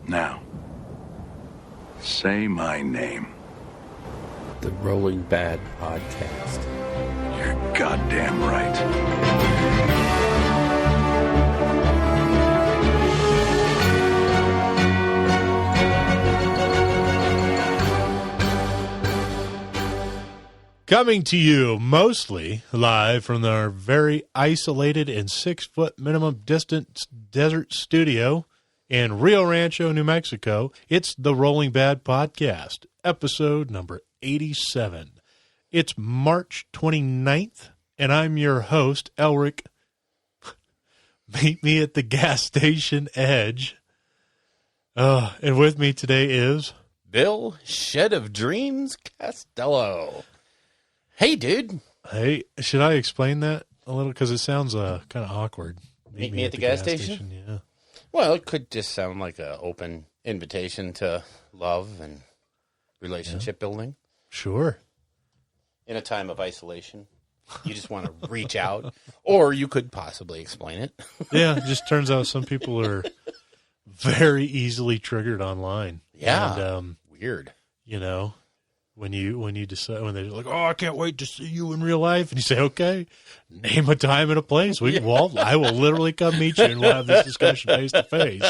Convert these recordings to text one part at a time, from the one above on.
Now, say my name. The Rolling Bad Podcast. You're goddamn right. Coming to you mostly live from our very isolated and 6-foot minimum distance desert studio in Rio Rancho, New Mexico, it's the Rolling Bad Podcast, episode number 87. It's March 29th, and I'm your host, Elric. Meet me at the gas station edge. And with me today is Bill Shed of Dreams Costello. Hey, dude. Hey, should I explain that a little? Because it sounds kind of awkward. Meet me at the gas station? Yeah. Well, it could just sound like an open invitation to love and relationship building. Sure. In a time of isolation. You just want to reach out. Or you could possibly explain it. Yeah, it just turns out some people are very easily triggered online. Yeah. And, weird. You know, when you decide, when they're like, oh, I can't wait to see you in real life. And you say, okay, name a time and a place. I will literally come meet you and we'll have this discussion face to face.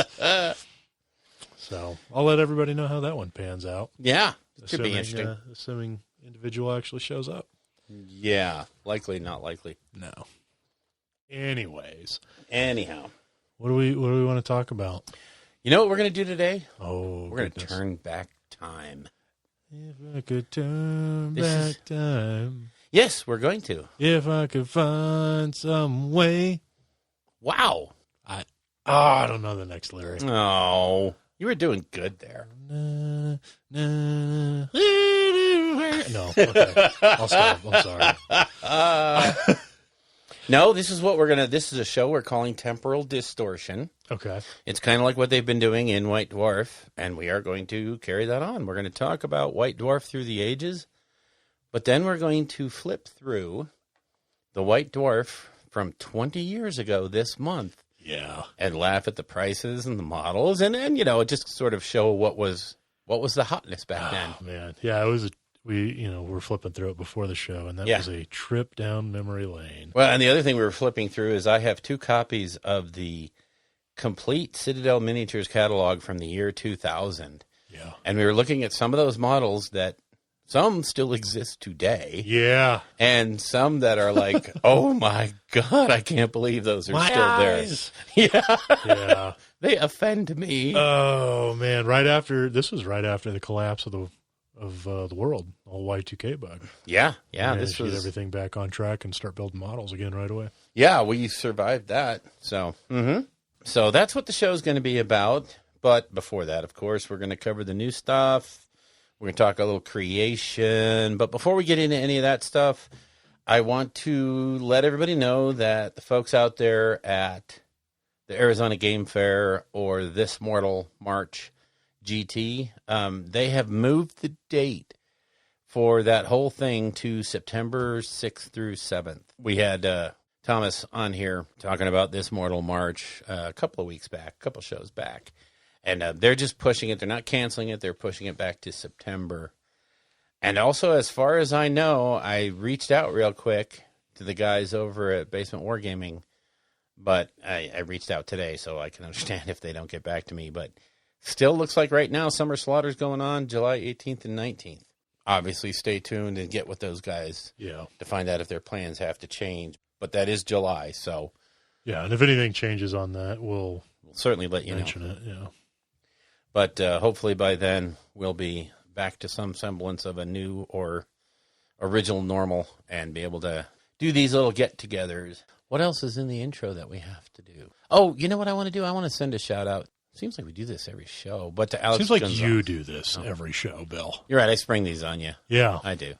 So I'll let everybody know how that one pans out. Yeah. It could be interesting. Assuming individual actually shows up. Yeah. Likely, not likely. No. Anyways. Anyhow. What do we want to talk about? You know what we're going to do today? Oh, we're going to turn back time. If I could turn back time. Yes, we're going to. If I could find some way. Wow. I don't know the next lyric. Oh, you were doing good there. No, okay. I'll stop. I'm sorry. No, this is a show we're calling Temporal Distortion. Okay. It's kind of like what they've been doing in White Dwarf, and we are going to carry that on. We're going to talk about White Dwarf through the ages, but then we're going to flip through the White Dwarf from 20 years ago this month. Yeah. And laugh at the prices and the models, and just sort of show what was the hotness back then. Oh, man. Yeah, it was we're flipping through it before the show, and that was a trip down memory lane. Well, and the other thing we were flipping through is I have 2 copies of the complete Citadel Miniatures catalog from the year 2000. Yeah. And we were looking at some of those models that some still exist today. Yeah. And some that are like, oh my God, I can't believe those are still eyes. there. Yeah. Yeah. They offend me. Oh, man. This was right after the collapse of the world, the whole Y2K bug. Yeah. Yeah. This was get everything back on track and start building models again right away. Yeah. We survived that. So, So that's what the show is going to be about. But before that, of course, we're going to cover the new stuff. We're going to talk a little creation. But before we get into any of that stuff, I want to let everybody know that the folks out there at the Arizona Game Fair or This Mortal March GT, they have moved the date for that whole thing to September 6th through 7th. We had Thomas on here talking about This Mortal March a couple of shows back. And they're just pushing it. They're not canceling it. They're pushing it back to September. And also, as far as I know, I reached out real quick to the guys over at Basement Wargaming. But I reached out today, so I can understand if they don't get back to me. But still looks like right now Summer Slaughter's going on July 18th and 19th. Obviously, stay tuned and get with those guys to find out if their plans have to change. But that is July, so. Yeah, and if anything changes on that, we'll certainly let you mention it, yeah. But hopefully by then we'll be back to some semblance of a new or original normal and be able to do these little get-togethers. What else is in the intro that we have to do? Oh, you know what I want to do? I want to send a shout-out. Seems like we do this every show, but to Alex Seems like Gonzalez. You do this every show, Bill. You're right. I spring these on you. Yeah. I do.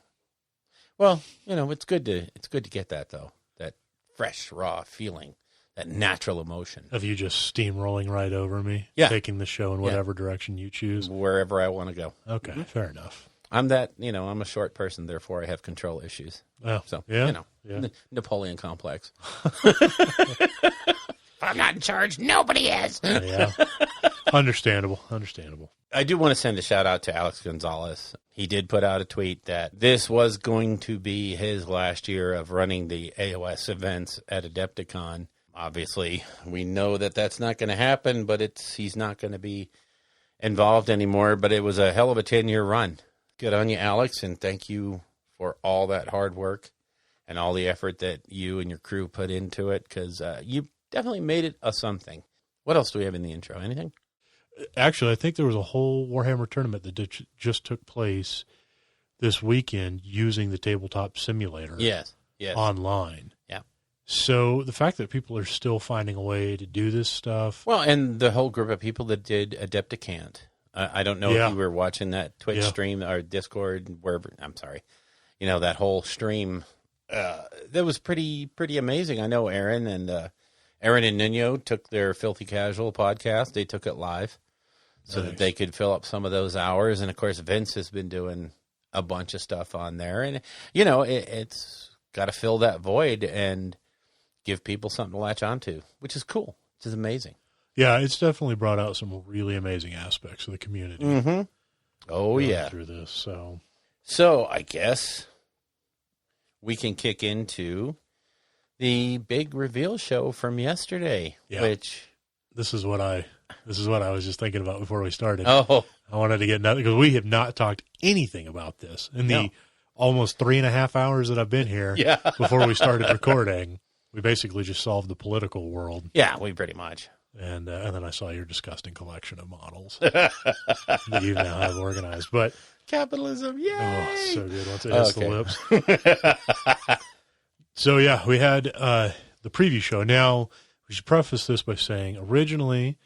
Well, it's good to get that, though. That fresh, raw feeling. That natural emotion. Of you just steamrolling right over me? Yeah. Taking the show in whatever direction you choose? Wherever I want to go. Okay, fair enough. I'm I'm a short person, therefore I have control issues. Oh, so, yeah? Napoleon complex. If I'm not in charge, nobody is. Yeah. Understandable. I do want to send a shout out to Alex Gonzalez. He did put out a tweet that this was going to be his last year of running the AOS events at Adepticon. Obviously, we know that that's not going to happen, but he's not going to be involved anymore. But it was a hell of a 10-year run. Good on you, Alex, and thank you for all that hard work and all the effort that you and your crew put into it, because you definitely made it a something. What else do we have in the intro? Anything? Actually, I think there was a whole Warhammer tournament that just took place this weekend using the tabletop simulator. Yes. Online. Yeah. So the fact that people are still finding a way to do this stuff. Well, and the whole group of people that did Adepticant. I don't know if you were watching that Twitch stream or Discord, wherever. I'm sorry. That whole stream. That was pretty amazing. I know Aaron and Nuno took their Filthy Casual podcast. They took it live so that they could fill up some of those hours. And, of course, Vince has been doing a bunch of stuff on there. And, it's got to fill that void and give people something to latch onto, which is cool, which is amazing. Yeah, it's definitely brought out some really amazing aspects of the community. Mm-hmm. Oh, yeah. Through this, So I guess we can kick into the big reveal show from yesterday, which this is what I was just thinking about before we started. Oh, I wanted to get nothing because we have not talked anything about this in the almost 3.5 hours that I've been here. Yeah. Before we started recording, we basically just solved the political world. Yeah, we pretty much. And then I saw your disgusting collection of models that you now have organized. But capitalism, yay! Oh, so good once it hits the lips. So, yeah, we had the preview show. Now, we should preface this by saying originally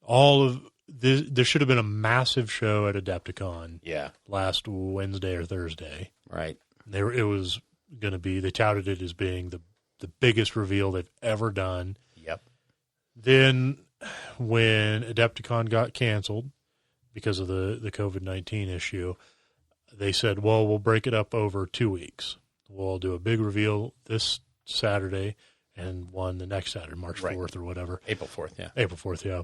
all of this, there should have been a massive show at Adepticon last Wednesday or Thursday. Right. It was going to be, they touted it as being the biggest reveal they've ever done. Yep. Then when Adepticon got canceled because of the COVID-19 issue, they said, well, we'll break it up over 2 weeks. We'll do a big reveal this Saturday and one the next Saturday, March 4th or whatever. April 4th, yeah. April 4th, yeah.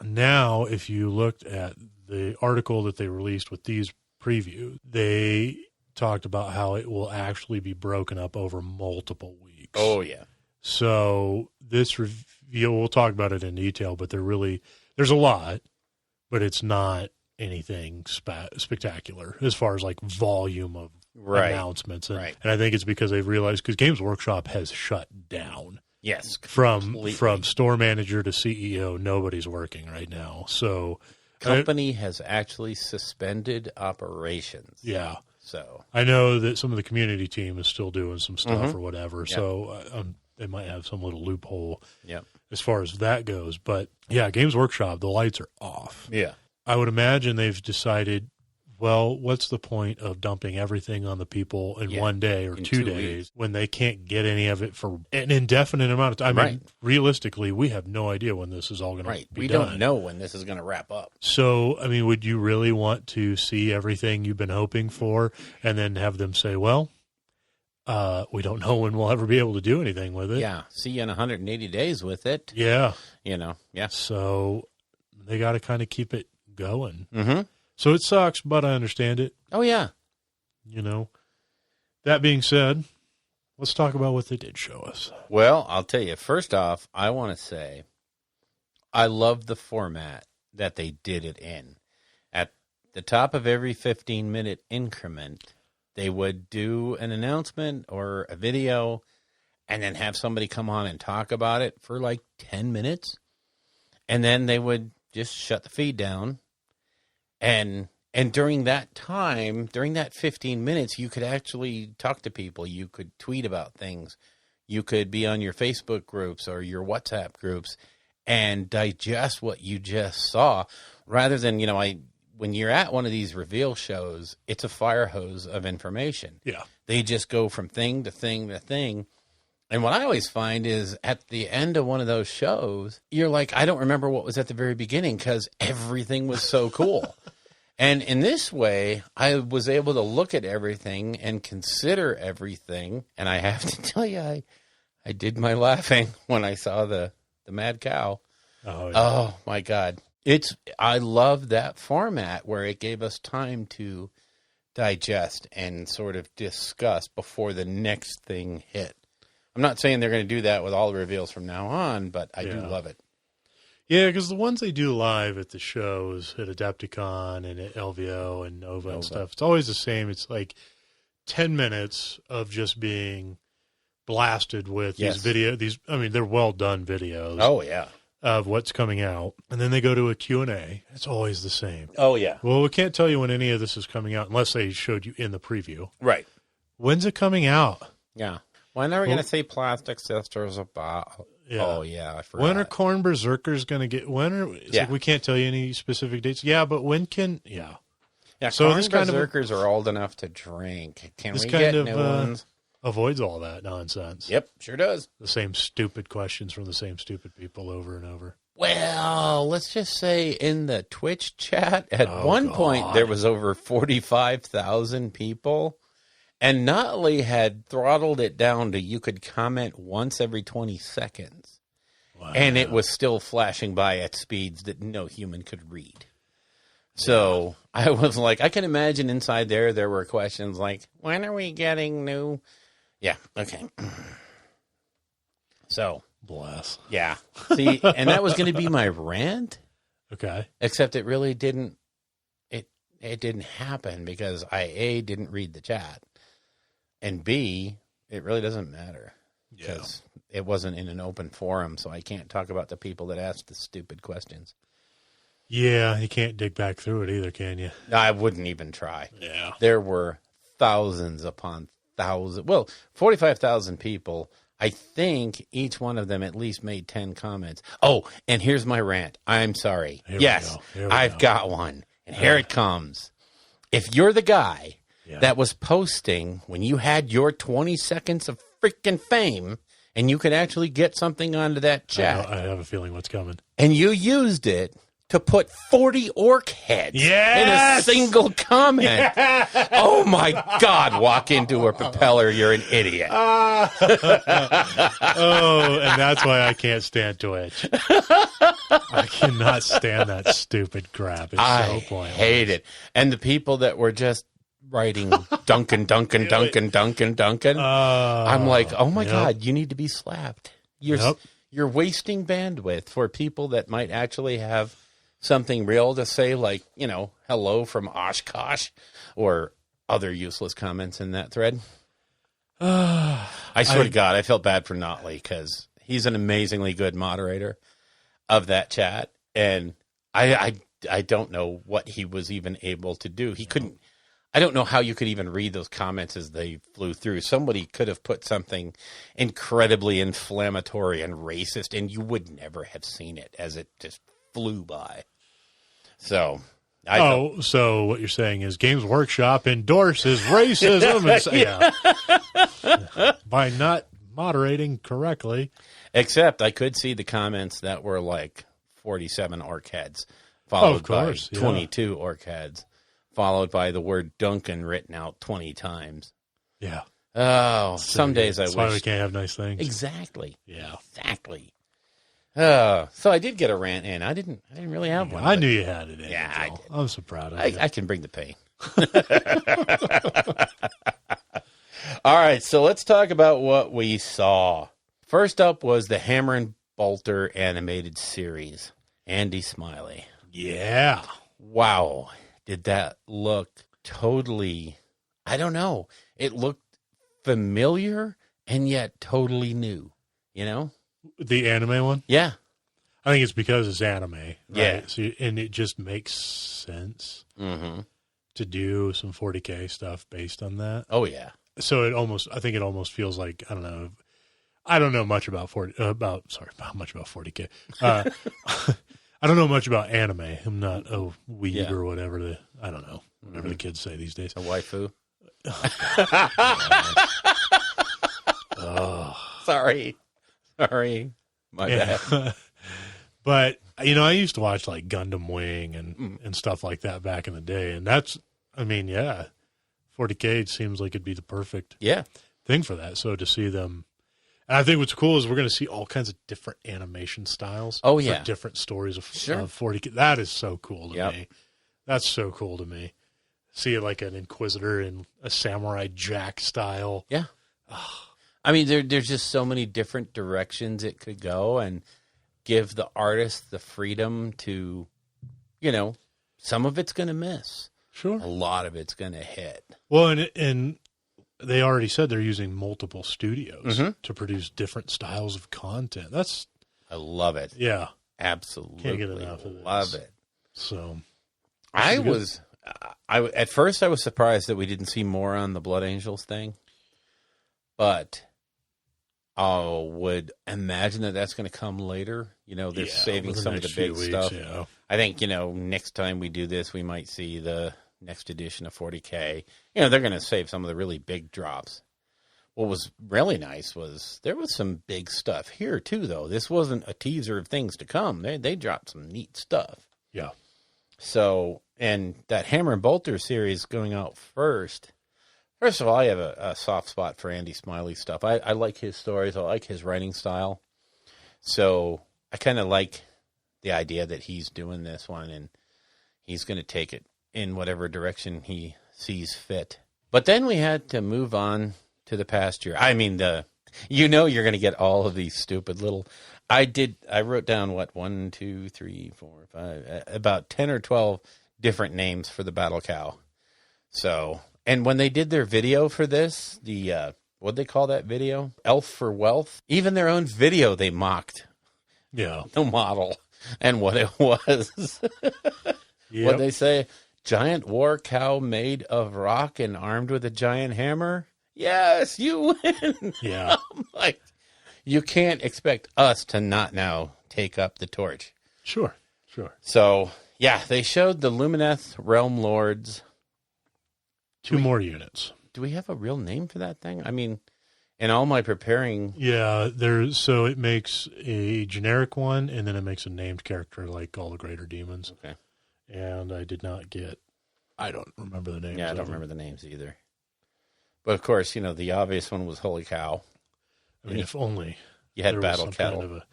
Now, if you looked at the article that they released with these previews, they talked about how it will actually be broken up over multiple weeks. Oh, yeah. So this reveal, we'll talk about it in detail, but there's a lot, but it's not anything spectacular as far as like volume of announcements. And I think it's because they've realized, because Games Workshop has shut down. Yes. From store manager to CEO, nobody's working right now. So company has actually suspended operations. Yeah. So I know that some of the community team is still doing some stuff or whatever. Yep. So they might have some little loophole as far as that goes. But yeah, Games Workshop, the lights are off. Yeah. I would imagine they've decided, well, what's the point of dumping everything on the people in 1 day or 2 days when they can't get any of it for an indefinite amount of time? I mean, realistically, we have no idea when this is all going to be done. We don't know when this is going to wrap up. So, I mean, would you really want to see everything you've been hoping for and then have them say, well, we don't know when we'll ever be able to do anything with it? Yeah. See you in 180 days with it. Yeah. Yeah. So they got to kind of keep it going. Mm-hmm. So it sucks, but I understand it. Oh, yeah. That being said, let's talk about what they did show us. Well, I'll tell you, first off, I want to say I love the format that they did it in. At the top of every 15-minute increment, they would do an announcement or a video and then have somebody come on and talk about it for like 10 minutes. And then they would just shut the feed down. And during that time, during that 15 minutes, you could actually talk to people. You could tweet about things. You could be on your Facebook groups or your WhatsApp groups and digest what you just saw. Rather than, when you're at one of these reveal shows, it's a fire hose of information. Yeah. They just go from thing to thing to thing. And what I always find is at the end of one of those shows, you're like, I don't remember what was at the very beginning because everything was so cool. And in this way, I was able to look at everything and consider everything. And I have to tell you, I did my laughing when I saw the mad cow. Oh, yeah. Oh my God. I love that format where it gave us time to digest and sort of discuss before the next thing hit. I'm not saying they're going to do that with all the reveals from now on, but I do love it. Yeah, because the ones they do live at the shows, at Adepticon and at LVO and Nova and stuff, it's always the same. It's like 10 minutes of just being blasted with these they're well done videos. Oh, yeah. Of what's coming out. And then they go to a Q&A. It's always the same. Oh, yeah. Well, we can't tell you when any of this is coming out unless they showed you in the preview. Right. When's it coming out? Yeah. When are we going to say Plastic Sisters about? Yeah. Oh, yeah, I forgot. When are Corn Berserkers going to get... like we can't tell you any specific dates. Yeah, but when can... Yeah. Yeah, so Corn Berserkers are old enough to drink. Can we get new ones? Avoids all that nonsense. Yep, sure does. The same stupid questions from the same stupid people over and over. Well, let's just say in the Twitch chat, at one point there was over 45,000 people, and Notley had throttled it down to you could comment once every 20 seconds. Wow. And it was still flashing by at speeds that no human could read. So I was like, I can imagine inside there were questions like, when are we getting new... Yeah, okay. So. Bless. Yeah. See, and that was going to be my rant. Okay. Except it really didn't, it didn't happen because I, A, didn't read the chat. And B, it really doesn't matter. Because it wasn't in an open forum, so I can't talk about the people that asked the stupid questions. Yeah, you can't dig back through it either, can you? I wouldn't even try. Yeah. There were thousands upon thousands. Well, 45,000 people. I think each one of them at least made 10 comments. Oh, and here's my rant. I'm sorry. Yes, I've got one. And here it comes. If you're the guy that was posting when you had your 20 seconds of freaking fame and you could actually get something onto that chat. I have a feeling what's coming. And you used it to put 40 orc heads in a single comment. Yes! Oh, my God. Walk into a propeller. You're an idiot. And that's why I can't stand Twitch. I cannot stand that stupid crap. It's so pointless. I hate it. And the people that were just writing Duncan. I'm like, oh, my God, you need to be slapped. You're wasting bandwidth for people that might actually have something real to say, like, hello from Oshkosh or other useless comments in that thread. I swear to God, I felt bad for Notley because he's an amazingly good moderator of that chat. And I don't know what he was even able to do. He couldn't. I don't know how you could even read those comments as they flew through. Somebody could have put something incredibly inflammatory and racist, and you would never have seen it as it just flew by. So, so what you're saying is Games Workshop endorses racism by not moderating correctly. Except I could see the comments that were like 47 orc heads, followed by 22 orc heads, followed by the word Duncan written out 20 times. Yeah. Oh, some days I wish. That's why we can't have nice things. Exactly. Yeah. Exactly. So I did get a rant in. I didn't really have one. I knew you had it in. Yeah, I'm so proud of you. I can bring the pain. All right, so let's talk about what we saw. First up was the Hammer and Bolter animated series. Andy Smiley. Yeah. Wow. Did that look totally, I don't know. It looked familiar and yet totally new, The anime one? Yeah. I think it's because it's anime. Right? Yeah. So, and it just makes sense to do some 40K stuff based on that. Oh, yeah. So I think it almost feels like, I don't know. I don't know much about 40K. I don't know much about anime. I'm not a weeb or whatever. I don't know. Whatever the kids say these days. A waifu. Sorry. My bad. But, I used to watch like Gundam Wing and stuff like that back in the day. And 40K seems like it'd be the perfect thing for that. So to see them, And I think what's cool is we're going to see all kinds of different animation styles. Oh, yeah. For different stories of Sure. 40K. That is so cool to Yep. me. That's so cool to me. See it like an Inquisitor in a Samurai Jack style. Yeah. I mean, there's just so many different directions it could go, and give the artist the freedom to, some of it's going to miss. Sure. A lot of it's going to hit. Well, and they already said they're using multiple studios to produce different styles of content. I love it. Yeah. Absolutely. Can't get enough of this. Love it. So at first I was surprised that we didn't see more on the Blood Angels thing, but I would imagine that that's going to come later. They're saving some of the big stuff. Yeah. I think, next time we do this, we might see the next edition of 40K. They're going to save some of the really big drops. What was really nice was there was some big stuff here, too, though. This wasn't a teaser of things to come. They dropped some neat stuff. Yeah. So, and that Hammer and Bolter series going out first. First of all, I have a soft spot for Andy Smiley stuff. I like his stories. I like his writing style. So I kind of like the idea that he's doing this one, and he's going to take it in whatever direction he sees fit. But then we had to move on to the past year. I mean, you're going to get all of these stupid little... I wrote down, 1, 2, 3, 4, 5, about 10 or 12 different names for the Battle Cow. So, and when they did their video for this, what'd they call that video? Elf for Wealth? Even their own video, they mocked the model and what it was. Yep. What'd they say? Giant war cow made of rock and armed with a giant hammer? Yes, you win. Yeah. I'm like, you can't expect us to not now take up the torch. Sure. So, yeah, they showed the Lumineth Realm Lords. Two more units. Do we have a real name for that thing? I mean, in all my preparing... Yeah, so it makes a generic one, and then it makes a named character like all the Greater Demons. Okay. And I don't remember the names. Yeah, I don't remember the names either. But, of course, the obvious one was Holy Cow. I mean, if only you had there Battle was some Kettle. kind of a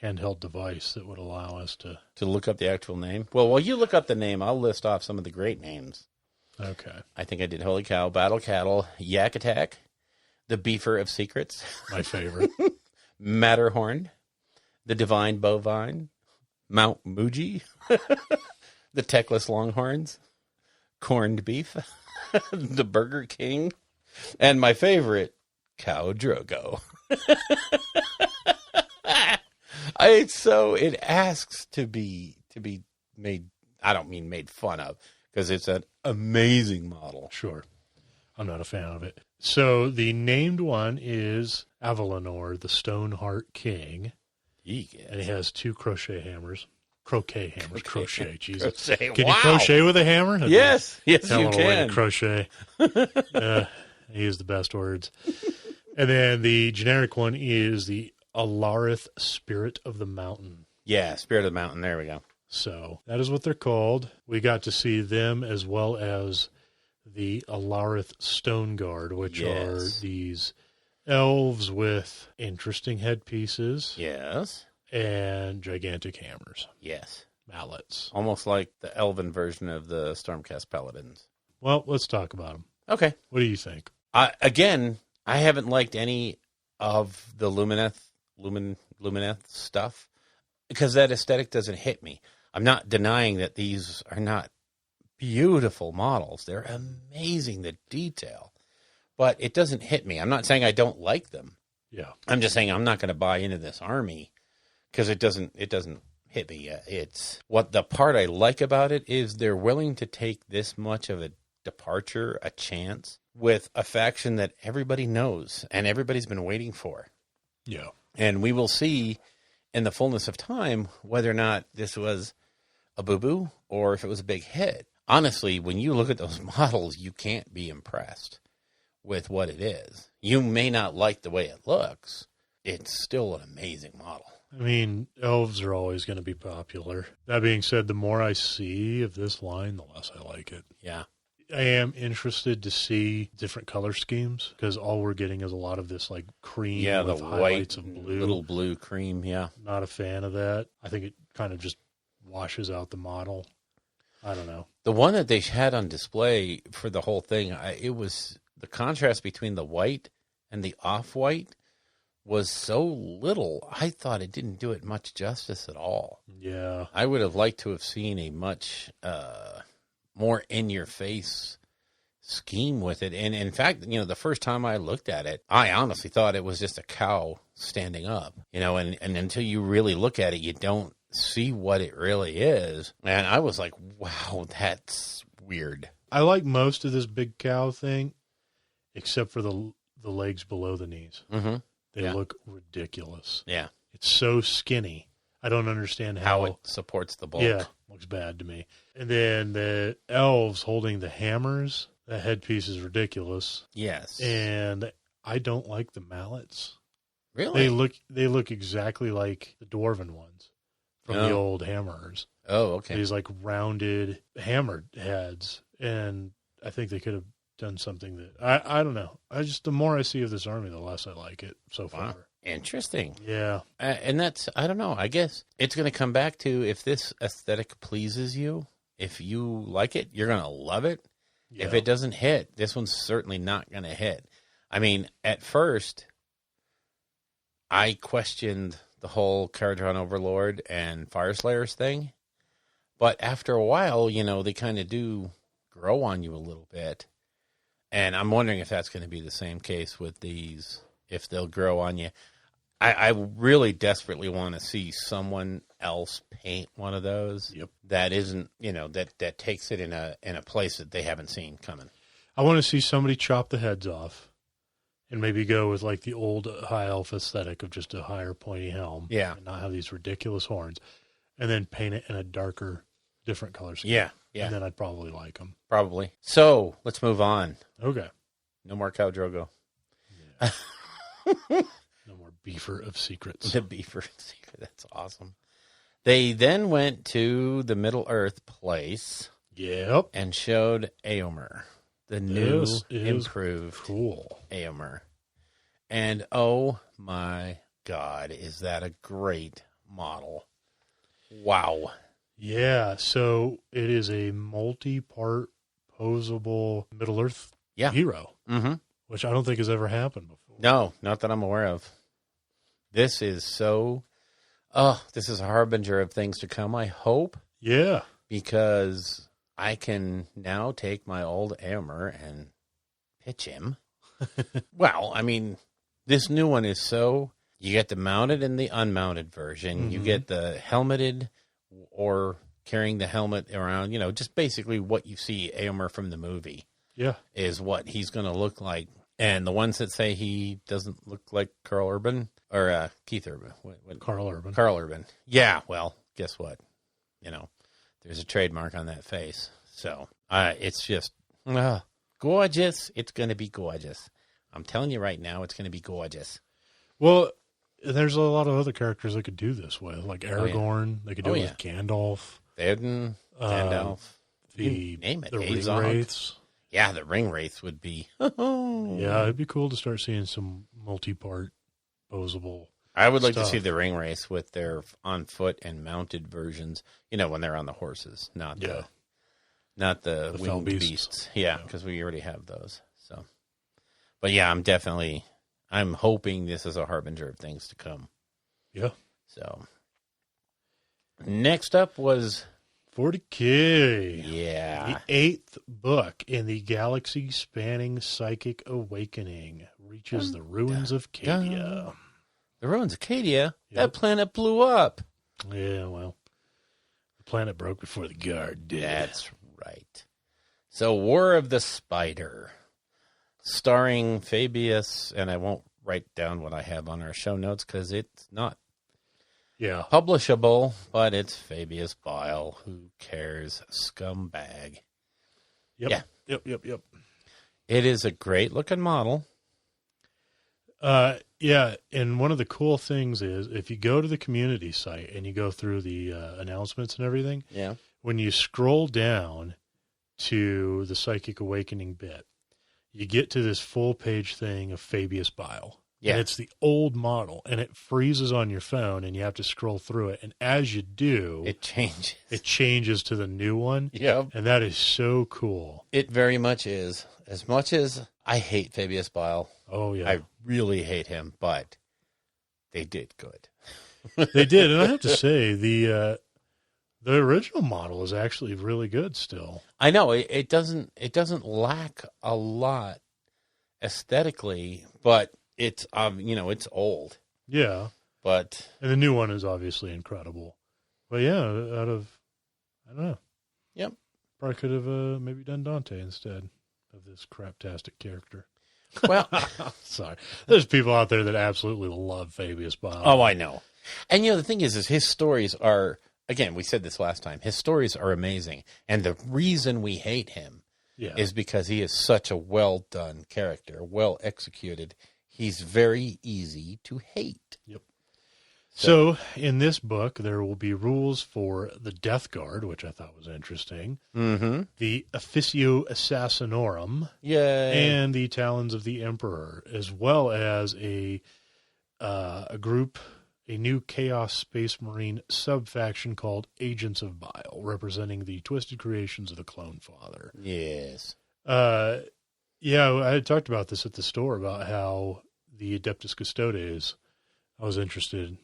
handheld device that would allow us to look up the actual name. Well, while you look up the name, I'll list off some of the great names. Okay. I think I did Holy Cow, Battle Cattle, Yak Attack, the Beefer of Secrets, My favorite. Matterhorn, the Divine Bovine, Mount Muji, the Techless Longhorns, Corned Beef, the Burger King, and my favorite, Cow Drogo. It asks to be made. I don't mean made fun of, because it's an amazing model. Sure. I'm not a fan of it. So the named one is Avalanor, the Stoneheart King. Yes. And he has 2 crochet hammers. Crochet hammers. Crochet. Jesus. Crochet. Can Wow. you crochet with a hammer? Yes. Yes, Hell you of a way can. to crochet. I use the best words. And then the generic one is the Alarith Spirit of the Mountain. Yeah, Spirit of the Mountain. There we go. So that is what they're called. We got to see them as well as the Alarith Stone Guard, which are these elves with interesting headpieces. Yes. And gigantic hammers. Yes. Mallets. Almost like the elven version of the Stormcast Paladins. Well, let's talk about them. Okay. What do you think? Again, I haven't liked any of the Lumineth stuff because that aesthetic doesn't hit me. I'm not denying that these are not beautiful models. They're amazing, the detail. But it doesn't hit me. I'm not saying I don't like them. Yeah. I'm just saying I'm not going to buy into this army because it doesn't hit me. It's what the part I like about it is they're willing to take this much of a departure, a chance, with a faction that everybody knows and everybody's been waiting for. Yeah. And we will see in the fullness of time whether or not this was a boo-boo or if it was a big hit. Honestly, when you look at those models, you can't be impressed with what it is. You may not like the way it looks. It's still an amazing model. I mean, elves are always going to be popular. That being said, the more I see of this line, the less I like it. Yeah. I am interested to see different color schemes because all we're getting is a lot of this like cream with the highlights white, of blue. little blue cream, yeah. Not a fan of that. I think it kind of just washes out the model. I don't know. The one that they had on display for the whole thing, it was the contrast between the white and the off-white was so little. I thought it didn't do it much justice at all. Yeah. I would have liked to have seen a much more in-your-face scheme with it. And in fact, the first time I looked at it, I honestly thought it was just a cow standing up, and until you really look at it, you don't see what it really is. And I was like, wow, that's weird. I like most of this big cow thing, except for the legs below the knees. Mm-hmm. They look ridiculous. Yeah. It's so skinny. I don't understand how it supports the bulk. Yeah, looks bad to me. And then the elves holding the hammers, the headpiece is ridiculous. Yes. And I don't like the mallets. Really? They look exactly like the dwarven ones from the old hammerers. Oh, okay. These like rounded hammered heads. And I think they could have done something that I don't know. The more I see of this army, the less I like it so far. Wow. Interesting. Yeah. And that's, I don't know, I guess it's going to come back to if this aesthetic pleases you, if you like it, you're going to love it. Yeah. If it doesn't hit, this one's certainly not going to hit. I mean, at first, I questioned the whole Caradron Overlord and Fire Slayers thing. But after a while, they kind of do grow on you a little bit. And I'm wondering if that's going to be the same case with these, if they'll grow on you. I really desperately want to see someone else paint one of those. Yep. That isn't, that takes it in a place that they haven't seen coming. I want to see somebody chop the heads off and maybe go with like the old high elf aesthetic of just a higher pointy helm. Yeah. And not have these ridiculous horns. And then paint it in a darker, different color scheme. Yeah. Yeah. And then I'd probably like them. Probably. So let's move on. Okay. No more Khal Drogo. Yeah. No more Beefer of Secrets. The Beefer of Secrets. That's awesome. They then went to the Middle Earth place. Yep. And showed Éomer, the new improved cool Éomer. And oh my God, is that a great model? Wow. Yeah, so it is a multi-part posable Middle Earth hero, which I don't think has ever happened before. No, not that I'm aware of. This is this is a harbinger of things to come, I hope. Yeah. Because I can now take my old Éomer and pitch him. Well, I mean, this new one is you get the mounted and the unmounted version. Mm-hmm. You get the helmeted or carrying the helmet around, just basically what you see Éomer from the movie. Yeah. Is what he's going to look like. And the ones that say he doesn't look like Carl Urban or Keith Urban. Carl Urban. Carl Urban. Yeah, well, guess what? There's a trademark on that face. So it's just gorgeous. It's going to be gorgeous. I'm telling you right now, it's going to be gorgeous. Well, there's a lot of other characters they could do this with, like Aragorn. They could do it with Gandalf. Theoden, Gandalf. Name it. The Ring Wraiths. Yeah, the Ring Wraiths would be. Yeah, it'd be cool to start seeing some multi-part posable I would like to see the Ring Wraiths with their on foot and mounted versions. When they're on the horses, not the winged beasts. Yeah, because we already have those. So, but yeah, I'm hoping this is a harbinger of things to come. Yeah. So, next up was 40K. Yeah. The 8th book in the galaxy-spanning psychic awakening reaches the ruins of Cadia. The ruins of Cadia? Yep. That planet blew up. Yeah, well, the planet broke before the guard did. That's right. So, War of the Spider, starring Fabius, and I won't write down what I have on our show notes because it's not publishable, but it's Fabius Bile. Who cares? Scumbag. Yep. Yeah. Yep. It is a great looking model. Yeah, and one of the cool things is if you go to the community site and you go through the announcements and everything, when you scroll down, to the Psychic Awakening bit, you get to this full-page thing of Fabius Bile. Yeah. And it's the old model, and it freezes on your phone, and you have to scroll through it. And as you do, It changes. it changes to the new one. Yep. And that is so cool. It very much is. As much as I hate Fabius Bile, Oh, yeah. I really hate him, but they did good. They did. And I have to say, the original model is actually really good still. I know it doesn't lack a lot aesthetically, but it's it's old. Yeah. But And the new one is obviously incredible. But yeah, I don't know. yep. Probably could have maybe done Dante instead of this craptastic character. Well, Sorry. There's people out there that absolutely love Fabius Bile. oh, I know. And the thing is his stories are, again, we said this last time, his stories are amazing. And the reason we hate him Yeah. is because he is such a well done character, well executed. He's very easy to hate. Yep. So in this book, there will be rules for the Death Guard, which I thought was interesting, Mm-hmm. the Officio Assassinorum, Yay. and the Talons of the Emperor, as well as a group, a new Chaos Space Marine sub-faction called Agents of Bile, representing the twisted creations of the Clone Father. Yes. Yeah, I had talked about this at the store, about how the Adeptus Custodes, I was interested in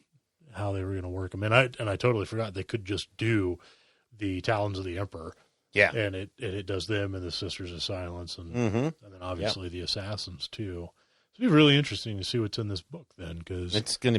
how they were going to work them. And I totally forgot they could just do the Talons of the Emperor. Yeah. And it does them and the Sisters of Silence and then obviously the Assassins too. So it'd be really interesting to see what's in this book then, because This is going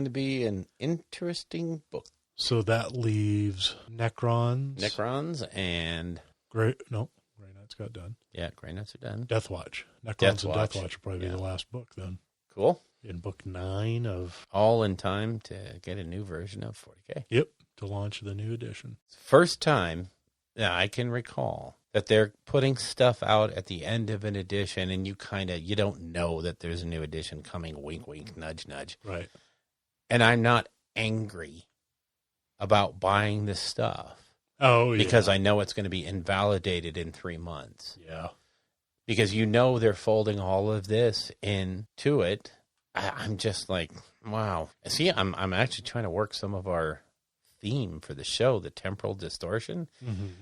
to be an interesting book. so that leaves Necrons and Grey Knights got done. Grey Knights are done. Death Watch. Necrons Death and Watch. Death Watch will probably be the last book then. Cool. In book 9 of All in time to get a new version of 40K. Yep, to launch the new edition. First time that I can recall that they're putting stuff out at the end of an edition and you don't know that there's a new edition coming, wink, wink, nudge, nudge. Right. And I'm not angry about buying this stuff Oh, yeah. because I know it's going to be invalidated in 3 months. Yeah. Because they're folding all of this into it. I'm just like, wow. See, I'm actually trying to work some of our theme for the show, the Temporal Distortion,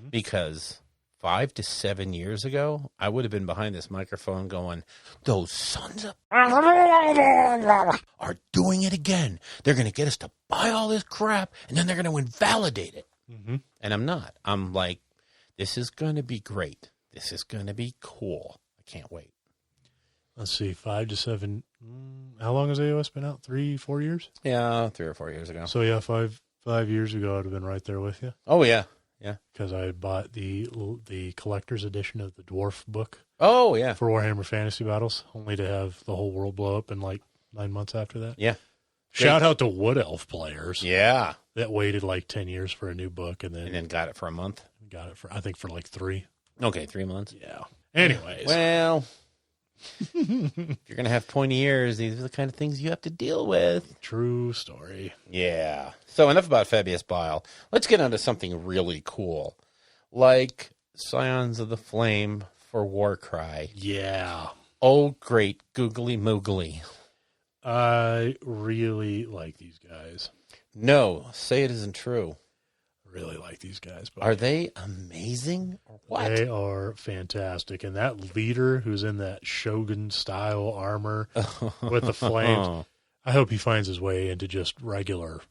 because 5 to 7 years ago, I would have been behind this microphone going, those sons of are doing it again. They're going to get us to buy all this crap, and then they're going to invalidate it. And I'm not. I'm like, this is going to be great. This is going to be cool. I can't wait. Let's see, 5 to 7. How long has AOS been out? 3-4 years? Yeah, 3 or 4 years ago. So yeah, 5 years ago, I'd have been right there with you, Oh, yeah. Yeah. because I had bought the collector's edition of the Dwarf book Oh, yeah. for Warhammer Fantasy Battles, only to have the whole world blow up in like 9 months after that. Yeah. Shout out to Wood Elf players Yeah. that waited like 10 years for a new book and And then got it for a month. got it for, I think, for like 3. Okay, 3 months. Yeah. Anyways. Well, if you're going to have pointy ears, these are the kind of things you have to deal with. True story. Yeah. So enough about Fabius Bile. Let's get on to something really cool, like Scions of the Flame for Warcry. Yeah. Oh, great googly moogly. I really like these guys. No, say it isn't true. Really like these guys. But Are they amazing or what? They are fantastic. And that leader who's in that Shogun-style armor with the flames, I hope he finds his way into just regular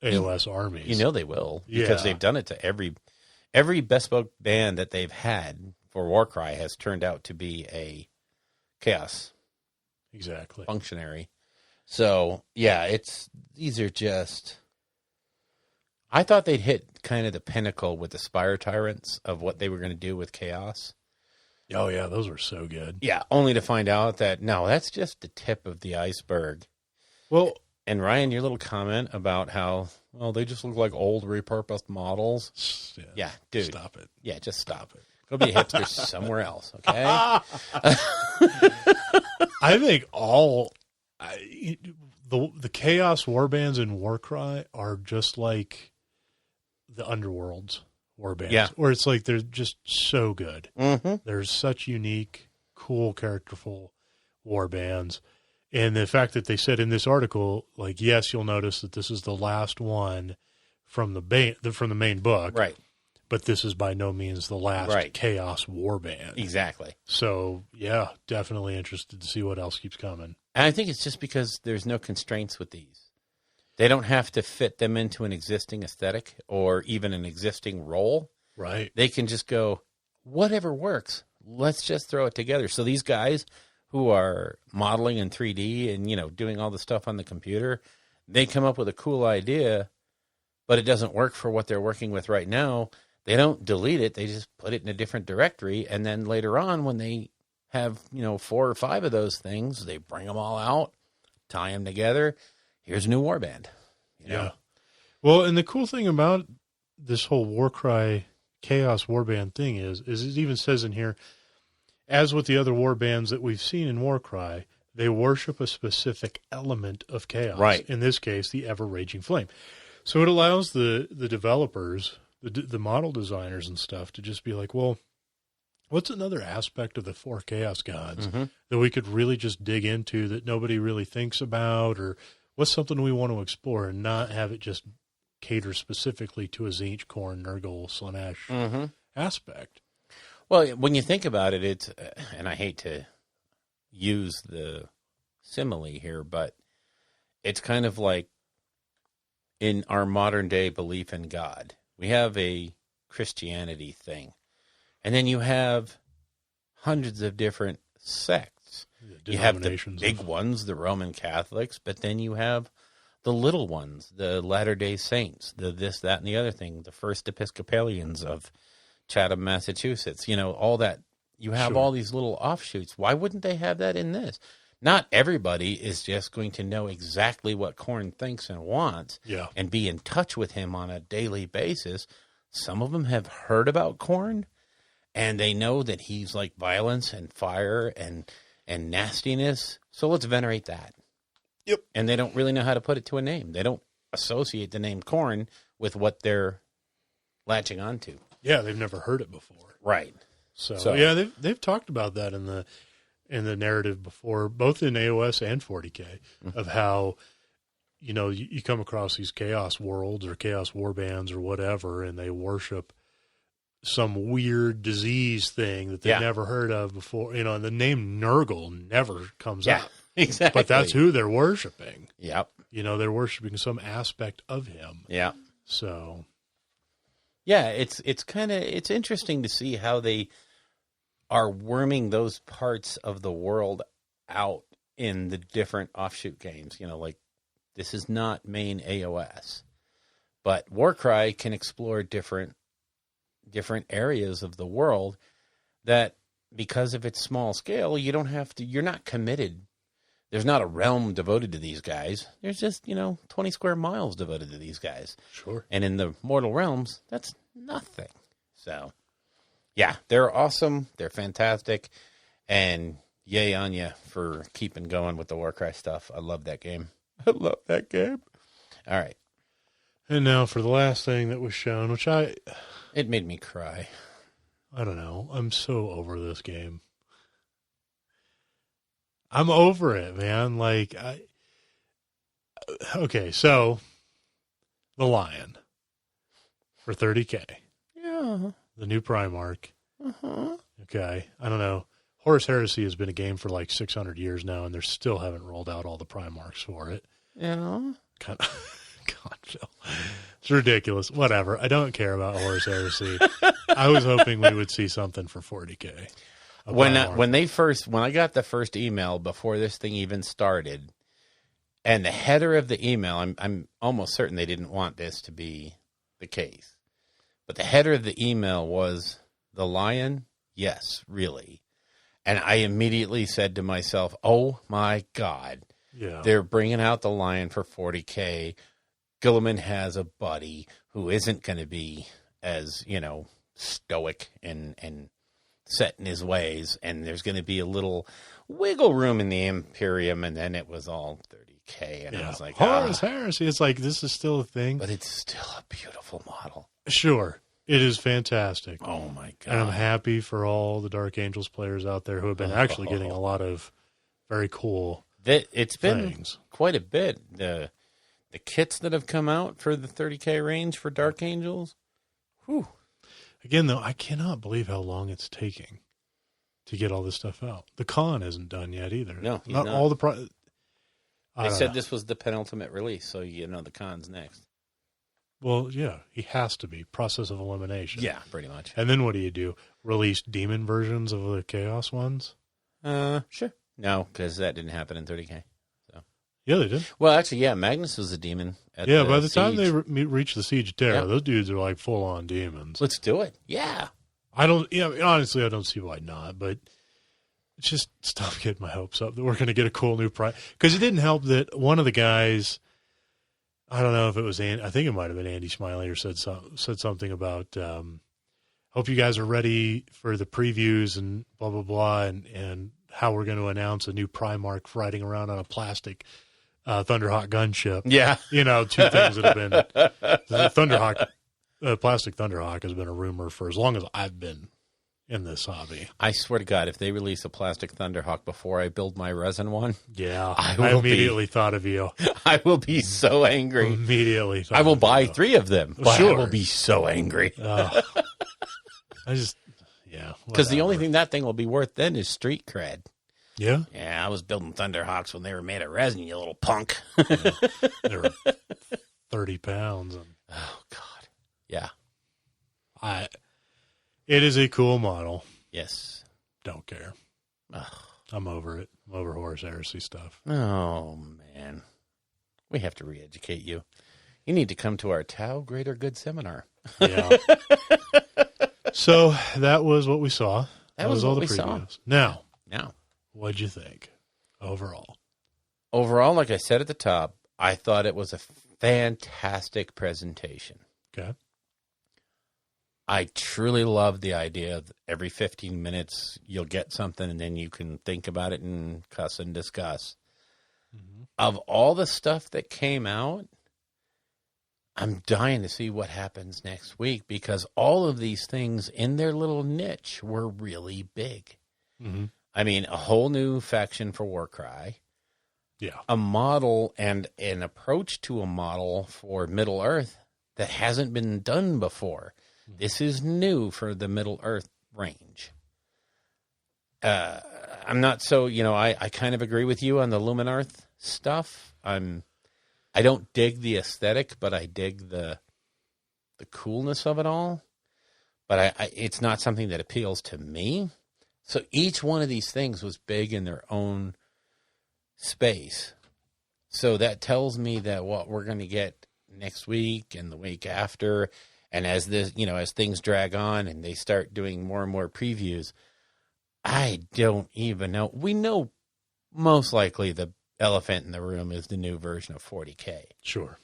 AOS armies. You know they will, because they've done it to every bespoke band that they've had for Warcry has turned out to be a chaos Exactly. functionary. So, yeah, these are just... I thought they'd hit kind of the pinnacle with the Spire Tyrants of what they were going to do with Chaos. Oh, yeah, those were so good. Yeah, only to find out that, no, that's just the tip of the iceberg. Well, And Ryan, your little comment about how, well, they just look like old repurposed models. Yeah, dude. Stop it. Yeah, just stop it. Go be a hipster somewhere else, okay? I think the Chaos warbands in Warcry are just like the underworlds warbands. Yeah. Where it's like they're just so good. Mm-hmm. They're such unique, cool, characterful warbands. And the fact that they said in this article, like, yes, you'll notice that this is the last one from the main book. Right. But this is by no means the last Chaos warband. Exactly. So, yeah, definitely interested to see what else keeps coming. And I think it's just because there's no constraints with these. They don't have to fit them into an existing aesthetic or even an existing role. Right. They can just go, whatever works, let's just throw it together. So these guys who are modeling in 3D and, doing all the stuff on the computer, they come up with a cool idea, but it doesn't work for what they're working with right now. They don't delete it. They just put it in a different directory. And then later on, when they have, 4 or 5 of those things, they bring them all out, tie them together. Here's a new warband. Yeah. Well, and the cool thing about this whole Warcry Chaos warband thing is it even says in here, as with the other warbands that we've seen in Warcry, they worship a specific element of chaos. Right. In this case, the ever-raging flame. So it allows the developers, the model designers and stuff to just be like, well, what's another aspect of the 4 Chaos Gods that we could really just dig into that nobody really thinks about, or what's something we want to explore and not have it just cater specifically to a Tzeentch, Khorne, Nurgle, Slaanesh aspect? Well, when you think about it, it's, and I hate to use the simile here, but it's kind of like in our modern day belief in God. We have a Christianity thing, and then you have hundreds of different sects. You have the big ones, the Roman Catholics, but then you have the little ones, the Latter-day Saints, the this, that, and the other thing, the First Episcopalians of Chatham, Massachusetts, all that. You have all these little offshoots. Why wouldn't they have that in this? Not everybody is just going to know exactly what Khorne thinks and wants and be in touch with him on a daily basis. Some of them have heard about Khorne, and they know that he's like violence and fire and nastiness. So let's venerate that. Yep. And they don't really know how to put it to a name. They don't associate the name Khorne with what they're latching onto. Yeah, they've never heard it before. Right. So yeah, they've talked about that in the narrative before, both in AOS and 40K, of how, you come across these chaos worlds or chaos warbands or whatever, and they worship some weird disease thing that they've never heard of before. And the name Nurgle never comes up. Exactly. But that's who they're worshiping. Yep. They're worshiping some aspect of him. Yeah. So yeah, it's interesting to see how they are worming those parts of the world out in the different offshoot games. Like this is not main AOS, but Warcry can explore different areas of the world that, because of its small scale, you're not committed. There's not a realm devoted to these guys. There's just, 20 square miles devoted to these guys. Sure. And in the mortal realms, that's nothing. So, yeah, they're awesome. They're fantastic. And yay on you for keeping going with the Warcry stuff. I love that game. I love that game. All right. And now for the last thing that was shown, which it made me cry. I don't know. I'm so over this game. I'm over it, man. Like, okay, so the Lion for $30K. Yeah. The new Primarch. Okay, I don't know. Horus Heresy has been a game for like 600 years now, and they still haven't rolled out all the Primarchs for it. Yeah. God, Phil. It's ridiculous. Whatever. I don't care about Horus Heresy. I was hoping we would see something for $40K. When I got the first email before this thing even started, and the header of the email, I'm almost certain they didn't want this to be the case, but the header of the email was the Lion. Yes, really. And I immediately said to myself, "Oh my God, they're bringing out the Lion for $40K." Gilliman has a buddy who isn't going to be as stoic and set in his ways, and there's going to be a little wiggle room in the Imperium, and then it was all $30K, and I was like, Horus Heresy. It's like, this is still a thing. But it's still a beautiful model. Sure. It is fantastic. Oh, my God. And I'm happy for all the Dark Angels players out there who have been actually getting a lot of very cool It's been things. quite a bit. The kits that have come out for the 30K range for Dark Angels. Whew. Again, though, I cannot believe how long it's taking to get all this stuff out. The con isn't done yet either. No, he's not not. all the. They said this was the penultimate release, so the con's next. Well, yeah, he has to be. Process of elimination. Yeah, pretty much. And then what do? Release demon versions of the Chaos ones? Sure. No, because that didn't happen in 30K. So. Yeah, they did. Well, actually, yeah, Magnus was a demon. By the time they reach the Siege of Terra, Yep. those dudes are like full-on demons. Let's do it. Yeah. Honestly, I don't see why not, but just stop getting my hopes up that we're going to get a cool new prize. Because it didn't help that one of the guys, I don't know if it was I think it might have been Andy Smiley, or said something about, hope you guys are ready for the previews and blah, blah, blah, and how we're going to announce a new Primarch riding around on a plastic Thunderhawk gunship. Yeah. Two things that have been the Thunderhawk. Plastic Thunderhawk has been a rumor for as long as I've been in this hobby. I swear to God, if they release a plastic Thunderhawk before I build my resin one, yeah, I immediately thought of you. I will be so angry. Immediately, I will buy 3 of them. But sure. I will be so angry. Because the only thing that thing will be worth then is street cred. Yeah, I was building Thunderhawks when they were made of resin. You little punk. They were 30 pounds. Oh God. Yeah. It is a cool model. Yes. Don't care. Ugh. I'm over it. I'm over Horus Heresy stuff. Oh, man. We have to re-educate you. You need to come to our Tau Greater Good seminar. Yeah. So that was what we saw. That was all what the we saw. previews. Now, what'd you think overall? Overall, like I said at the top, I thought it was a fantastic presentation. Okay. I truly love the idea of every 15 minutes you'll get something and then you can think about it and cuss and discuss. Mm-hmm. Of all the stuff that came out, I'm dying to see what happens next week because all of these things in their little niche were really big. Mm-hmm. I mean, a whole new faction for Warcry. Yeah. A model and an approach to a model for Middle Earth that hasn't been done before. This is new for the Middle Earth range. I'm not so, I kind of agree with you on the Luminarth stuff. I don't dig the aesthetic, but I dig the coolness of it all. But it's not something that appeals to me. So each one of these things was big in their own space. So that tells me that what we're going to get next week and the week after, and as things drag on and they start doing more and more previews, I don't even know. We know most likely the elephant in the room is the new version of 40K. Sure.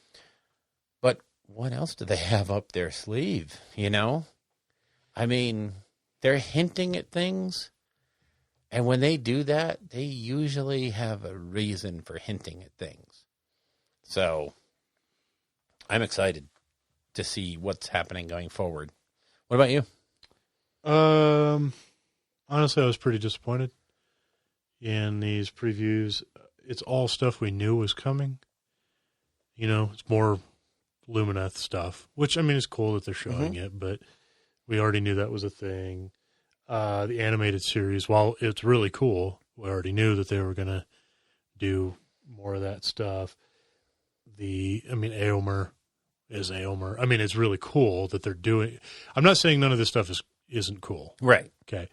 But what else do they have up their sleeve, I mean, they're hinting at things. And when they do that, they usually have a reason for hinting at things. So I'm excited to see what's happening going forward. What about you? Honestly, I was pretty disappointed in these previews. It's all stuff we knew was coming. It's more Lumineth stuff, which, I mean, it's cool that they're showing it, but we already knew that was a thing. The animated series, while it's really cool, we already knew that they were going to do more of that stuff. Aomer is Aomer. I mean, it's really cool that they're doing. I'm not saying none of this stuff isn't cool. Right. Okay.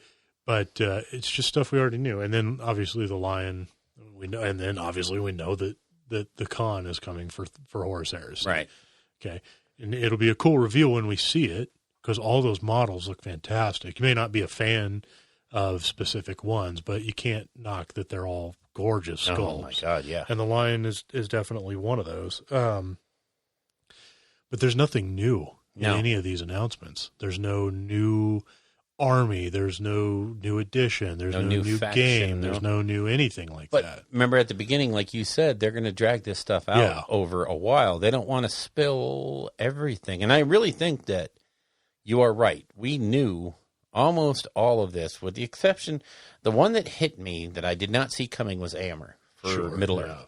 But it's just stuff we already knew. And then obviously the Lion, we know, and then obviously we know that the con is coming for Horus Heresy. Right. Okay. And it'll be a cool reveal when we see it because all those models look fantastic. You may not be a fan of specific ones, but you can't knock that they're all gorgeous sculpts. Oh my God, yeah. And the Lion is definitely one of those. But there's nothing new in any of these announcements. There's no new army. There's no new edition. There's no new faction, game. There's no new anything like that. But remember at the beginning, like you said, they're going to drag this stuff out over a while. They don't want to spill everything. And I really think that you are right. We knew almost all of this, with the exception, the one that hit me that I did not see coming was Amber for Middle Earth.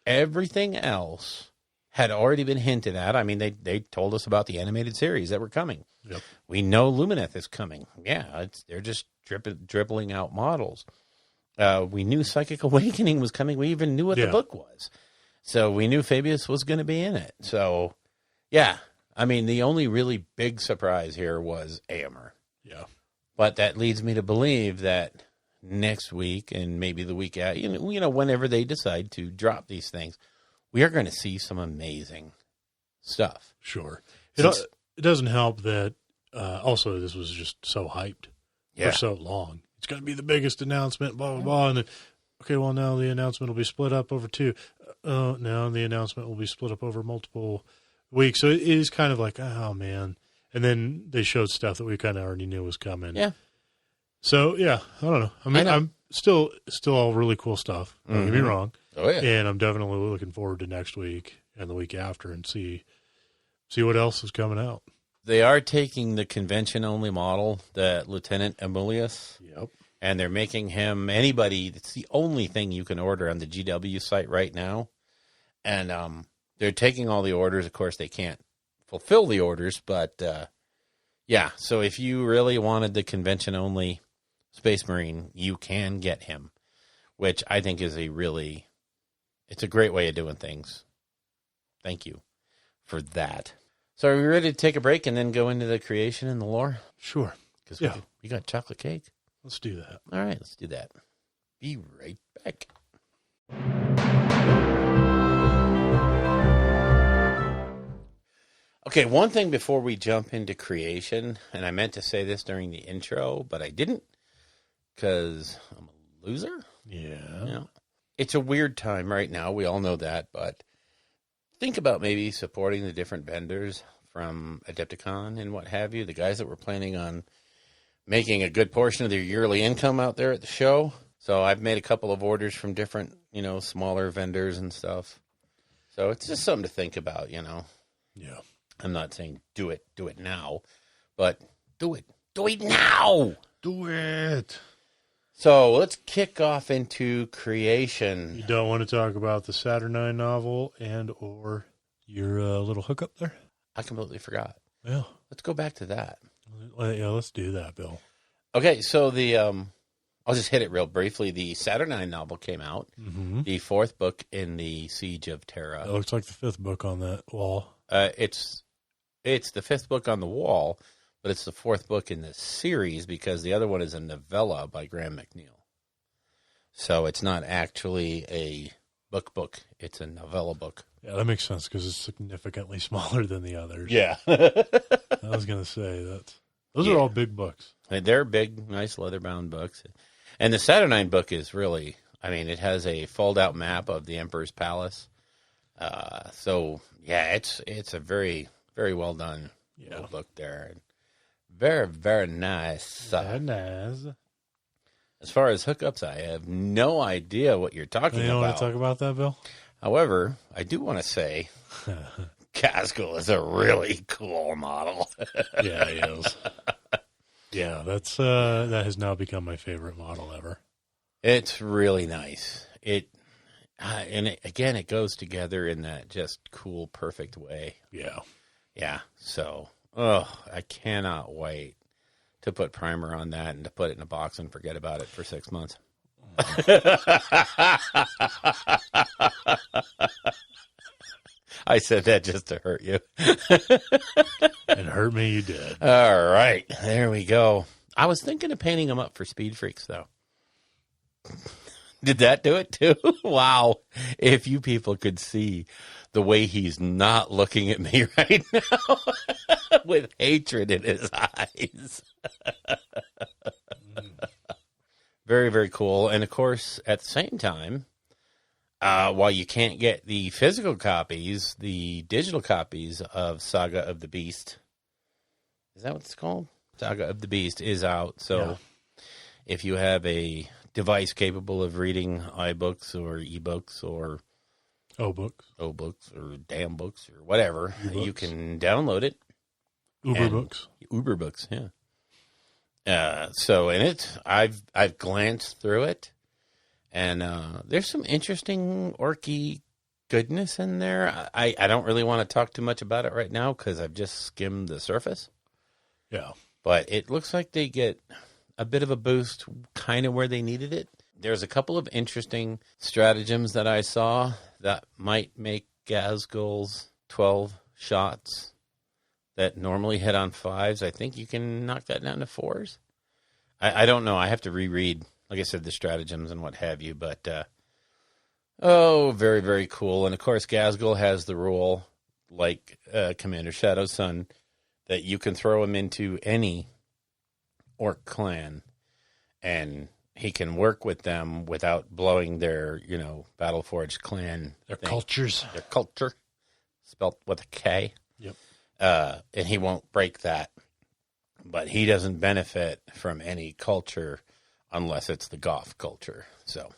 Everything else had already been hinted at. I mean, they told us about the animated series that were coming. Yep. We know Lumineth is coming. Yeah, they're just dribbling out models. We knew Psychic Awakening was coming. We even knew what the book was. So we knew Fabius was going to be in it. So, yeah. I mean, the only really big surprise here was Amber. Yeah. But that leads me to believe that next week and maybe the week out, whenever they decide to drop these things, we are going to see some amazing stuff. Sure. It doesn't help that also this was just so hyped for so long. It's going to be the biggest announcement, blah, blah, blah. And then, okay, well, now the announcement will be split up over two. Now the announcement will be split up over multiple weeks. So it is kind of like, oh, man. And then they showed stuff that we kind of already knew was coming. Yeah. So, yeah, I don't know. I mean, I'm still all really cool stuff. Don't get me wrong. Oh, yeah. And I'm definitely looking forward to next week and the week after and see what else is coming out. They are taking the convention-only model, the Lieutenant Amulius. Yep. And they're making him anybody. It's the only thing you can order on the GW site right now. And they're taking all the orders. Of course, they can't fulfill the orders. But, yeah. So if you really wanted the convention-only Space Marine, you can get him. Which I think is it's a great way of doing things. Thank you for that. So are we ready to take a break and then go into the creation and the lore? Sure. Because we got chocolate cake. Let's do that. All right, let's do that. Be right back. Okay, one thing before we jump into creation, and I meant to say this during the intro, but I didn't because I'm a loser. Yeah. It's a weird time right now. We all know that, but think about maybe supporting the different vendors from Adepticon and what have you, the guys that were planning on making a good portion of their yearly income out there at the show. So I've made a couple of orders from different, smaller vendors and stuff. So it's just something to think about, Yeah. I'm not saying do it now, but do it now. Do it. So let's kick off into creation. You don't want to talk about the Saturnine novel and or your little hookup there? I completely forgot. Yeah. Let's go back to that. Yeah, let's do that, Bill. Okay, so I'll just hit it real briefly. The Saturnine novel came out, the fourth book in the Siege of Terra. It looks like the fifth book on that wall. It's the fifth book on the wall, but it's the fourth book in the series because the other one is a novella by Graham McNeil. So it's not actually a book. It's a novella book. Yeah, that makes sense because it's significantly smaller than the others. Yeah. I was going to say that. Those are all big books. They're big, nice leather-bound books. And the Saturnine book is really, it has a fold-out map of the Emperor's Palace. So, yeah, it's a very, very well-done little book there. Very, very nice. Very nice. As far as hookups, I have no idea what you're talking about. You don't want to talk about that, Bill? However, I do want to say Casco is a really cool model. Yeah, he is. Yeah, that has now become my favorite model ever. It's really nice. It goes together in that just cool, perfect way. Yeah. Yeah. So, I cannot wait to put primer on that and to put it in a box and forget about it for 6 months. I said that just to hurt you. And hurt me, you did. All right. There we go. I was thinking of painting him up for Speed Freaks, though. Did that do it, too? Wow. If you people could see the way he's not looking at me right now with hatred in his eyes. Very, very cool. And, of course, at the same time, while you can't get the physical copies, the digital copies of Saga of the Beast, is that what it's called? Saga of the Beast is out. So if you have a device capable of reading iBooks or eBooks or O-books or damn books or whatever, E-books. you can download it Uber Books. Uber Books, yeah. I've glanced through it, and there's some interesting orky goodness in there. I don't really want to talk too much about it right now because I've just skimmed the surface. Yeah. But it looks like they get a bit of a boost kind of where they needed it. There's a couple of interesting stratagems that I saw that might make Gazgul's 12 shots that normally hit on 5s. I think you can knock that down to 4s. I don't know. I have to reread, like I said, the stratagems and what have you. But, very, very cool. And, of course, Gazgul has the rule, like Commander Shadow's son, that you can throw him into any orc clan and he can work with them without blowing their, Battleforged clan. Their cultures. Their culture, spelled with a K. Yep. And he won't break that. But he doesn't benefit from any culture unless it's the Goth culture. So,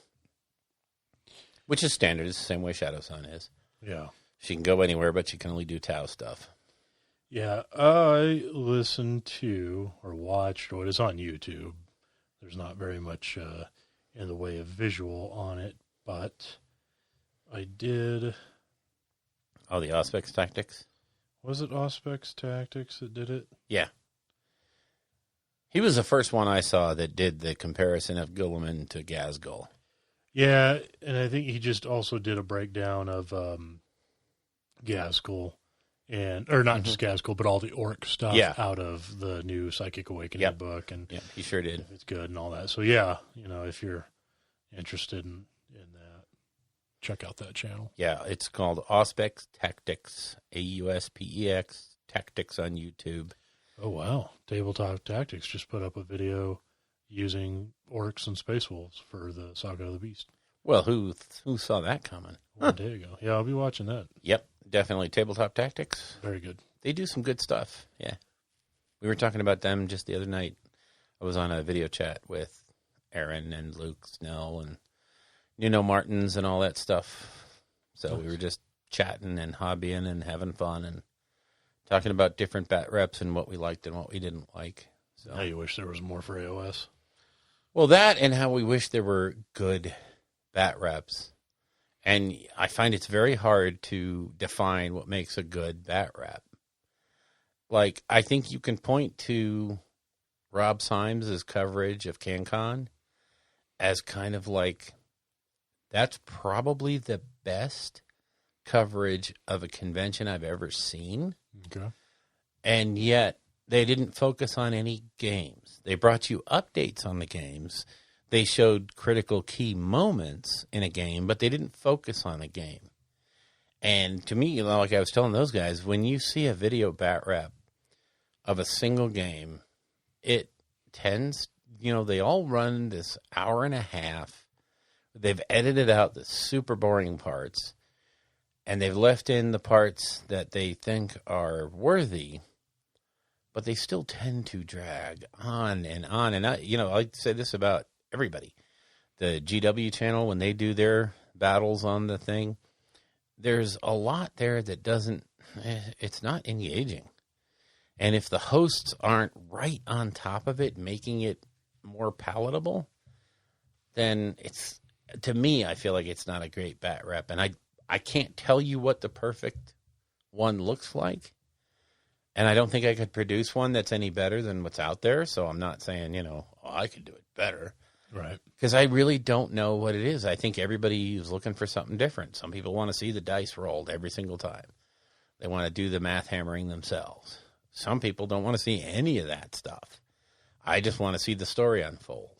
which is standard. It's the same way Shadow Sun is. Yeah. She can go anywhere, but she can only do Tau stuff. Yeah, I listened to or watched, or it's on YouTube. There's not very much in the way of visual on it, but I did. Oh, the Auspex Tactics? Was it Auspex Tactics that did it? Yeah. He was the first one I saw that did the comparison of Guilliman to Gazgul. Yeah, and I think he just also did a breakdown of Gazgul. Or not just Gazgul, but all the orc stuff out of the new Psychic Awakening book. And he sure did. It's good and all that. So, yeah, if you're interested in that, check out that channel. Yeah, it's called Auspex Tactics, AUSPEX Tactics on YouTube. Oh, wow. Tabletop Tactics just put up a video using orcs and space wolves for the Saga of the Beast. Well, who saw that coming? 1 day ago. Yeah, I'll be watching that. Yep, definitely. Tabletop Tactics. Very good. They do some good stuff, yeah. We were talking about them just the other night. I was on a video chat with Aaron and Luke Snell and Nuno Martins and all that stuff. So we were just chatting and hobbying and having fun and talking about different bat reps and what we liked and what we didn't like. So How you wish there was more for AOS. Well, that and how we wish there were good bat reps. And I find it's very hard to define what makes a good bat rep. Like, I think you can point to Rob Symes' coverage of CanCon as kind of like, that's probably the best coverage of a convention I've ever seen. Okay. And yet, they didn't focus on any games. They brought you updates on the games. They showed critical key moments in a game, but they didn't focus on a game. And to me, like I was telling those guys, when you see a video bat rep of a single game, it tends, they all run this hour and a half. They've edited out the super boring parts, and they've left in the parts that they think are worthy, but they still tend to drag on and on. And I say this about everybody. The GW channel, when they do their battles on the thing, there's a lot there that it's not engaging. And if the hosts aren't right on top of it, making it more palatable, then to me, I feel like it's not a great bat rep. And I can't tell you what the perfect one looks like. And I don't think I could produce one that's any better than what's out there. So I'm not saying, I could do it better. Right. Because I really don't know what it is. I think everybody is looking for something different. Some people want to see the dice rolled every single time. They want to do the math hammering themselves. Some people don't want to see any of that stuff. I just want to see the story unfold.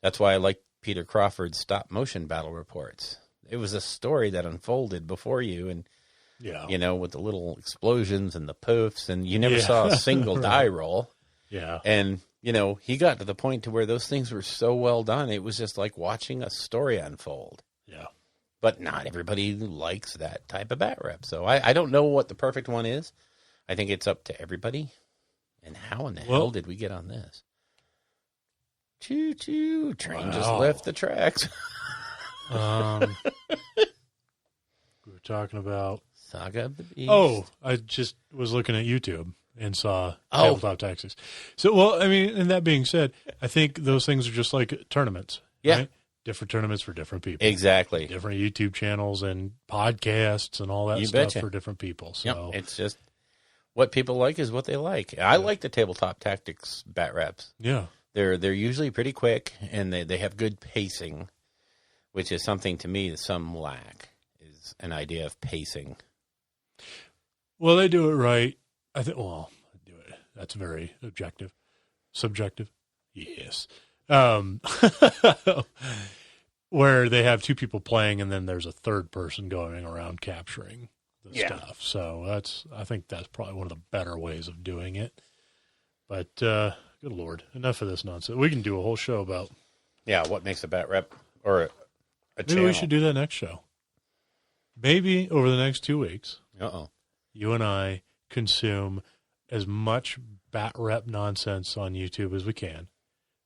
That's why I like Peter Crawford's stop motion battle reports. It was a story that unfolded before you, and with the little explosions and the poofs, and you never saw a single die roll. Yeah. And, he got to the point to where those things were so well done, it was just like watching a story unfold. Yeah. But not everybody likes that type of bat rep. So I don't know what the perfect one is. I think it's up to everybody. And how in the hell did we get on this? Choo-choo. Train just left the tracks. We were talking about Saga of the Beast. Oh, I just was looking at YouTube, and saw Tabletop Tactics. So, well, I mean, and that being said, I think those things are just like tournaments. Yeah. Right? Different tournaments for different people. Exactly. Different YouTube channels and podcasts and all that You stuff betcha. for different people. So It's just what people like is what they like. I like the Tabletop Tactics bat reps. yeah. They're usually pretty quick, and they have good pacing, which is something to me that some lack, is an idea of pacing. Well, they do it right. I think. Well, do it. That's very objective, subjective. Yes. Where they have two people playing, and then there's a third person going around capturing the stuff. So I think that's probably one of the better ways of doing it. But good Lord, enough of this nonsense. We can do a whole show about. Yeah, what makes a bat rep or a Maybe channel. we should do that next show. Maybe over the next 2 weeks, you and I consume as much bat rep nonsense on YouTube as we can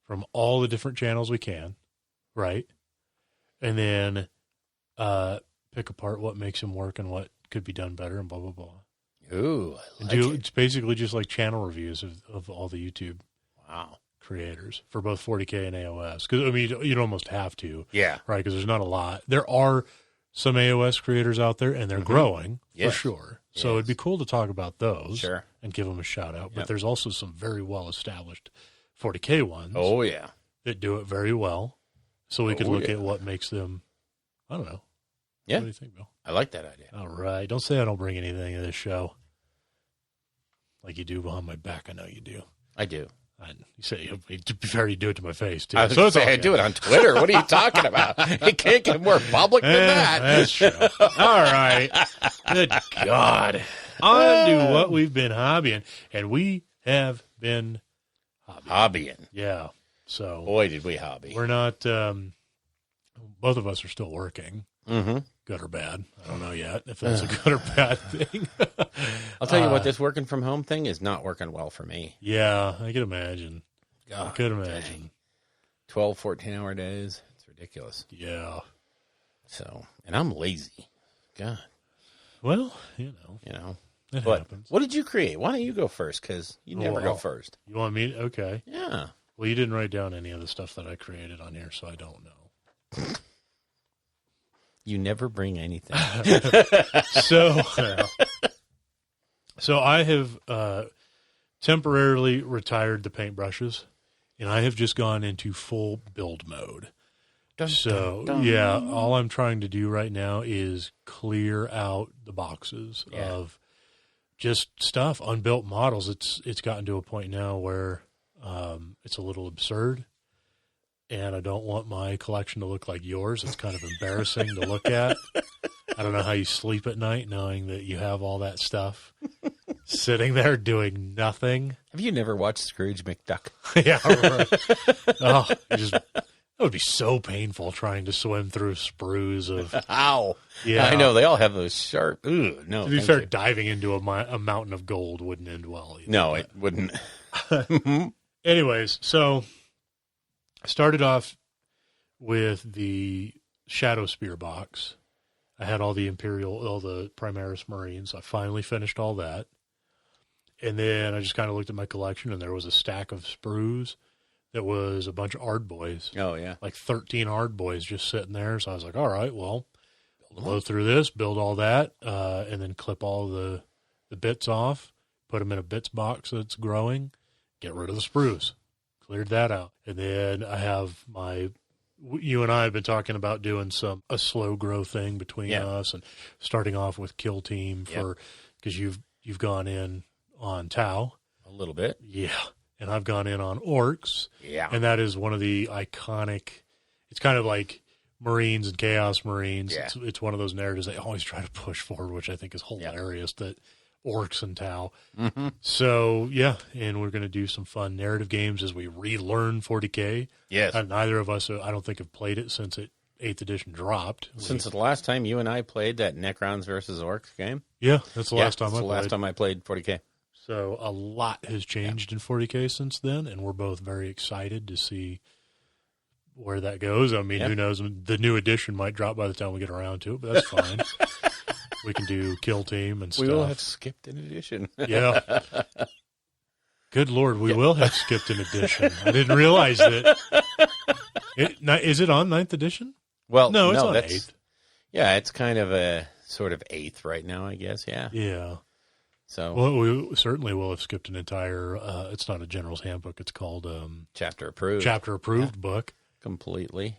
from all the different channels we can, right? And then pick apart what makes them work and what could be done better and blah, blah, blah. Ooh, I like it. It's basically just like channel reviews of all the YouTube creators for both 40K and AOS. Because, I mean, you'd almost have to. Yeah. Right, because there's not a lot. There are some AOS creators out there, and they're growing, for sure. So it'd be cool to talk about those and give them a shout-out. But there's also some very well-established 40K ones that do it very well. So we could look at what makes them, I don't know. Yeah. What do you think, Bill? I like that idea. All right. Don't say I don't bring anything to this show. Like you do behind my back. I know you do. I do. You say, to be fair, you do it to my face, too. I was going to say, I do it on Twitter. What are you talking about? It can't get more public than that. That's true. All right. Good God. On to what we've been hobbying. And we have been hobbying. Yeah. So, boy, did we hobby. We're not, both of us are still working. Mm-hmm. Good or bad. I don't know yet if that's a good or bad thing. I'll tell you what, this working from home thing is not working well for me. Yeah, I can imagine. God, I could imagine. Dang. 12, 14-hour days. It's ridiculous. Yeah. So, and I'm lazy. God. Well, you know. It happens. What did you create? Why don't you go first? Because you never go first. You want me? Okay. Yeah. Well, you didn't write down any of the stuff that I created on here, so I don't know. You never bring anything. So I have temporarily retired the paintbrushes, and I have just gone into full build mode. All I'm trying to do right now is clear out the boxes of just stuff, unbuilt models. It's gotten to a point now where it's a little absurd. And I don't want my collection to look like yours. It's kind of embarrassing to look at. I don't know how you sleep at night knowing that you have all that stuff sitting there doing nothing. Have you never watched Scrooge McDuck? Yeah, right. That would be so painful trying to swim through sprues of. Ow! Yeah, I know they all have those sharp. Ooh, no. To be fair, diving into a mountain of gold wouldn't end well either. No, it wouldn't. Anyways, so. I started off with the Shadow Spear box. I had all the Primaris Marines. I finally finished all that. And then I just kind of looked at my collection, and there was a stack of sprues that was a bunch of Ardboys. Oh, yeah. Like 13 Ardboys just sitting there. So I was like, all right, well, blow through this, build all that, and then clip all the bits off, put them in a bits box that's growing, get rid of the sprues. Cleared that out. And then I have you and I have been talking about doing a slow grow thing between us and starting off with Kill Team because you've gone in on Tau. A little bit. Yeah. And I've gone in on Orcs. Yeah. And that is one of the iconic, it's kind of like Marines and Chaos Marines. Yeah. It's one of those narratives they always try to push forward, which I think is hilarious that Orcs and Tau. Mm-hmm. So, and we're going to do some fun narrative games as we relearn 40K. Yes. Neither of us, I don't think, have played it since 8th edition dropped. Since the last time you and I played that Necrons versus Orcs game? Yeah, that's the last time I played. Last time I played 40K. So a lot has changed in 40K since then, and we're both very excited to see where that goes. I mean, who knows? The new edition might drop by the time we get around to it, but that's fine. We can do Kill Team and stuff. We will have skipped an edition. Yeah. Good Lord, we will have skipped an edition. I didn't realize that. Is it on 9th edition? Well, No, it's on 8th. Yeah, it's kind of a sort of 8th right now, I guess. Yeah. Yeah. So, Well, we certainly will have skipped an entire, it's not a General's Handbook, it's called chapter approved. Chapter Approved book. Completely.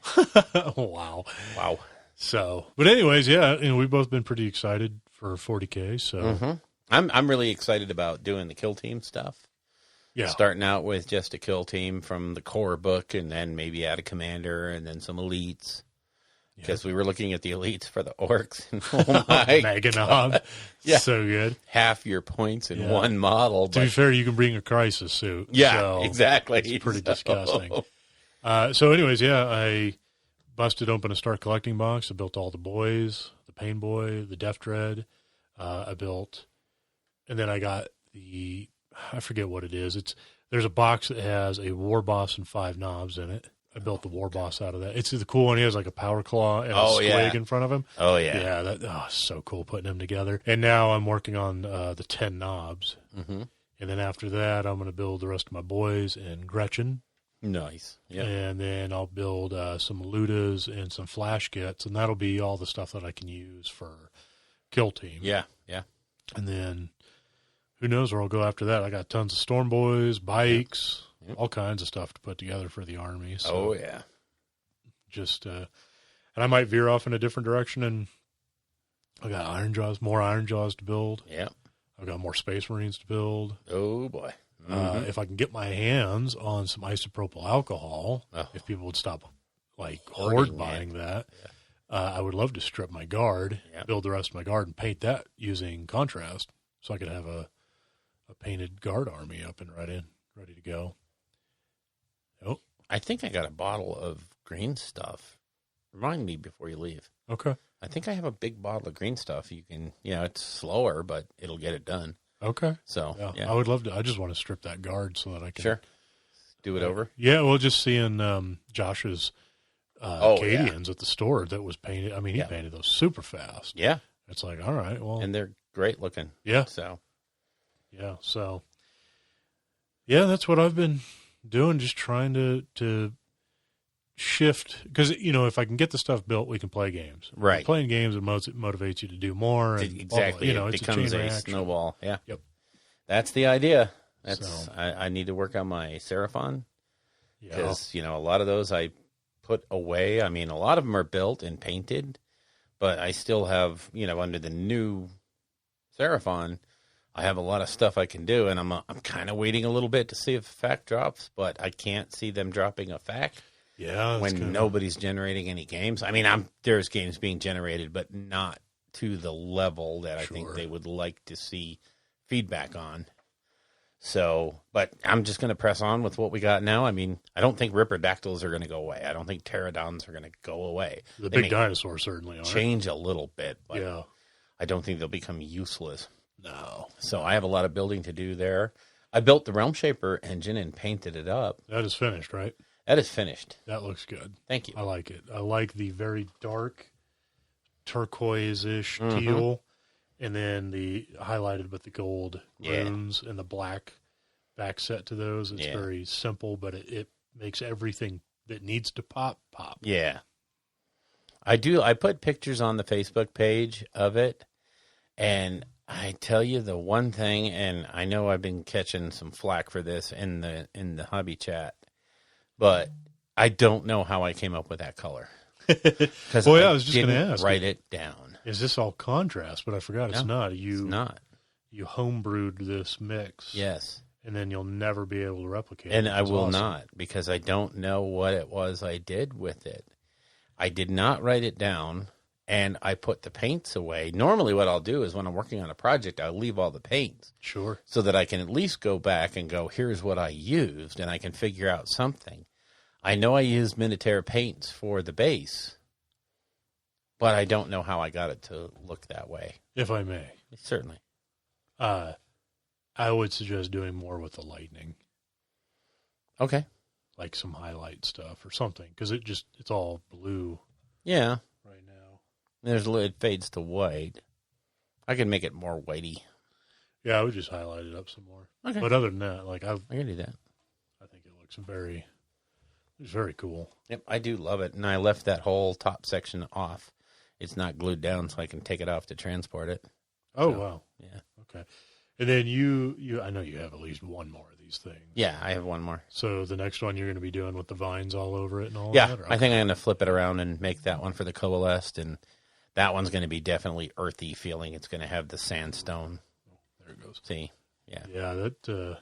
Wow. Wow. So, but anyways, yeah, we've both been pretty excited for 40K, so. I'm really excited about doing the kill team stuff. Yeah. Starting out with just a kill team from the core book, and then maybe add a commander, and then some elites. Because we were looking at the elites for the orcs. And oh my Maganob. Yeah. So good. half your points in one model. To be fair, you can bring a crisis suit. Yeah, so exactly. It's pretty disgusting. So anyways, yeah, I busted open a Start Collecting box. I built all the boys, the Pain Boy, the Death Dread. I built, and then I got I forget what it is. There's a box that has a War Boss and 5 knobs in it. I built the War Boss out of that. It's the cool one. He has like a power claw and a squig in front of him. Oh, yeah. Yeah, so cool putting them together. And now I'm working on the 10 knobs. Mm-hmm. And then after that, I'm going to build the rest of my boys and Gretchen. Nice. Yeah. And then I'll build some Ludas and some Flash kits, and that'll be all the stuff that I can use for Kill Team. Yeah, yeah. And then who knows where I'll go after that. I got tons of Storm Boys, bikes, all kinds of stuff to put together for the army. So oh, yeah. Just, and I might veer off in a different direction, and I got more Iron Jaws to build. Yeah. I've got more Space Marines to build. Oh, boy. If I can get my hands on some isopropyl alcohol, if people would stop horde buying that, I would love to strip my guard, build the rest of my guard, and paint that using contrast, so I could have a painted guard army up and ready to go. Oh, I think I got a bottle of green stuff. Remind me before you leave. Okay. I think I have a big bottle of green stuff. You can, it's slower, but it'll get it done. Okay. So, I would love to. I just want to strip that guard so that I can. Sure. Do it over? Yeah, well, just seeing Josh's Acadians at the store that was painted. I mean, he painted those super fast. Yeah. It's like, all right, well. And they're great looking. Yeah. So. Yeah, so. Yeah, that's what I've been doing, just trying to shift. Because, if I can get the stuff built, we can play games. Right. Playing games, it motivates you to do more. And exactly. It it's becomes a snowball. Yeah. Yep. That's the idea. I need to work on my Seraphon. Because, a lot of those I put away. I mean, a lot of them are built and painted, but I still have, under the new Seraphon, I have a lot of stuff I can do, and I'm kind of waiting a little bit to see if a fact drops, but I can't see them dropping a fact. Yeah, when nobody's generating any games. I mean, there's games being generated, but not to the level that I think they would like to see feedback on. So, but I'm just going to press on with what we got now. I mean, I don't think Ripperdactyls are going to go away. I don't think Pterodons are going to go away. The big dinosaurs certainly are. Change a little bit, but I don't think they'll become useless. No. So I have a lot of building to do there. I built the Realm Shaper engine and painted it up. That is finished, right? That is finished. That looks good. Thank you. I like it. I like the very dark turquoise-ish teal, and then the highlighted with the gold runes and the black back set to those. It's very simple, but it makes everything that needs to pop. Yeah. I do. I put pictures on the Facebook page of it, and I tell you the one thing, and I know I've been catching some flack for this in the hobby chat, but I don't know how I came up with that color. Because I was just going to ask. Write it down. Is this all contrast? But I forgot it's not. It's not. You homebrewed this mix. Yes. And then you'll never be able to replicate it. And I will not, because I don't know what it was I did with it. I did not write it down, and I put the paints away. Normally what I'll do is when I'm working on a project, I'll leave all the paints. Sure. So that I can at least go back and go, here's what I used, and I can figure out something. I know I used Minotaur paints for the base, but I don't know how I got it to look that way. If I may. Certainly. I would suggest doing more with the lightning. Okay. Like some highlight stuff or something, because it's all blue. Yeah. Right now. It fades to white. I can make it more whitey. Yeah, I would just highlight it up some more. Okay. But other than that, like I can do that. I think it looks very cool. Yep, I do love it. And I left that whole top section off. It's not glued down, so I can take it off to transport it. Oh, So, wow. Yeah. Okay. And then you I know you have at least one more of these things. Yeah, I have one more. So the next one you're going to be doing with the vines all over it and all Yeah, that? Or? I think I'm going to flip it around and make that one for the coalesced, and that one's going to be definitely earthy feeling. It's going to have the sandstone. There it goes. See? Yeah. Yeah, that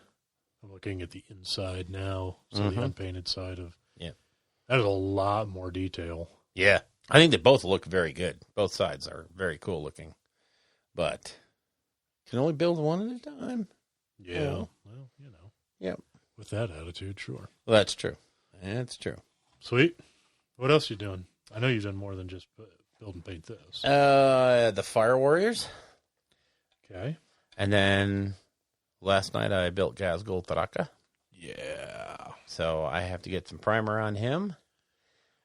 I'm looking at the inside now, so the unpainted side of that is a lot more detail. Yeah. I think they both look very good. Both sides are very cool looking. But you can only build one at a time. Yeah. Oh. Well, Yep. with that attitude, sure. Well, that's true. That's true. Sweet. What else you doing? I know you've done more than just build and paint this. The Fire Warriors. Okay. And then last night I built Gazgul Taraka. Yeah. So I have to get some primer on him.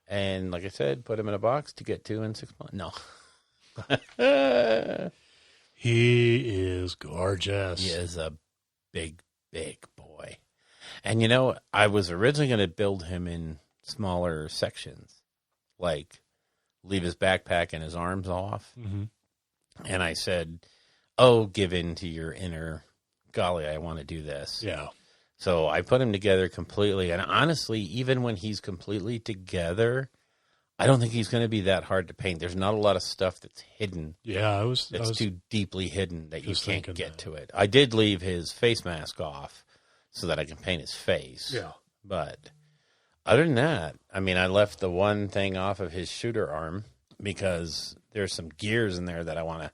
And like I said, put him in a box to get 2 in 6 months. No. He is gorgeous. He is a big, big boy. And, you know, I was originally going to build him in smaller sections, like leave his backpack and his arms off. Mm-hmm. And I said, oh, give in to your inner, golly, I want to do this. Yeah. So I put him together completely. And honestly, even when he's completely together, I don't think he's going to be that hard to paint. There's not a lot of stuff that's hidden. Yeah, I was Too deeply hidden that you just can't thinking get that. to it. I did leave his face mask off so that I can paint his face. Yeah. But other than that, I mean, I left the one thing off of his shooter arm because there's some gears in there that I want to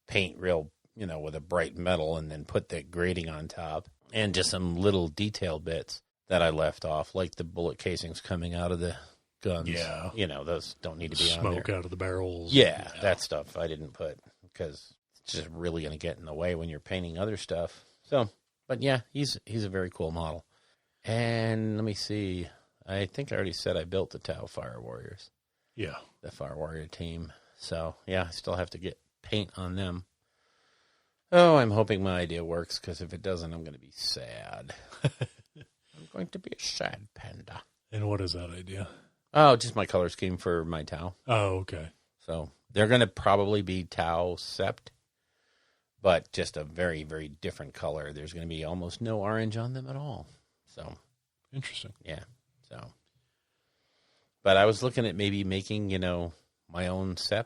paint real, with a bright metal and then put the grading on top. And just some little detail bits that I left off, like the bullet casings coming out of the guns. Yeah. Those don't need to be on smoke there. out of the barrels. Yeah, that stuff I didn't put because it's just really going to get in the way when you're painting other stuff. So, but yeah, he's a very cool model. And let me see. I think I already said I built the Tau Fire Warriors. Yeah. The Fire Warrior team. So, yeah, I still have to get paint on them. Oh, I'm hoping my idea works, because if it doesn't, I'm going to be sad. I'm going to be a sad panda. And what is that idea? Oh, just my color scheme for my Tau. Oh, okay. So they're going to probably be Tau Sept, but just a very, very different color. There's going to be almost no orange on them at all. So Interesting. yeah. So, but I was looking at maybe making, my own Sept.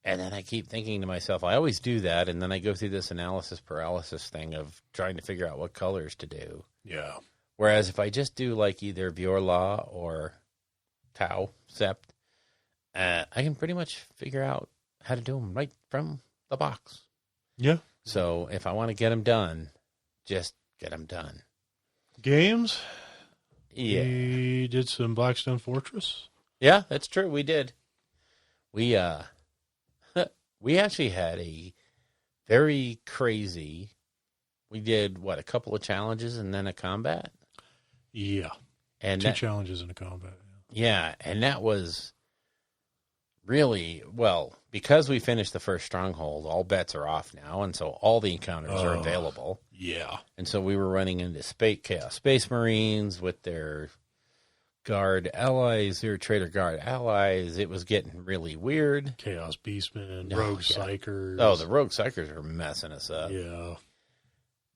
And then I keep thinking to myself, I always do that. And then I go through this analysis paralysis thing of trying to figure out what colors to do. Yeah. Whereas if I just do like either Viorla or Tau Sept, I can pretty much figure out how to do them right from the box. Yeah. So if I want to get them done, just get them done. Games? Yeah. We did some Blackstone Fortress. Yeah, that's true. We did. We actually had a very crazy, we did, a couple of challenges and then a combat? Yeah. And Two challenges in a combat. Yeah, and that was really, because we finished the first stronghold, all bets are off now, and so all the encounters are available. Yeah. And so we were running into Chaos Space Marines with their guard allies, their traitor guard allies. It was getting really weird. Chaos Beastmen, Oh, Rogue yeah. Psychers. Oh, the Rogue Psychers are messing us up. Yeah.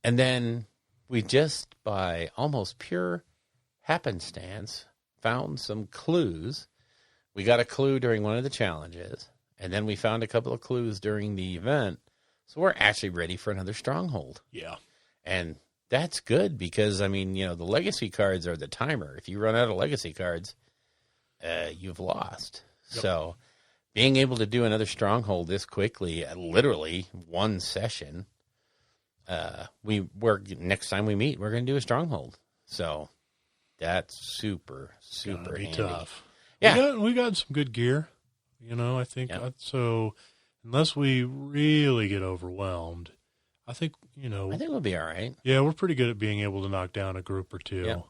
And then we just, by almost pure happenstance, found some clues. We got a clue during one of the challenges, and then we found a couple of clues during the event. So we're actually ready for another stronghold. Yeah. And that's good because, the legacy cards are the timer. If you run out of legacy cards, you've lost. Yep. So being able to do another stronghold this quickly, literally one session, next time we meet, we're going to do a stronghold. So that's super, super handy. Tough. Yeah. We got some good gear, I think. Yep. So unless we really get overwhelmed, I think, I think we'll be all right. Yeah, we're pretty good at being able to knock down a group or two. Yep.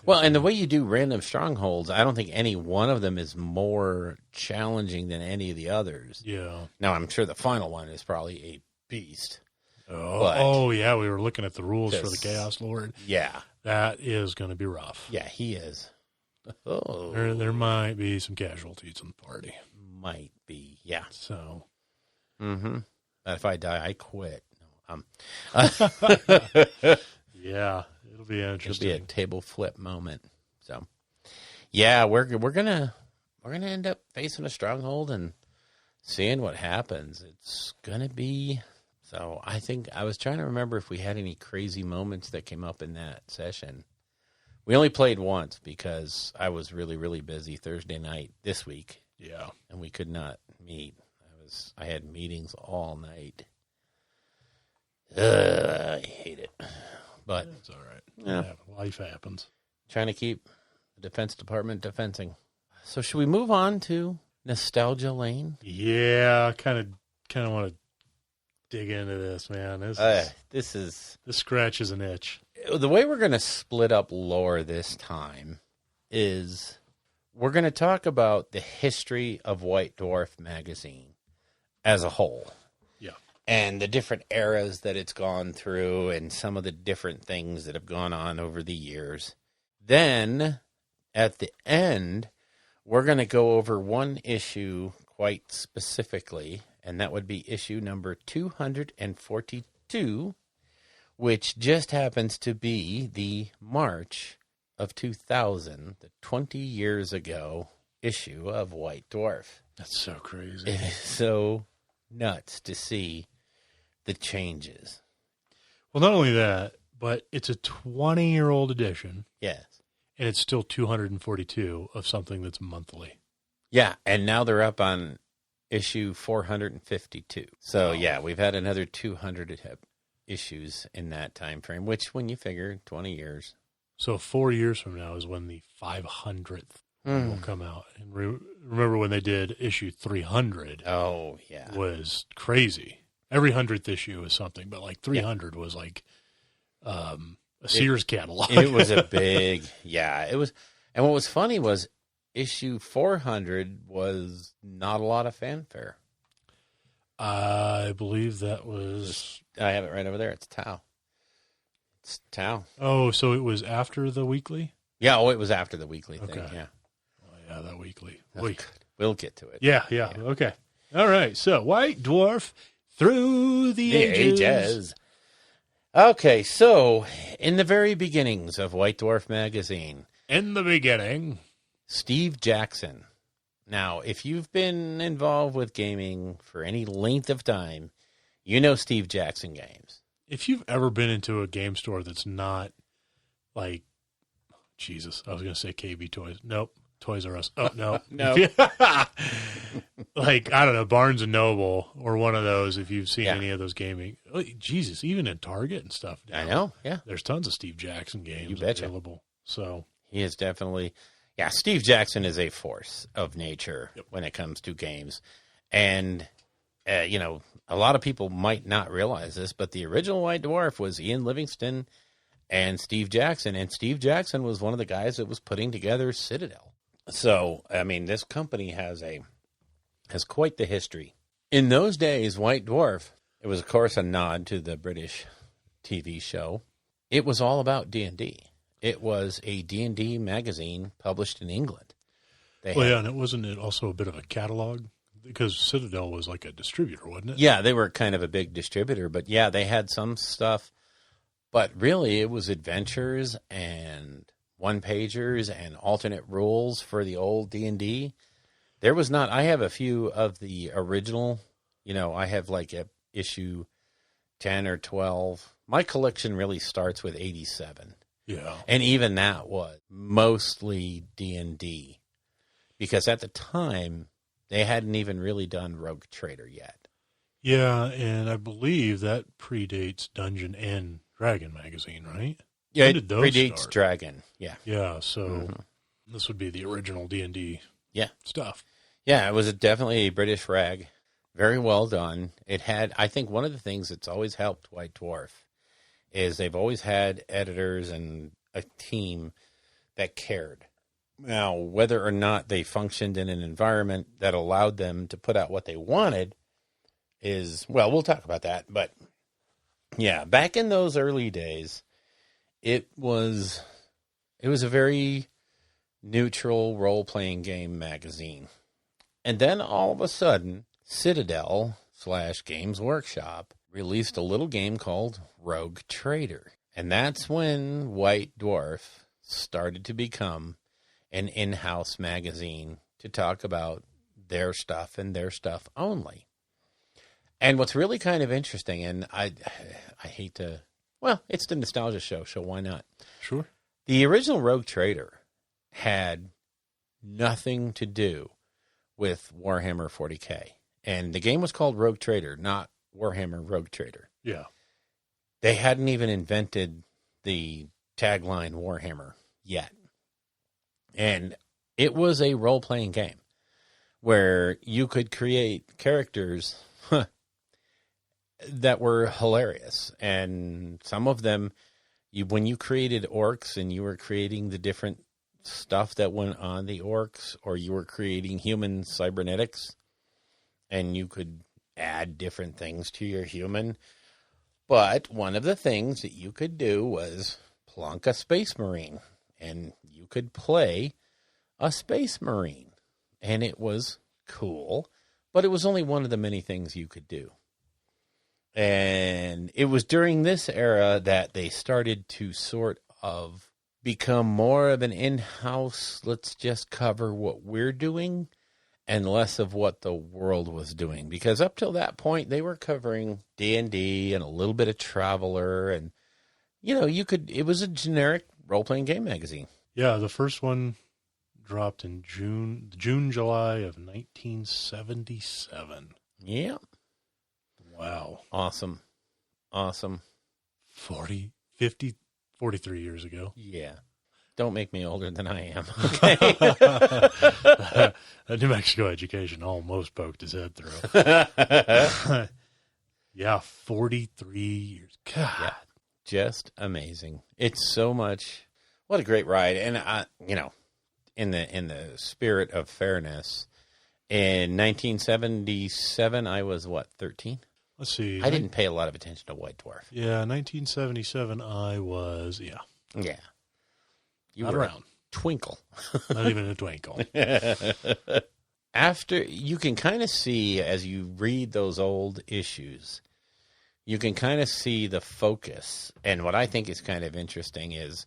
Well, and the way you do random strongholds, I don't think any one of them is more challenging than any of the others. Yeah. Now, I'm sure the final one is probably a beast. Oh, yeah, we were looking at the rules for the Chaos Lord. Yeah. That is going to be rough. Yeah, he is. Oh. There might be some casualties in the party. Might be, yeah. So. Mm-hmm. If I die, I quit. Yeah, it'll be interesting. It'll be a table flip moment. So, yeah, we're gonna end up facing a stronghold and seeing what happens. It's gonna be. So I think I was trying to remember if we had any crazy moments that came up in that session. We only played once because I was really, really busy Thursday night this week. Yeah, and we could not meet. I had meetings all night. I hate it, but it's all right. Yeah. Life happens. Trying to keep the Defense Department defensing. So should we move on to Nostalgia Lane? Yeah, kind of want to dig into this, man. This scratches an itch. The way we're going to split up lore this time is we're going to talk about the history of White Dwarf magazine as a whole. Yeah. And the different eras that it's gone through and some of the different things that have gone on over the years. Then, at the end, we're going to go over one issue quite specifically, and that would be issue number 242, which just happens to be the March of 2000, the 20 years ago issue of White Dwarf. That's so crazy. It is so nuts to see the changes. Well, not only that, but it's a 20-year-old edition. Yes. And it's still 242 of something that's monthly. Yeah, and now they're up on issue 452. So, yeah, we've had another 200 issues in that time frame, which when you figure 20 years. So 4 years from now is when the 500th will come out. And remember when they did issue 300? Oh, yeah. Was crazy. Every 100th issue was something, but like 300 was like a Sears catalog. It was a big, it was. And what was funny was issue 400 was not a lot of fanfare. I believe that was... I have it right over there. It's Tau. It's Tau. Oh, so it was after the weekly? Yeah, it was after the weekly thing, yeah. Oh, yeah, that weekly. We'll get to it. Yeah, okay. All right, so White Dwarf through the ages. Okay, so in the very beginnings of White Dwarf magazine. In the beginning. Steve Jackson. Now, if you've been involved with gaming for any length of time, you know Steve Jackson games. If you've ever been into a game store that's not like, Jesus, I was going to say KB Toys. Nope. Toys R Us. Oh, no. No. Like, I don't know, Barnes & Noble or one of those, if you've seen Yeah. any of those gaming. Oh, Jesus, even in Target and stuff. Now, I know, yeah. There's tons of Steve Jackson games You betcha. available. So He is definitely, Steve Jackson is a force of nature when it comes to games. And, a lot of people might not realize this, but the original White Dwarf was Ian Livingston and Steve Jackson. And Steve Jackson was one of the guys that was putting together Citadel. So, I mean, this company has quite the history. In those days, White Dwarf, it was, of course, a nod to the British TV show. It was all about D&D. It was a D&D magazine published in England. and it wasn't it also a bit of a catalog? Because Citadel was like a distributor, wasn't it? Yeah, they were kind of a big distributor, but yeah, they had some stuff. But really, it was adventures and one-pagers and alternate rules for the old D&D. There was not... I have a few of the original. I have like a issue 10 or 12. My collection really starts with 87. Yeah. And even that was mostly D&D. Because at the time, they hadn't even really done Rogue Trader yet. Yeah, and I believe that predates Dungeon and Dragon magazine, right? Yeah, When it did those predates start? Dragon. Yeah. Yeah, so this would be the original D&D stuff. Yeah, it was definitely a British rag. Very well done. It had, I think one of the things that's always helped White Dwarf is they've always had editors and a team that cared. Now, whether or not they functioned in an environment that allowed them to put out what they wanted is, well, we'll talk about that. But yeah, back in those early days, it was a very neutral role-playing game magazine. And then all of a sudden, Citadel / Games Workshop released a little game called Rogue Trader. And that's when White Dwarf started to become an in-house magazine to talk about their stuff and their stuff only. And what's really kind of interesting, and I hate to, well, it's the nostalgia show, so why not? Sure. The original Rogue Trader had nothing to do with Warhammer 40K. And the game was called Rogue Trader, not Warhammer Rogue Trader. Yeah. They hadn't even invented the tagline Warhammer yet. And it was a role-playing game where you could create characters that were hilarious. And some of them, when you created orcs and you were creating the different stuff that went on the orcs, or you were creating human cybernetics, and you could add different things to your human. But one of the things that you could do was plunk a space marine, and you could play a space marine. And it was cool, but it was only one of the many things you could do. And it was during this era that they started to sort of become more of an in-house, let's just cover what we're doing, and less of what the world was doing. Because up till that point, they were covering D&D and a little bit of Traveler, and, you know, it was a generic role-playing game magazine. Yeah, the first one dropped in July of 1977. Yeah. Wow. Awesome. 43 years ago. Yeah. Don't make me older than I am. Okay. New Mexico education almost poked his head through. Yeah, 43 years. God. Yeah. Just amazing. It's so much. What a great ride. And in the spirit of fairness, in 1977 I was 13? Let's see. I didn't pay a lot of attention to White Dwarf. Yeah, 1977 I was, yeah. Yeah. You Not were around. A twinkle. Not even a twinkle. After, you can kind of see, as you read those old issues, you can kind of see the focus. And what I think is kind of interesting is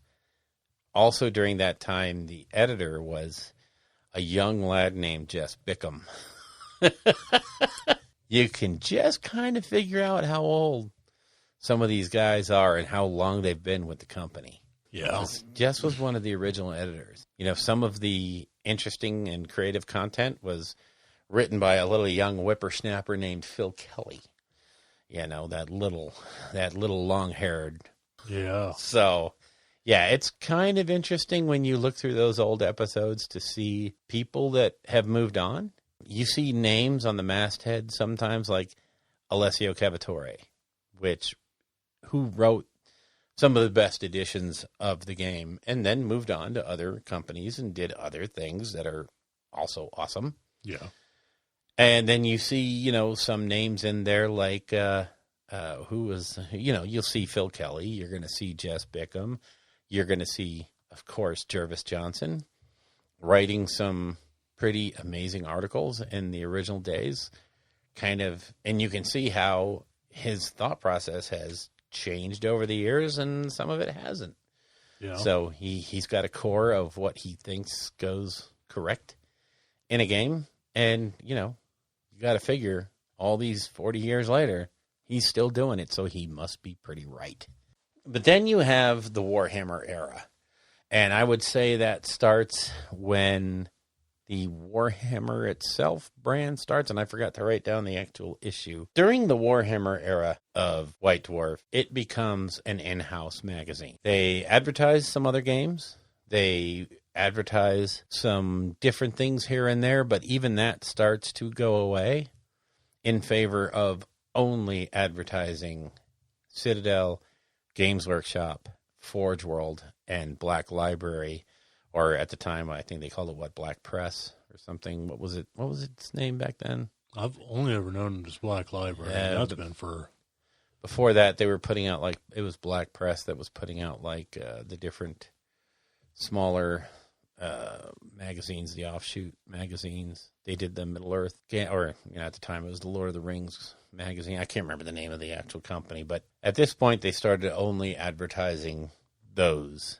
also during that time, the editor was a young lad named Jess Bickham. You can just kind of figure out how old some of these guys are and how long they've been with the company. Yeah. Jess was one of the original editors. You know, some of the interesting and creative content was written by a little young whippersnapper named Phil Kelly. You know, that little long-haired. Yeah. So, yeah, it's kind of interesting when you look through those old episodes to see people that have moved on. You see names on the masthead sometimes like Alessio Cavatore, who wrote some of the best editions of the game and then moved on to other companies and did other things that are also awesome. Yeah. And then you see, some names in there like, you'll see Phil Kelly. You're going to see Jess Bickham. You're going to see, of course, Jervis Johnson writing some pretty amazing articles in the original days, and you can see how his thought process has changed over the years, and some of it hasn't. Yeah. So he's got a core of what he thinks goes correct in a game, and you got to figure all these 40 years later, he's still doing it, so he must be pretty right. But then you have the Warhammer era, and I would say that starts when the Warhammer itself brand starts, and I forgot to write down the actual issue. During the Warhammer era of White Dwarf, it becomes an in-house magazine. They advertise some other games. They advertise some different things here and there, but even that starts to go away in favor of only advertising Citadel, Games Workshop, Forge World, and Black Library, or at the time, I think they called it Black Press or something. What was it? What was its name back then? I've only ever known it as Black Library. Yeah, that's been for... Before that, they were putting out, like, it was Black Press that was putting out, like, the different smaller magazines, the offshoot magazines. They did the Middle Earth, or, at the time it was the Lord of the Rings magazine. I can't remember the name of the actual company, but at this point, they started only advertising those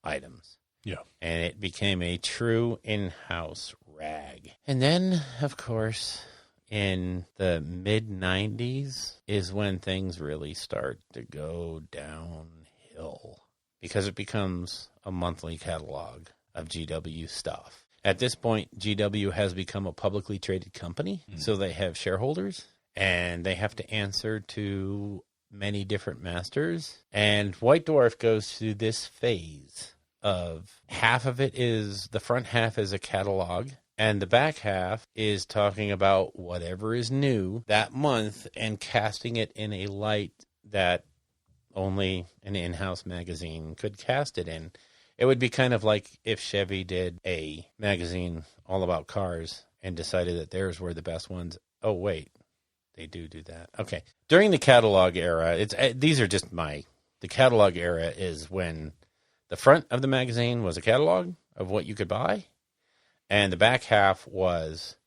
items. Yeah. And it became a true in-house rag. And then, of course, in the mid-90s is when things really start to go downhill, because it becomes a monthly catalog of GW stuff. At this point, GW has become a publicly traded company, so they have shareholders, and they have to answer to many different masters. And White Dwarf goes through this phase of half of it is, the front half is a catalog, and the back half is talking about whatever is new that month and casting it in a light that only an in-house magazine could cast it in. It would be kind of like if Chevy did a magazine all about cars and decided that theirs were the best ones. Oh, wait, they do that. Okay. During the catalog era, the catalog era is when the front of the magazine was a catalog of what you could buy, and the back half was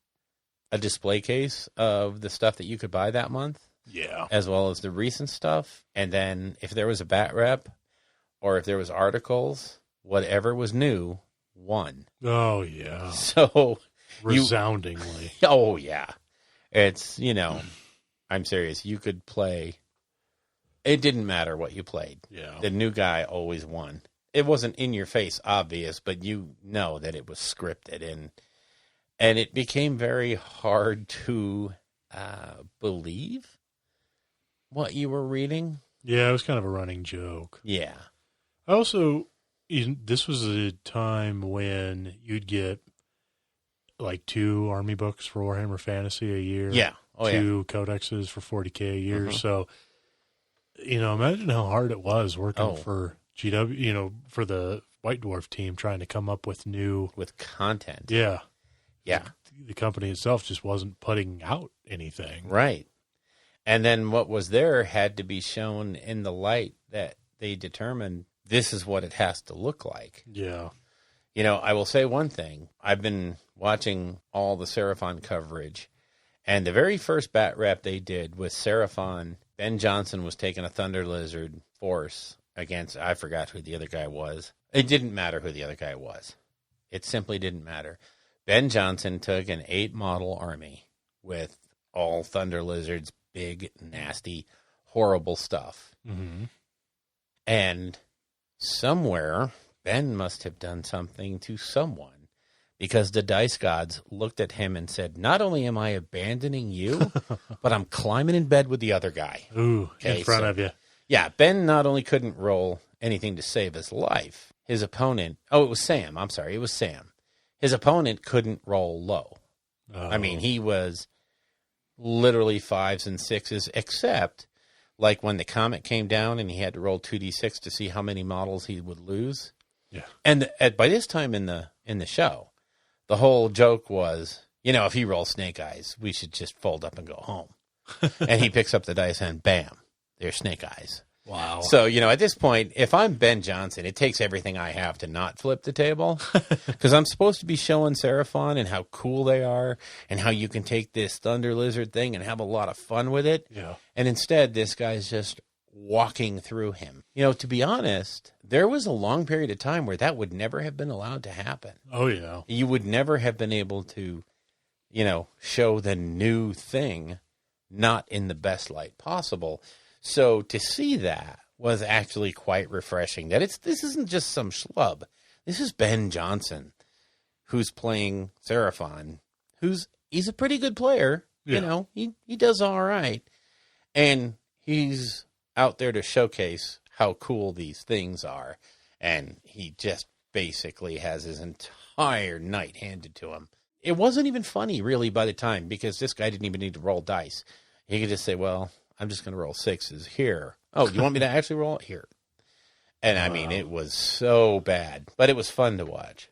a display case of the stuff that you could buy that month. Yeah. As well as the recent stuff. And then if there was a bat rep or if there was articles, whatever was new won. Oh, yeah. So resoundingly. Oh, yeah. It's, I'm serious. You could play. It didn't matter what you played. Yeah. The new guy always won. It wasn't in your face obvious, but you know that it was scripted, and it became very hard to believe what you were reading. Yeah, it was kind of a running joke. Yeah. Also, this was a time when you'd get like 2 army books for Warhammer Fantasy a year. Yeah. Oh, 2 codexes for 40K a year. Mm-hmm. So, imagine how hard it was working for GW, for the White Dwarf team, trying to come up with content. Yeah. Yeah. The company itself just wasn't putting out anything. Right. And then what was there had to be shown in the light that they determined this is what it has to look like. Yeah. I will say one thing. I've been watching all the Seraphon coverage, and the very first bat rep they did with Seraphon, Ben Johnson was taking a Thunder Lizard force against, I forgot who the other guy was. It didn't matter who the other guy was. It simply didn't matter. Ben Johnson took an 8-model army with all Thunder Lizards, big, nasty, horrible stuff. Mm-hmm. And somewhere, Ben must have done something to someone, because the dice gods looked at him and said, not only am I abandoning you, but I'm climbing in bed with the other guy. Ooh, in front of you. Yeah, Ben not only couldn't roll anything to save his life, his opponent, it was Sam. I'm sorry, it was Sam. His opponent couldn't roll low. Oh. I mean, he was literally 5s and 6s, except like when the comet came down and he had to roll 2d6 to see how many models he would lose. Yeah. And by this time in the show, the whole joke was, if he rolls snake eyes, we should just fold up and go home. And he picks up the dice and bam, there's snake eyes. Wow. So, at this point, if I'm Ben Johnson, it takes everything I have to not flip the table, because I'm supposed to be showing Seraphon and how cool they are and how you can take this Thunder Lizard thing and have a lot of fun with it. Yeah. And instead, this guy's just walking through him. To be honest, there was a long period of time where that would never have been allowed to happen. Oh, yeah. You would never have been able to, show the new thing not in the best light possible. So to see that was actually quite refreshing. That this isn't just some schlub. This is Ben Johnson, who's playing Seraphon. He's a pretty good player. Yeah. He does all right, and he's out there to showcase how cool these things are. And he just basically has his entire night handed to him. It wasn't even funny, really, by the time, because this guy didn't even need to roll dice. He could just say, well, I'm just going to roll 6s here. Oh, you want me to actually roll it? Here. And I mean, it was so bad, but it was fun to watch.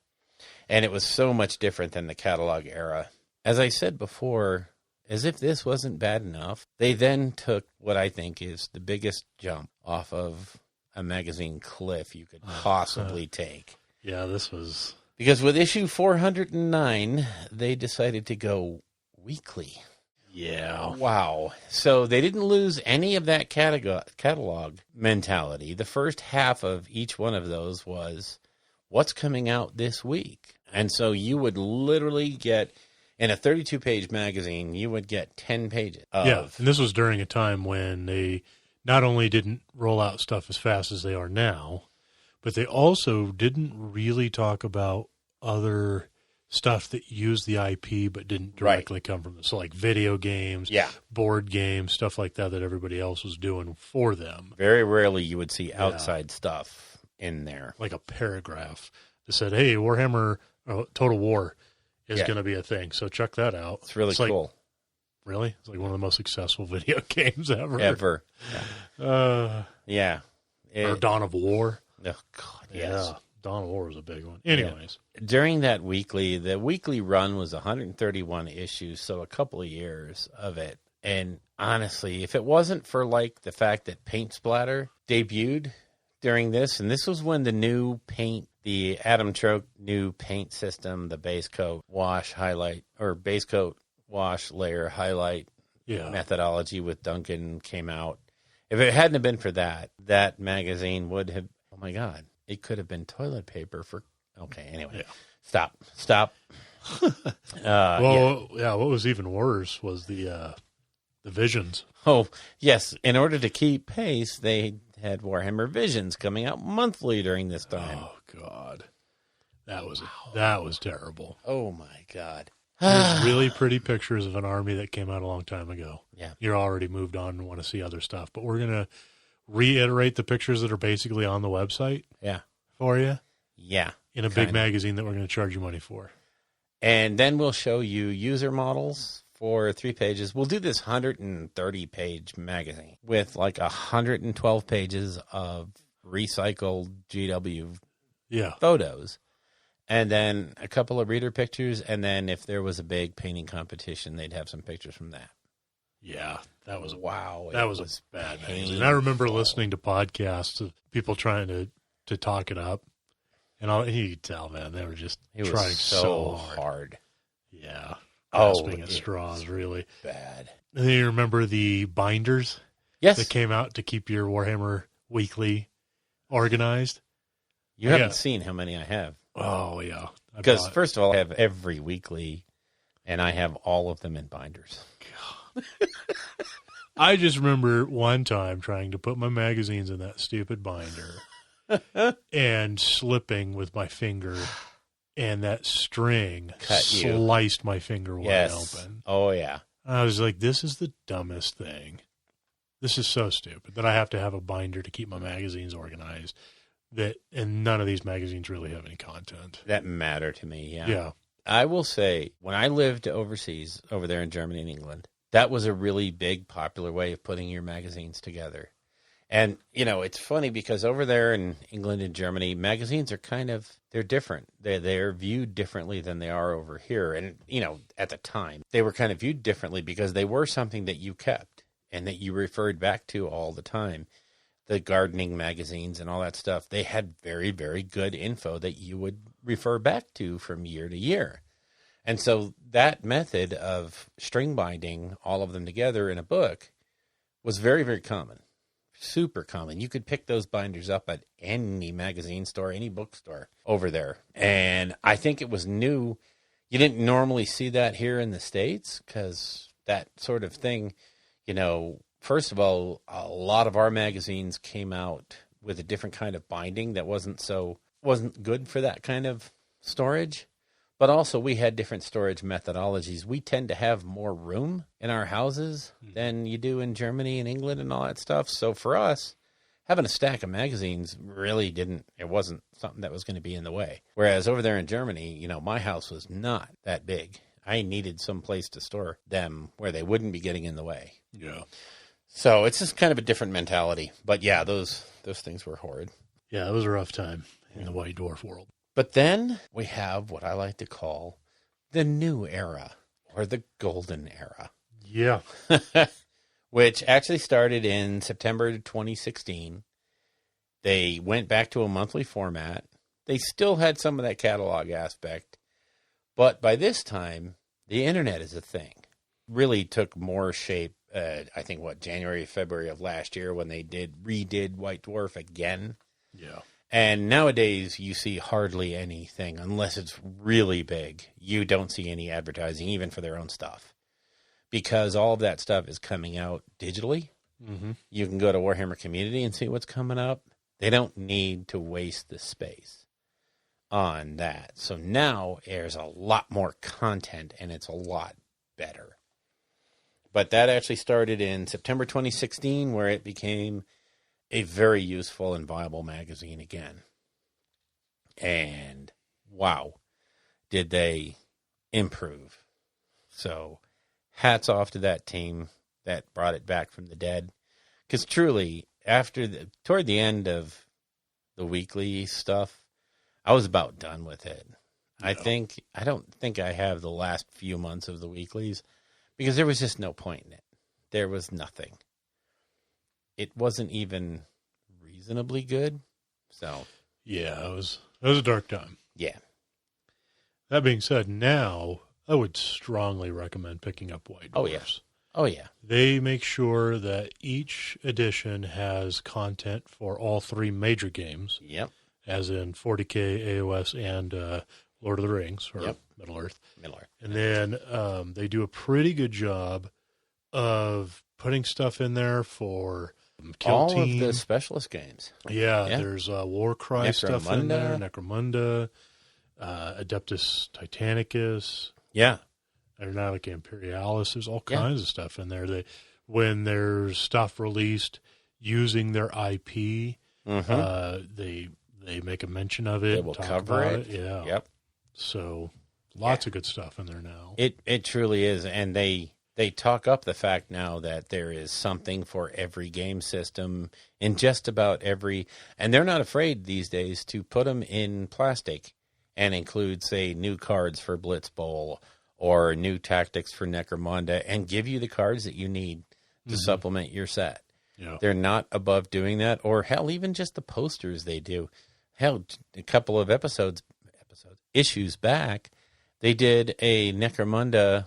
And it was so much different than the catalog era. As I said before, as if this wasn't bad enough, they then took what I think is the biggest jump off of a magazine cliff you could possibly take. Yeah, this was... Because with issue 409, they decided to go weekly. Yeah. Wow. So they didn't lose any of that catalog mentality. The first half of each one of those was, what's coming out this week? And so you would literally get, in a 32-page magazine, you would get 10 pages of... Yeah, and this was during a time when they not only didn't roll out stuff as fast as they are now, but they also didn't really talk about other stuff that used the IP but didn't directly come from it. So like video games, board games, stuff like that everybody else was doing for them. Very rarely you would see outside stuff in there. Like a paragraph that said, hey, Warhammer Total War is going to be a thing, so check that out. It's really cool. Really? It's like one of the most successful video games ever. Yeah. Or Dawn of War. Oh, God, yes. Yeah. Dawn of War was a big one. Anyways. Yeah. During that weekly, the weekly run was 131 issues, so a couple of years of it. And honestly, if it wasn't for like the fact that Paint Splatter debuted during this, and this was when the new paint, the Adam Troke new paint system, the base coat wash highlight, or base coat wash layer highlight methodology with Duncan came out. If it hadn't have been for that, that magazine would have, oh my God, it could have been toilet paper for, okay, anyway. Yeah. Stop. What was even worse was the Visions. Oh, yes. In order to keep pace, they had Warhammer Visions coming out monthly during this time. Oh, God. That was terrible. Oh, my God. There's really pretty pictures of an army that came out a long time ago. Yeah. You're already moved on and want to see other stuff. But we're going to reiterate the pictures that are basically on the website for you. Yeah. In a big magazine that we're going to charge you money for. And then we'll show you user models for 3 pages. We'll do this 130-page magazine with like 112 pages of recycled GW photos. And then a couple of reader pictures, and then if there was a big painting competition, they'd have some pictures from that. Yeah, that was that was a bad magazine. I remember listening to podcasts of people trying to talk it up, and you could tell, man, they were just trying so hard. Yeah, grasping at straws, really bad. And then you remember the binders, that came out to keep your Warhammer Weekly organized. You haven't seen how many I have. Oh, yeah. Because, first of all, I have every weekly, and I have all of them in binders. God. I just remember one time trying to put my magazines in that stupid binder and slipping with my finger, and that string sliced my finger wide open. Oh, yeah. I was like, this is the dumbest thing. This is so stupid that I have to have a binder to keep my magazines organized. And none of these magazines really have any content that matter to me. Yeah. I will say, when I lived overseas, over there in Germany and England, that was a really big, popular way of putting your magazines together. And, it's funny because over there in England and Germany, magazines are they're different. They're viewed differently than they are over here. And, at the time, they were kind of viewed differently because they were something that you kept and that you referred back to all the time. The gardening magazines and all that stuff, they had very, very good info that you would refer back to from year to year. And so that method of string binding all of them together in a book was very, very common, super common. You could pick those binders up at any magazine store, any bookstore over there. And I think it was new. You didn't normally see that here in the States because that sort of thing, first of all, a lot of our magazines came out with a different kind of binding that wasn't good for that kind of storage. But also we had different storage methodologies. We tend to have more room in our houses than you do in Germany and England and all that stuff. So for us, having a stack of magazines really it wasn't something that was going to be in the way. Whereas over there in Germany, my house was not that big. I needed some place to store them where they wouldn't be getting in the way. Yeah. So it's just kind of a different mentality. But yeah, those things were horrid. Yeah, it was a rough time in the White Dwarf world. But then we have what I like to call the new era, or the golden era. Yeah. Which actually started in September 2016. They went back to a monthly format. They still had some of that catalog aspect. But by this time, the internet is a thing. Really took more shape, I think, January, February of last year when they redid White Dwarf again. Yeah. And nowadays, you see hardly anything unless it's really big. You don't see any advertising, even for their own stuff. Because all of that stuff is coming out digitally. Mm-hmm. You can go to Warhammer Community and see what's coming up. They don't need to waste the space on that. So now there's a lot more content, and it's a lot better. But that actually started in September 2016, where it became a very useful and viable magazine again. And wow, did they improve. So hats off to that team that brought it back from the dead. Because truly, toward the end of the weekly stuff, I was about done with it. No. I don't think I have the last few months of the weeklies because there was just no point in it. There was nothing. It wasn't even reasonably good. So yeah, it was a dark time. Yeah. That being said, now I would strongly recommend picking up White Dwarfs. Oh yeah. They make sure that each edition has content for all three major games. Yep. As in 40K, AOS, and Lord of the Rings, or Middle Earth. And then they do a pretty good job of putting stuff in there for Kill all Team. of the specialist games. Yeah, there's Warcry stuff in there, Necromunda, Adeptus Titanicus. Yeah. Aeronautica Imperialis. There's all kinds of stuff in there. When there's stuff released using their IP, they make a mention of it. They will cover it. Yeah. Yep. So lots of good stuff in there now. It truly is, and they talk up the fact now that there is something for every game system in just about every, and they're not afraid these days to put them in plastic and include, say, new cards for Blitz Bowl or new tactics for Necromunda and give you the cards that you need to supplement your set. Yeah. They're not above doing that, or hell, even just the posters they do. Hell, a couple of issues back, they did a Necromunda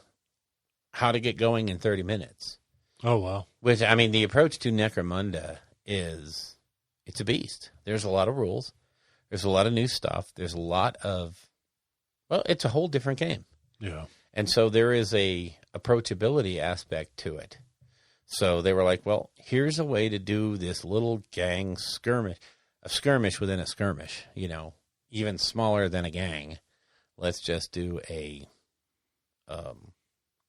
how to get going in 30 minutes. Oh, wow. Which, I mean, the approach to Necromunda is, it's a beast. There's a lot of rules. There's a lot of new stuff. There's a lot of, well, it's a whole different game. Yeah. And so there is a approachability aspect to it. So they were like, well, here's a way to do this little gang skirmish, a skirmish within a skirmish, even smaller than a gang. Let's just do a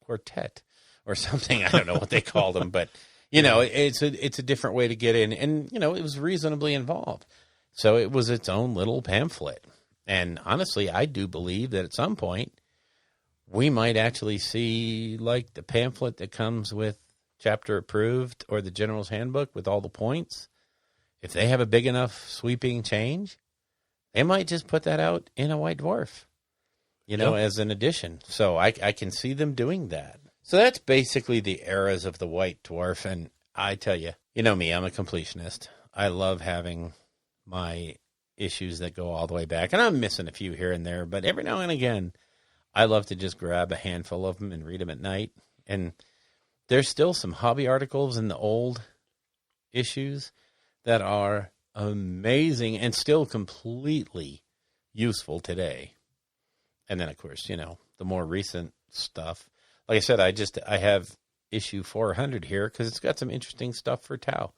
quartet or something. I don't know what they called them, but, it's a different way to get in. And, it was reasonably involved. So it was its own little pamphlet. And honestly, I do believe that at some point we might actually see like the pamphlet that comes with chapter approved or the general's handbook with all the points. If they have a big enough sweeping change, they might just put that out in a White Dwarf, as an addition. So I can see them doing that. So that's basically the eras of the White Dwarf. And I tell you, me, I'm a completionist. I love having my issues that go all the way back. And I'm missing a few here and there, but every now and again, I love to just grab a handful of them and read them at night. And there's still some hobby articles in the old issues that are amazing and still completely useful today. And then, of course, the more recent stuff. Like I said, I have issue 400 here because it's got some interesting stuff for Tau.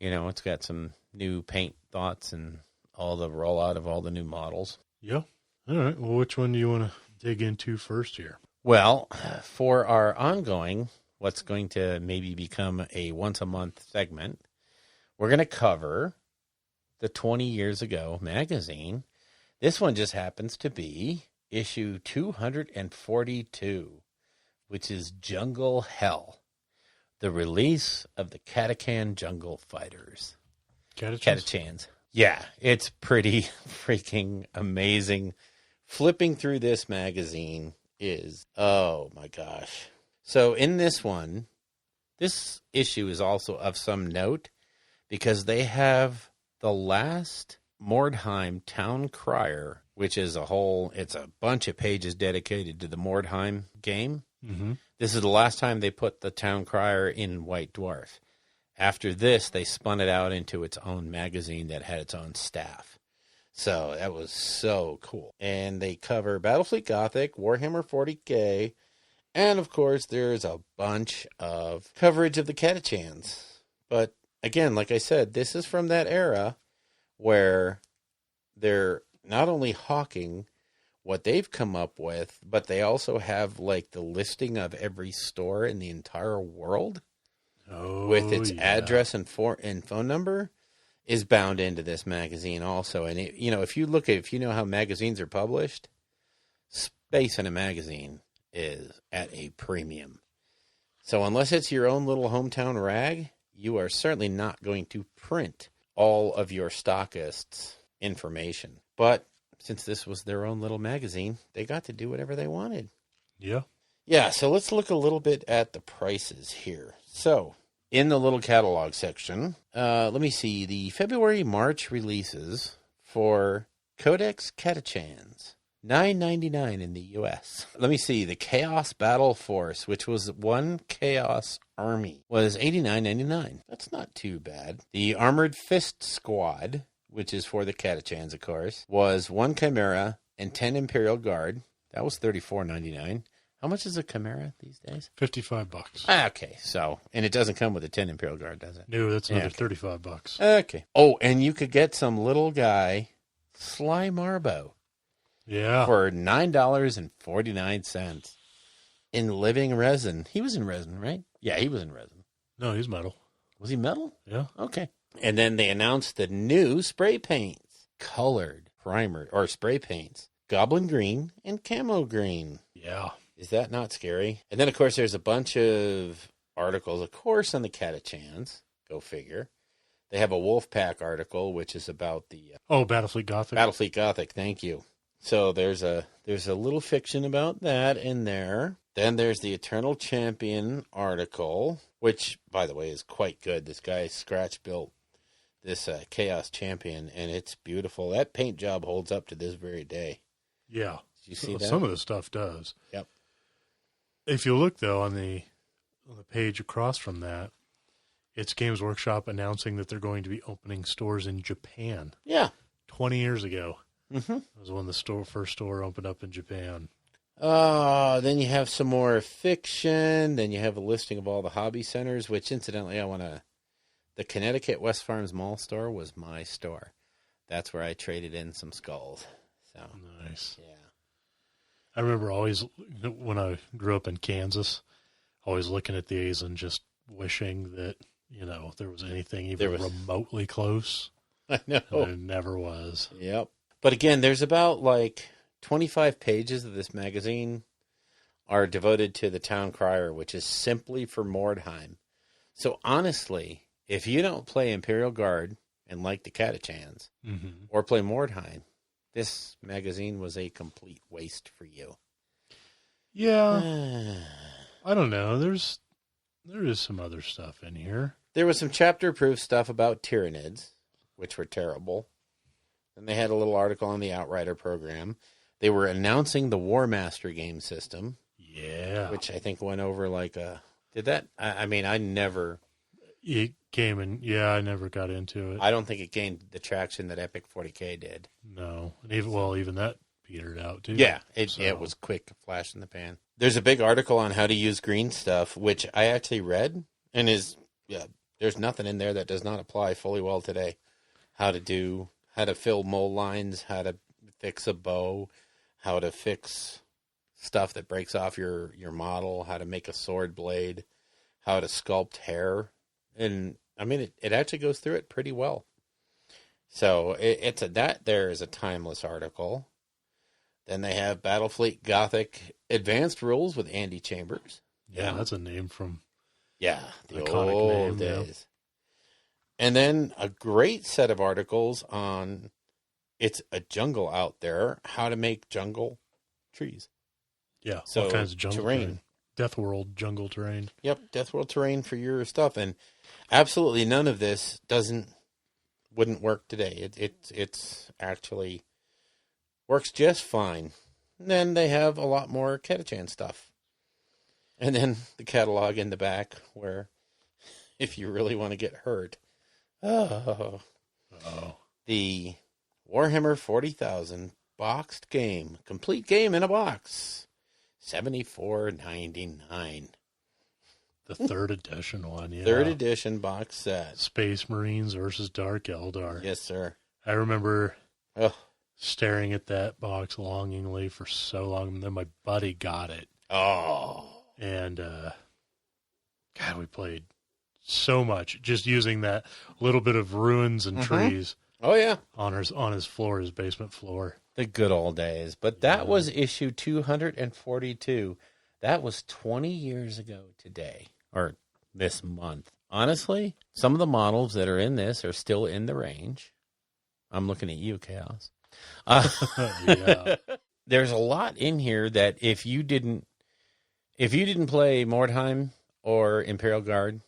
It's got some new paint thoughts and all the rollout of all the new models. Yeah. All right. Well, which one do you want to dig into first here? Well, for our ongoing, what's going to maybe become a once-a-month segment, we're going to cover the 20 Years Ago magazine. This one just happens to be issue 242, which is Jungle Hell, the release of the Catachan Jungle Fighters. Catachans? Yeah, it's pretty freaking amazing. Flipping through this magazine is, oh my gosh. So in this one, this issue is also of some note because they have the last Mordheim Town Crier, which is it's a bunch of pages dedicated to the Mordheim game. Mm-hmm. This is the last time they put the Town Crier in White Dwarf. After this, they spun it out into its own magazine that had its own staff. So that was so cool. And they cover Battlefleet Gothic, Warhammer 40K, and of course, there's a bunch of coverage of the Catachans. But again, like I said, this is from that era where they're not only hawking what they've come up with, but they also have like the listing of every store in the entire world. With its address and phone number is bound into this magazine also. And if you know how magazines are published, space in a magazine is at a premium. So unless it's your own little hometown rag, you are certainly not going to print all of your stockists' information. But since this was their own little magazine, they got to do whatever they wanted. Yeah. Yeah, so let's look a little bit at the prices here. So, in the little catalog section, let me see, the February-March releases for Codex Catachans, $9.99 in the U.S. Let me see, the Chaos Battle Force, which was one Chaos Army, was $89.99. That's not too bad. The Armored Fist Squad, which is for the Catachans, of course, was one Chimera and 10 Imperial Guard. That was $34.99. How much is a Chimera these days? $55. Okay, so, and it doesn't come with a 10 Imperial Guard, does it? No, that's another $35. Okay. Oh, and you could get some little guy, Sly Marbo, for $9.49 in living resin. He was in resin, right? Yeah, he was in resin. No, he's metal. Was he metal? Yeah. Okay. And then they announced the new spray paints, colored primer or spray paints, Goblin Green and Camo Green. Yeah. Is that not scary? And then, of course, there's a bunch of articles, of course, on the Catachans. Go figure. They have a Wolfpack article, which is about the... Battlefleet Gothic. Battlefleet Gothic, thank you. So there's a little fiction about that in there. Then there's the Eternal Champion article, which, by the way, is quite good. This guy scratch-built this Chaos Champion, and it's beautiful. That paint job holds up to this very day. Yeah. Did you see that? Some of the stuff does. Yep. If you look, though, on the page across from that, it's Games Workshop announcing that they're going to be opening stores in Japan. Yeah. 20 years ago. Mm-hmm. That was when the first store opened up in Japan. Then you have some more fiction. Then you have a listing of all the hobby centers, which, incidentally, the Connecticut West Farms Mall store was my store. That's where I traded in some skulls. So nice. Yeah. I remember always, when I grew up in Kansas, always looking at these and just wishing that, there was anything even remotely close. I know. And it never was. Yep. But again, there's about 25 pages of this magazine are devoted to the Town Crier, which is simply for Mordheim. So honestly, if you don't play Imperial Guard and like the Catachans, or play Mordheim, this magazine was a complete waste for you. Yeah. I don't know. There is some other stuff in here. There was some chapter-proof stuff about Tyranids, which were terrible. Then they had a little article on the Outrider program. They were announcing the War Master game system. Yeah. Which I think went over did that? I never... It came in, I never got into it. I don't think it gained the traction that Epic 40K did. No. And even that petered out, too. Yeah, it was quick, flash in the pan. There's a big article on how to use green stuff, which I actually read, and there's nothing in there that does not apply fully well today. How to fill mold lines, how to fix a bow, how to fix stuff that breaks off your model, how to make a sword blade, how to sculpt hair. And it actually goes through it pretty well. So there is a timeless article. Then they have Battlefleet Gothic Advanced Rules with Andy Chambers. Yeah, that's a name from the iconic old name, days. And then a great set of articles on It's a Jungle Out There, how to make jungle trees. Yeah, So, all kinds of jungle terrain. Death World jungle terrain. Yep, Death World terrain for your stuff. And absolutely none of this wouldn't work today. It's actually works just fine. And then they have a lot more Ketachan stuff. And then the catalog in the back where if you really want to get hurt. The Warhammer 40,000 boxed game. Complete game in a box. $74.99. The third edition one, yeah. Third edition box set. Space Marines versus Dark Eldar. Yes, sir. I remember staring at that box longingly for so long, and then my buddy got it. Oh. And, God, we played so much just using that little bit of ruins and trees. Oh, yeah. On his floor, his basement floor. The good old days. But that was issue 242. That was 20 years ago today, or this month. Honestly, some of the models that are in this are still in the range. I'm looking at you, Chaos. Yeah. There's a lot in here that if you didn't play Mordheim or Imperial Guard,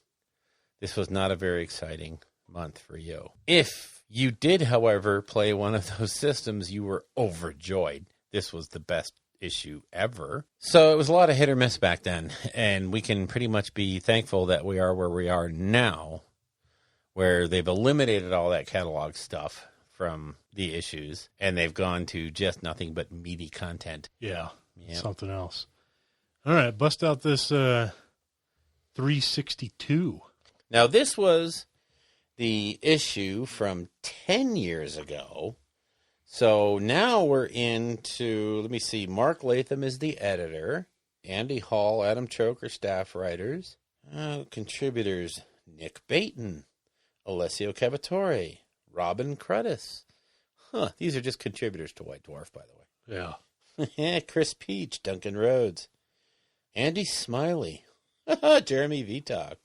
this was not a very exciting month for you. If you did, however, play one of those systems, you were overjoyed. This was the best issue ever. So it was a lot of hit or miss back then, and we can pretty much be thankful that we are where we are now, where they've eliminated all that catalog stuff from the issues, and they've gone to just nothing but meaty content. Yeah, Yep. Something else. All right, bust out this 362. Now, this was the issue from 10 years ago. So now we're into, let me see, Mark Latham is the editor. Andy Hall, Adam Choke are staff writers. Contributors, Nick Baton, Alessio Cavatore, Robin Crudis. These are just contributors to White Dwarf, by the way. Yeah. Chris Peach, Duncan Rhodes, Andy Smiley, Jeremy Vitok,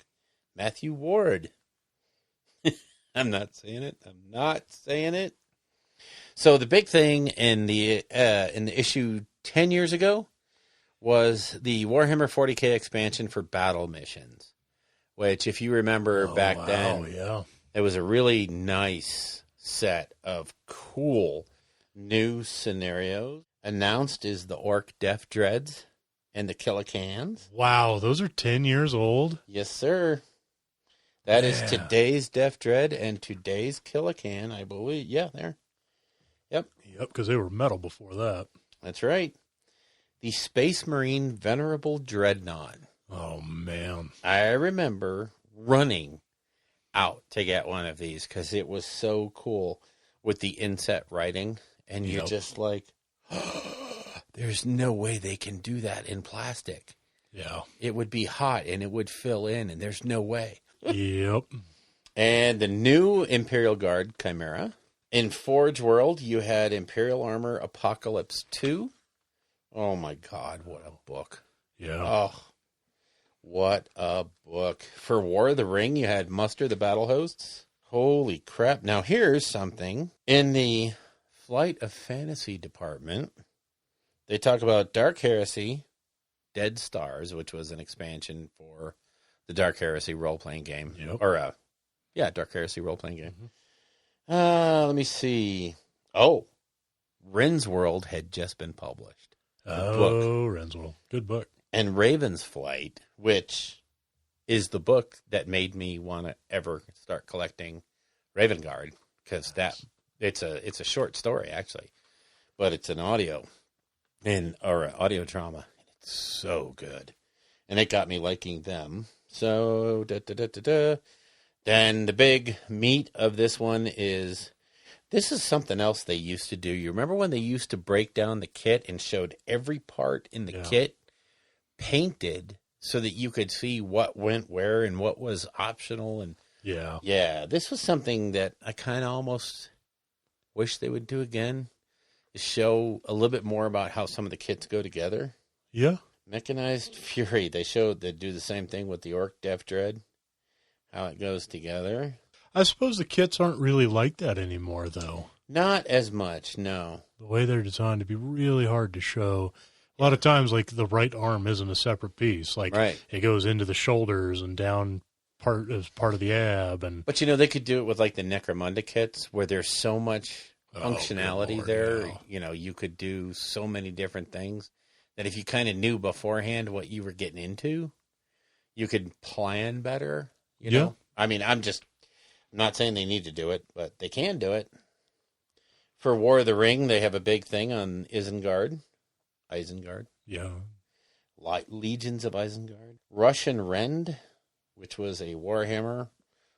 Matthew Ward. I'm not saying it. So the big thing in the issue 10 years ago was the Warhammer 40K expansion for battle missions, which, if you remember then, it was a really nice set of cool new scenarios. Announced is the Orc Death Dreads and the Killicans. Wow, those are 10 years old? Yes, sir. That is today's Death Dread and today's Killican, I believe. Yeah, there. Yep, because they were metal before that. That's right. The Space Marine Venerable Dreadnought. Oh, man. I remember running out to get one of these because it was so cool with the inset writing. And you're just like, there's no way they can do that in plastic. Yeah. It would be hot and it would fill in, and there's no way. Yep. And the new Imperial Guard Chimera. In Forge World, you had Imperial Armor Apocalypse 2. Oh, my God, what a book. Yeah. Oh, what a book. For War of the Ring, you had Muster the Battle Hosts. Holy crap. Now, here's something. In the Flight of Fantasy department, they talk about Dark Heresy, Dead Stars, which was an expansion for the Dark Heresy role-playing game. Yep. Or, Dark Heresy role-playing game. Mm-hmm. Let me see. Oh, Ren's World had just been published. Ren's World. Good book. And Raven's Flight, which is the book that made me want to ever start collecting Raven Guard, because it's a short story actually, but it's an audio or audio drama. It's so good, and it got me liking them. So Then the big meat of this one is, this is something else they used to do. You remember when they used to break down the kit and showed every part in the kit painted so that you could see what went where and what was optional? And this was something that I kind of almost wish they would do again, to show a little bit more about how some of the kits go together. Yeah. Mechanized Fury, they do the same thing with the Orc Death Dread. How it goes together. I suppose the kits aren't really like that anymore, though. Not as much, no. The way they're designed to be really hard to show. A lot of times, like, the right arm isn't a separate piece. Like, It goes into the shoulders and down as part of the ab. But, they could do it with, like, the Necromunda kits, where there's so much functionality there. Yeah. You could do so many different things that if you kind of knew beforehand what you were getting into, you could plan better, you know? I mean, I'm not saying they need to do it, but they can do it. For War of the Ring, they have a big thing on Isengard. Yeah. Legions of Isengard. Russian Rend, which was a Warhammer,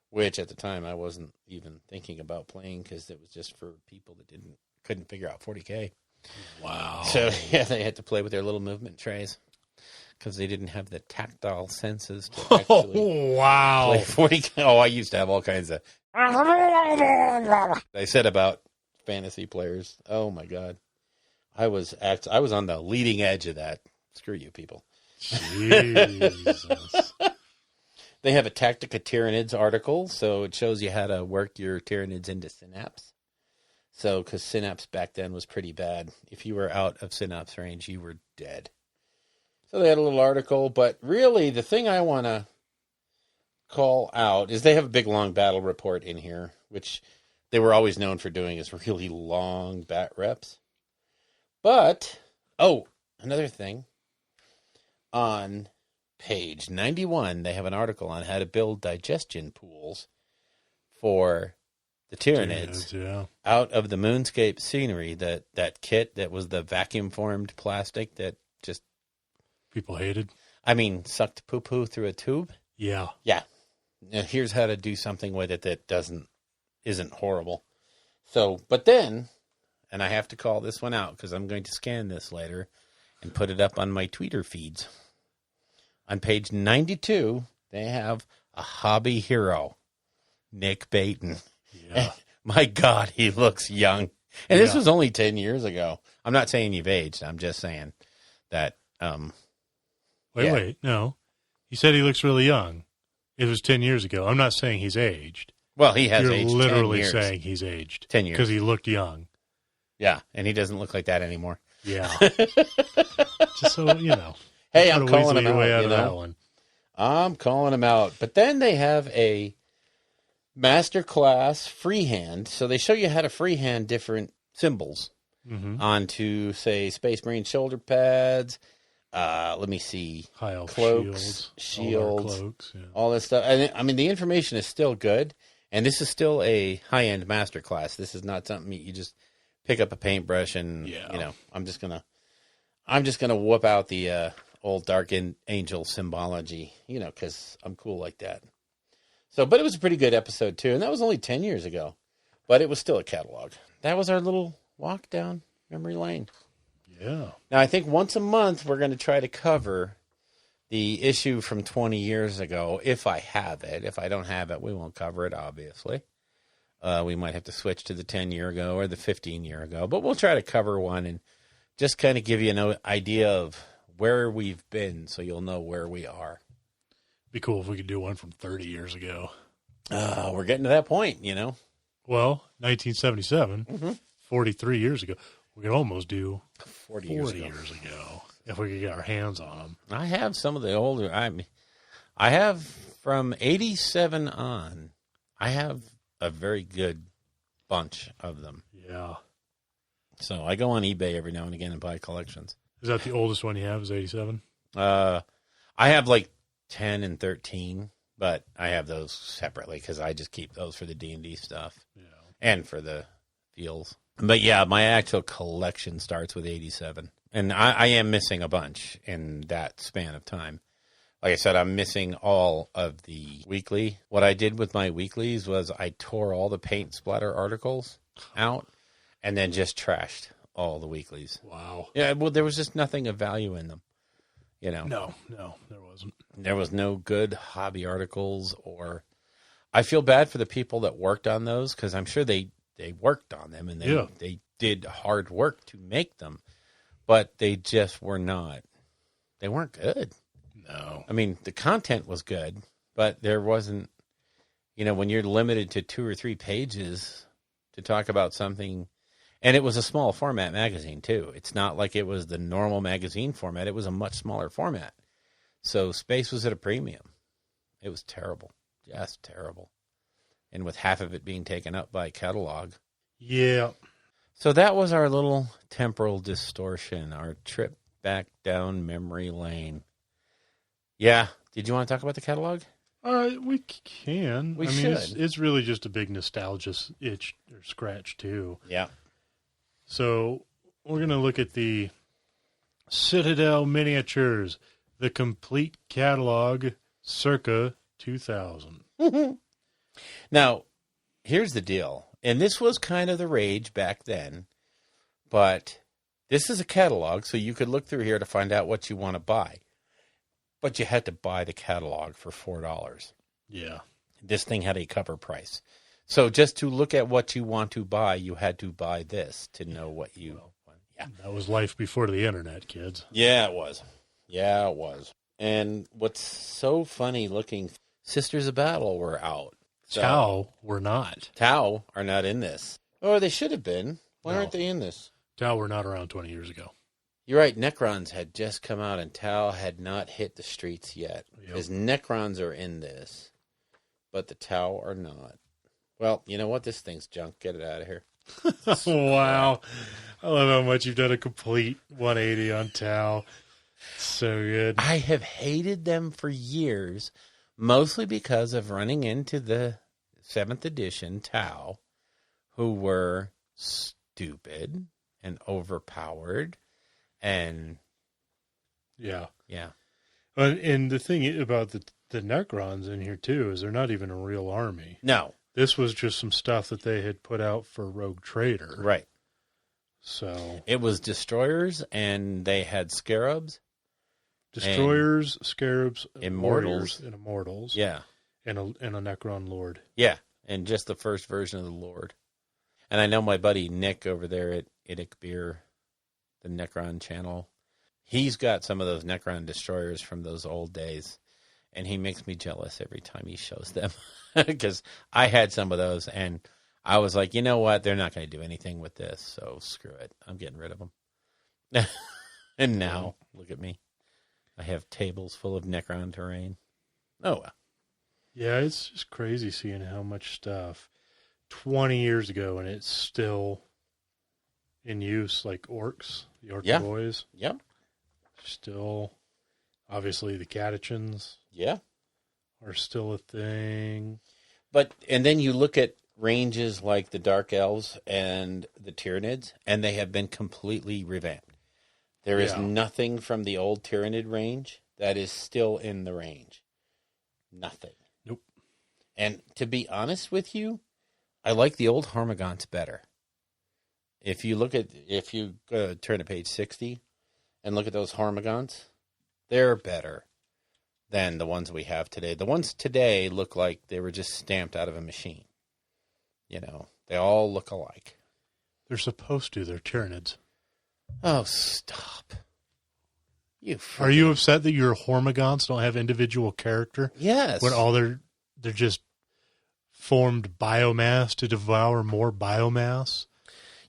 which at the time I wasn't even thinking about playing because it was just for people that couldn't figure out 40K. Wow. So, yeah, they had to play with their little movement trays because they didn't have the tactile senses to actually play 40K. Oh, I used to have all kinds of... I said about fantasy players. Oh, my God. I was on the leading edge of that. Screw you, people. Jesus. They have a Tactica Tyranids article, so it shows you how to work your Tyranids into Synapse. So, because Synapse back then was pretty bad. If you were out of Synapse range, you were dead. So they had a little article, but really the thing I want to call out is they have a big, long battle report in here, which they were always known for doing is really long bat reps. But, another thing, on page 91, they have an article on how to build digestion pools for the Tyranids out of the Moonscape scenery, that kit that was the vacuum-formed plastic that just... people hated. I mean, sucked poo-poo through a tube? Yeah. Yeah. Now, here's how to do something with it that isn't horrible. So, but then... and I have to call this one out because I'm going to scan this later and put it up on my Twitter feeds. On page 92, they have a hobby hero, Nick Baton. Yeah. My God, he looks young. And this was only 10 years ago. I'm not saying you've aged. I'm just saying that... Wait, no. You said he looks really young. It was 10 years ago. I'm not saying he's aged. Well, he has You're aged 10 literally years. saying he's aged. 10 years. Because he looked young. Yeah, and he doesn't look like that anymore. Yeah. Just so, Hey, I'm calling him out, that one. I'm calling him out. But then they have a masterclass freehand. So they show you how to freehand different symbols onto, say, Space Marine shoulder pads. Let me see. High elf cloaks, shields, cloaks, all this stuff. And I mean, the information is still good. And this is still a high-end masterclass. This is not something you just pick up a paintbrush and, I'm just gonna whoop out the old Dark Angel symbology, because I'm cool like that. So, but it was a pretty good episode too, and that was only 10 years ago, but it was still a catalog. That was our little walk down memory lane. Yeah. Now, I think once a month we're going to try to cover the issue from 20 years ago, if I have it. If I don't have it, we won't cover it, obviously. We might have to switch to the 10-year ago or the 15-year ago, but we'll try to cover one and just kind of give you an idea of where we've been so you'll know where we are. Be cool if we could do one from 30 years ago. We're getting to that point, Well, 1977, 43 years ago. We could almost do 40 years ago if we could get our hands on them. I have some of the older. I have from 87 on. I have a very good bunch of them. Yeah. So I go on eBay every now and again and buy collections. Is that the oldest one you have? Is 87? I have like 10 and 13, but I have those separately because I just keep those for the D&D stuff and for the feels. But yeah, my actual collection starts with 87. And I am missing a bunch in that span of time. Like I said, I'm missing all of the weekly. What I did with my weeklies was I tore all the paint splatter articles out and then just trashed all the weeklies. Wow. Yeah, well, there was just nothing of value in them. No, there wasn't. There was no good hobby articles, or I feel bad for the people that worked on those because I'm sure they worked on them and they did hard work to make them, but they just they weren't good. No. I mean, the content was good, but there wasn't, when you're limited to 2 or 3 pages to talk about something, and it was a small format magazine too. It's not like it was the normal magazine format. It was a much smaller format. So space was at a premium. It was terrible. Just terrible. And with half of it being taken up by catalog. Yeah. So that was our little temporal distortion, our trip back down memory lane. Yeah. Did you want to talk about the catalog? We can. We should. It's really just a big nostalgia itch or scratch, too. Yeah. So we're going to look at the Citadel Miniatures, the complete catalog circa 2000. Now, here's the deal. And this was kind of the rage back then, but this is a catalog, so you could look through here to find out what you want to buy. But you had to buy the catalog for $4. Yeah. This thing had a cover price. So just to look at what you want to buy, you had to buy this to know what you want. Yeah. That was life before the internet, kids. Yeah, it was. Yeah, it was. And what's so funny looking, Sisters of Battle were out. So, Tau were not. Tau are not in this. Oh, they should have been. Why No. aren't they in this? Tau were not around 20 years ago. You're right. Necrons had just come out, and Tau had not hit the streets yet. Yep. Because Necrons are in this, but the Tau are not. Well, you know what? This thing's junk. Get it out of here. Wow. I love how much you've done a complete 180 on Tau. So good. I have hated them for years, mostly because of running into the 7th edition Tau, who were stupid and overpowered. And Yeah. yeah. And the thing about the Necrons in here, too, is they're not even a real army. No. This was just some stuff that they had put out for Rogue Trader. Right. So It was destroyers, and they had scarabs. Destroyers, Scarabs, Immortals. Warriors, and Immortals. Yeah. And a Necron Lord. Yeah. And just the first version of the Lord. And I know my buddy Nick over there at Idic Beer, the Necron channel, he's got some of those Necron destroyers from those old days. And he makes me jealous every time he shows them. Because I had some of those, and I was like, you know what? They're not going to do anything with this, so screw it. I'm getting rid of them. And now, look at me. I have tables full of Necron terrain. Oh, well. Yeah, it's just crazy seeing how much stuff 20 years ago, and it's still in use, like orcs, the orc boys. Yep. Still, obviously, the catechins. Yeah. Are still a thing. And then you look at ranges like the Dark Elves and the Tyranids, and they have been completely revamped. There is nothing from the old Tyranid range that is still in the range. Nothing. Nope. And to be honest with you, I like the old Hormagaunts better. If you turn to page 60 and look at those Hormagaunts, they're better than the ones we have today. The ones today look like they were just stamped out of a machine. They all look alike. They're supposed to. They're Tyranids. Oh, stop. Are you upset that your Hormagaunts don't have individual character? Yes. When all they're just formed biomass to devour more biomass?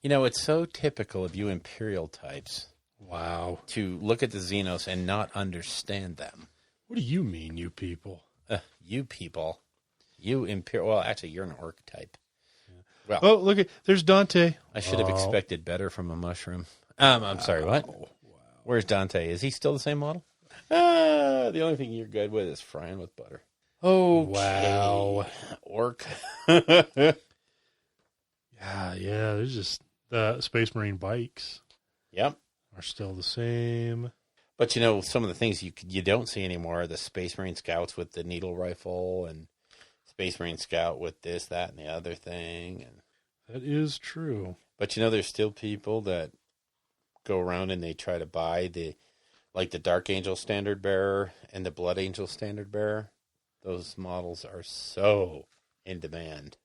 It's so typical of you Imperial types. Wow. To look at the Xenos and not understand them. What do you mean, you people? You people. You Imperial. Well, actually, you're an orc type. Yeah. Well, oh, look, there's Dante. I should have expected better from a mushroom. I'm sorry, what? Wow. Where's Dante? Is he still the same model? The only thing you're good with is frying with butter. Oh, wow. Orc. Yeah, there's just the Space Marine bikes. Yep. Are still the same. But some of the things you don't see anymore are the Space Marine Scouts with the needle rifle and Space Marine Scout with this, that, and the other thing. And that is true. But there's still people that go around and they try to buy the Dark Angel Standard Bearer and the Blood Angel Standard Bearer. Those models are so in demand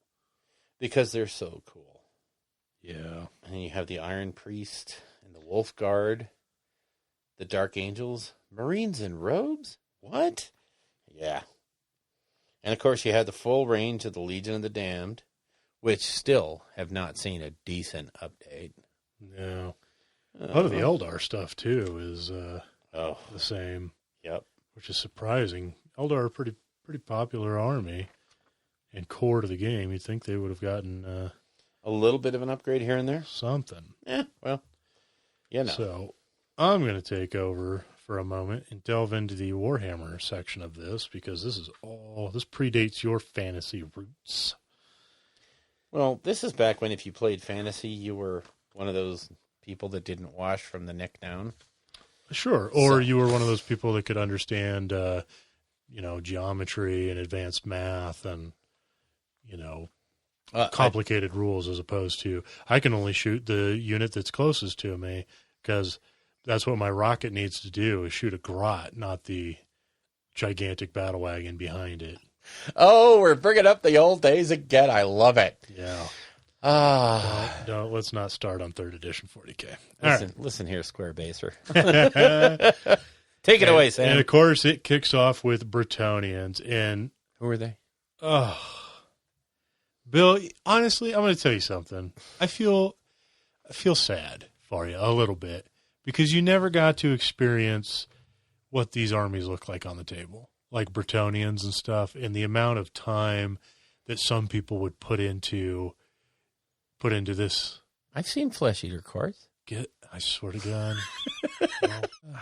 because they're so cool. Yeah. And then you have the Iron Priest and the Wolf Guard, the Dark Angels, Marines in robes? What? Yeah. And, of course, you had the full range of the Legion of the Damned, which still have not seen a decent update. No. A lot of the Eldar stuff, too, is the same. Yep. Which is surprising. Eldar are a pretty popular army and core to the game. You'd think they would have gotten... a little bit of an upgrade here and there? Something. Yeah, well, you know. So, I'm going to take over for a moment and delve into the Warhammer section of this, because this predates your fantasy roots. Well, this is back when if you played fantasy, you were one of those people that didn't wash from the neck down. Sure. Or you were one of those people that could understand, geometry and advanced math and, complicated rules, as opposed to, I can only shoot the unit that's closest to me, because that's what my rocket needs to do, is shoot a grot, not the gigantic battle wagon behind it. Oh, we're bringing up the old days again. I love it. Yeah. Don't let's not start on 3rd edition 40K. Listen here, Square Baser. Take it away, Sam. And of course, it kicks off with Bretonnians. And who are they? Bill, honestly, I'm going to tell you something. I feel sad for you a little bit, because you never got to experience what these armies look like on the table, like Bretonnians and stuff, and the amount of time that some people would put into this. I've seen Flesh Eater cards. I swear to God.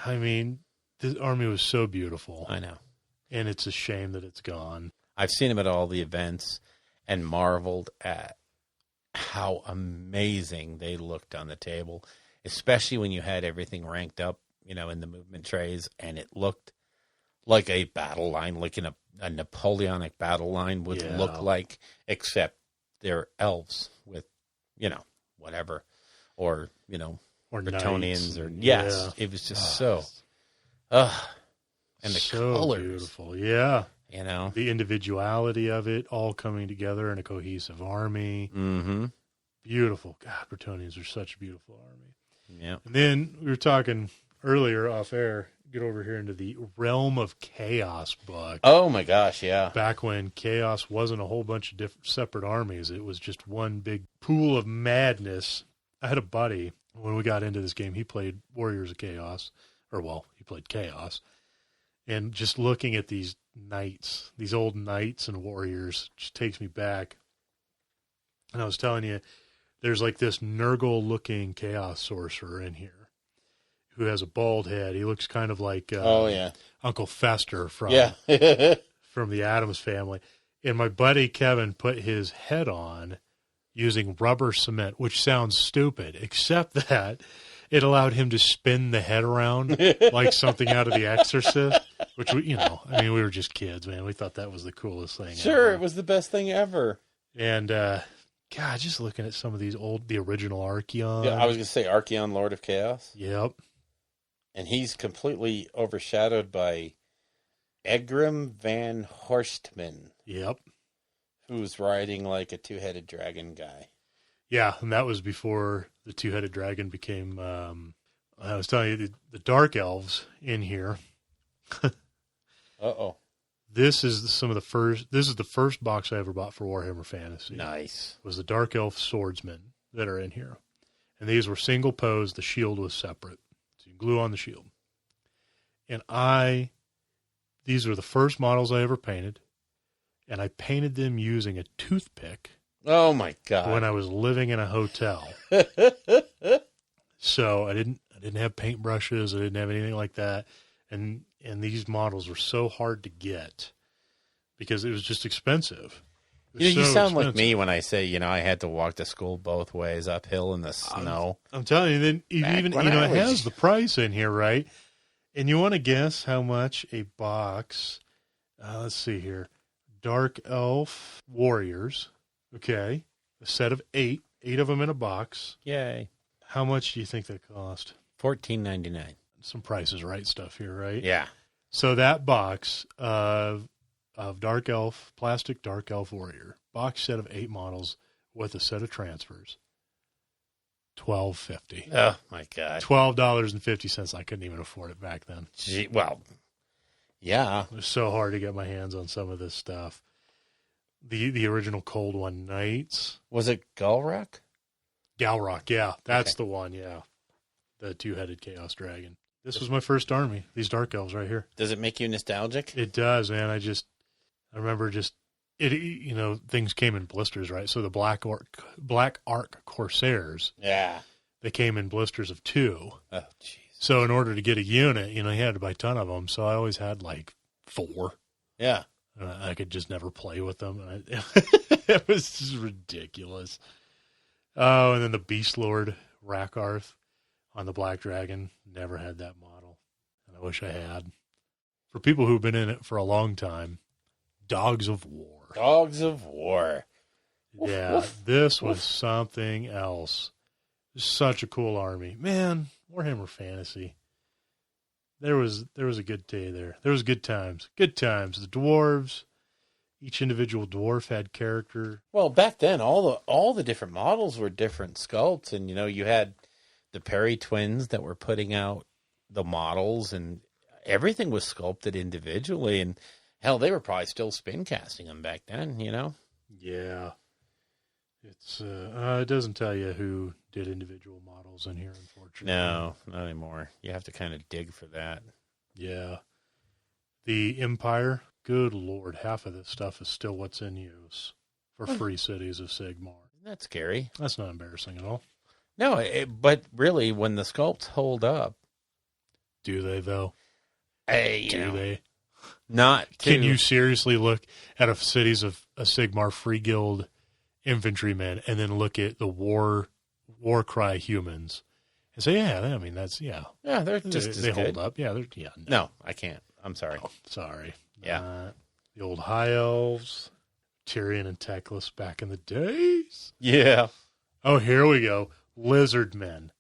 I mean, this army was so beautiful. I know. And it's a shame that it's gone. I've seen them at all the events and marveled at how amazing they looked on the table, especially when you had everything ranked up, in the movement trays, and it looked like a battle line, like in a Napoleonic battle line would look like, except they're elves with, whatever, or Bretonnians, or it was just so, and the so colors, beautiful, yeah. The individuality of it all coming together in a cohesive army. Mm-hmm. Beautiful. God, Bretonnians are such a beautiful army. Yeah. And then we were talking earlier off air, get over here into the Realm of Chaos book. Oh my gosh, yeah. Back when Chaos wasn't a whole bunch of different separate armies. It was just one big pool of madness. I had a buddy, when we got into this game, he played Warriors of Chaos. He played Chaos. And just looking at these knights, these old knights and warriors, just takes me back. And I was telling you, there's like this Nurgle-looking Chaos sorcerer in here who has a bald head. He looks kind of like Uncle Fester from from the Addams Family. And my buddy Kevin put his head on using rubber cement, which sounds stupid, except that it allowed him to spin the head around like something out of The Exorcist, which, we were just kids, man. We thought that was the coolest thing ever. It was the best thing ever. And, God, just looking at some of these the original Archeon. Yeah, I was going to say Archeon, Lord of Chaos. Yep. And he's completely overshadowed by Egram van Horstman. Yep. Who's riding like a two-headed dragon guy. Yeah, and that was before the two-headed dragon became, I was telling you, the Dark Elves in here. Uh-oh. This is the first box I ever bought for Warhammer Fantasy. Nice. Was the Dark Elf Swordsmen that are in here. And these were single pose, the shield was separate. So you glue on the shield. And these were the first models I ever painted. And I painted them using a toothpick. Oh my God. When I was living in a hotel. So I didn't have paintbrushes, I didn't have anything like that. And these models were so hard to get because it was just expensive. You sound like me when I say, I had to walk to school both ways uphill in the snow. I'm telling you, then it has the price in here, right? And you want to guess how much a box, let's see here, Dark Elf Warriors, okay, a set of 8 of them in a box. Yay. How much do you think that cost? $14.99. Some Price is Right stuff here, right? Yeah. So that box of plastic Dark Elf Warrior, box set of 8 models with a set of transfers, $12.50. Oh my God. $12.50. I couldn't even afford it back then. Well, yeah. It was so hard to get my hands on some of this stuff. The original Cold One Knights. Was it Galrock? Galrock, yeah. That's the one, yeah. The two-headed Chaos Dragon. This was my first army, these Dark Elves right here. Does it make you nostalgic? It does, man. I remember things came in blisters, right? So the Black Ark Corsairs, Yeah. they came in blisters of 2. Oh, jeez. So in order to get a unit, you had to buy a ton of them. So I always had like 4. Yeah. I could just never play with them. It was just ridiculous. Oh, and then the Beast Lord Rakarth on the Black Dragon. Never had that model. And I wish I had. For people who've been in it for a long time, Dogs of War. Dogs of War. Yeah, Woof. this was something else. Such a cool army. Man, Warhammer Fantasy. There was a good day there. There was good times. Good times. The dwarves, each individual dwarf had character. Well, back then, all the different models were different sculpts, and you had the Perry twins that were putting out the models, and everything was sculpted individually. And hell, they were probably still spin casting them back then. Yeah, it's it doesn't tell you who did individual models in here, unfortunately. No, not anymore. You have to kind of dig for that. Yeah, the Empire. Good Lord, half of this stuff is still what's in use for free cities of Sigmar. Isn't that scary? That's not embarrassing at all. No, but really, when the sculpts hold up, Do they, though? do they? Not to, Can you seriously look at a cities of a Sigmar Free Guild infantrymen and then look at the war cry humans and say, that's Yeah, they're just as they good. hold up. Yeah, No, I can't. I'm sorry. Oh, sorry. Yeah. The old High Elves, Tyrion and Teclis back in the days. Yeah. Oh, here we go. Lizard Men.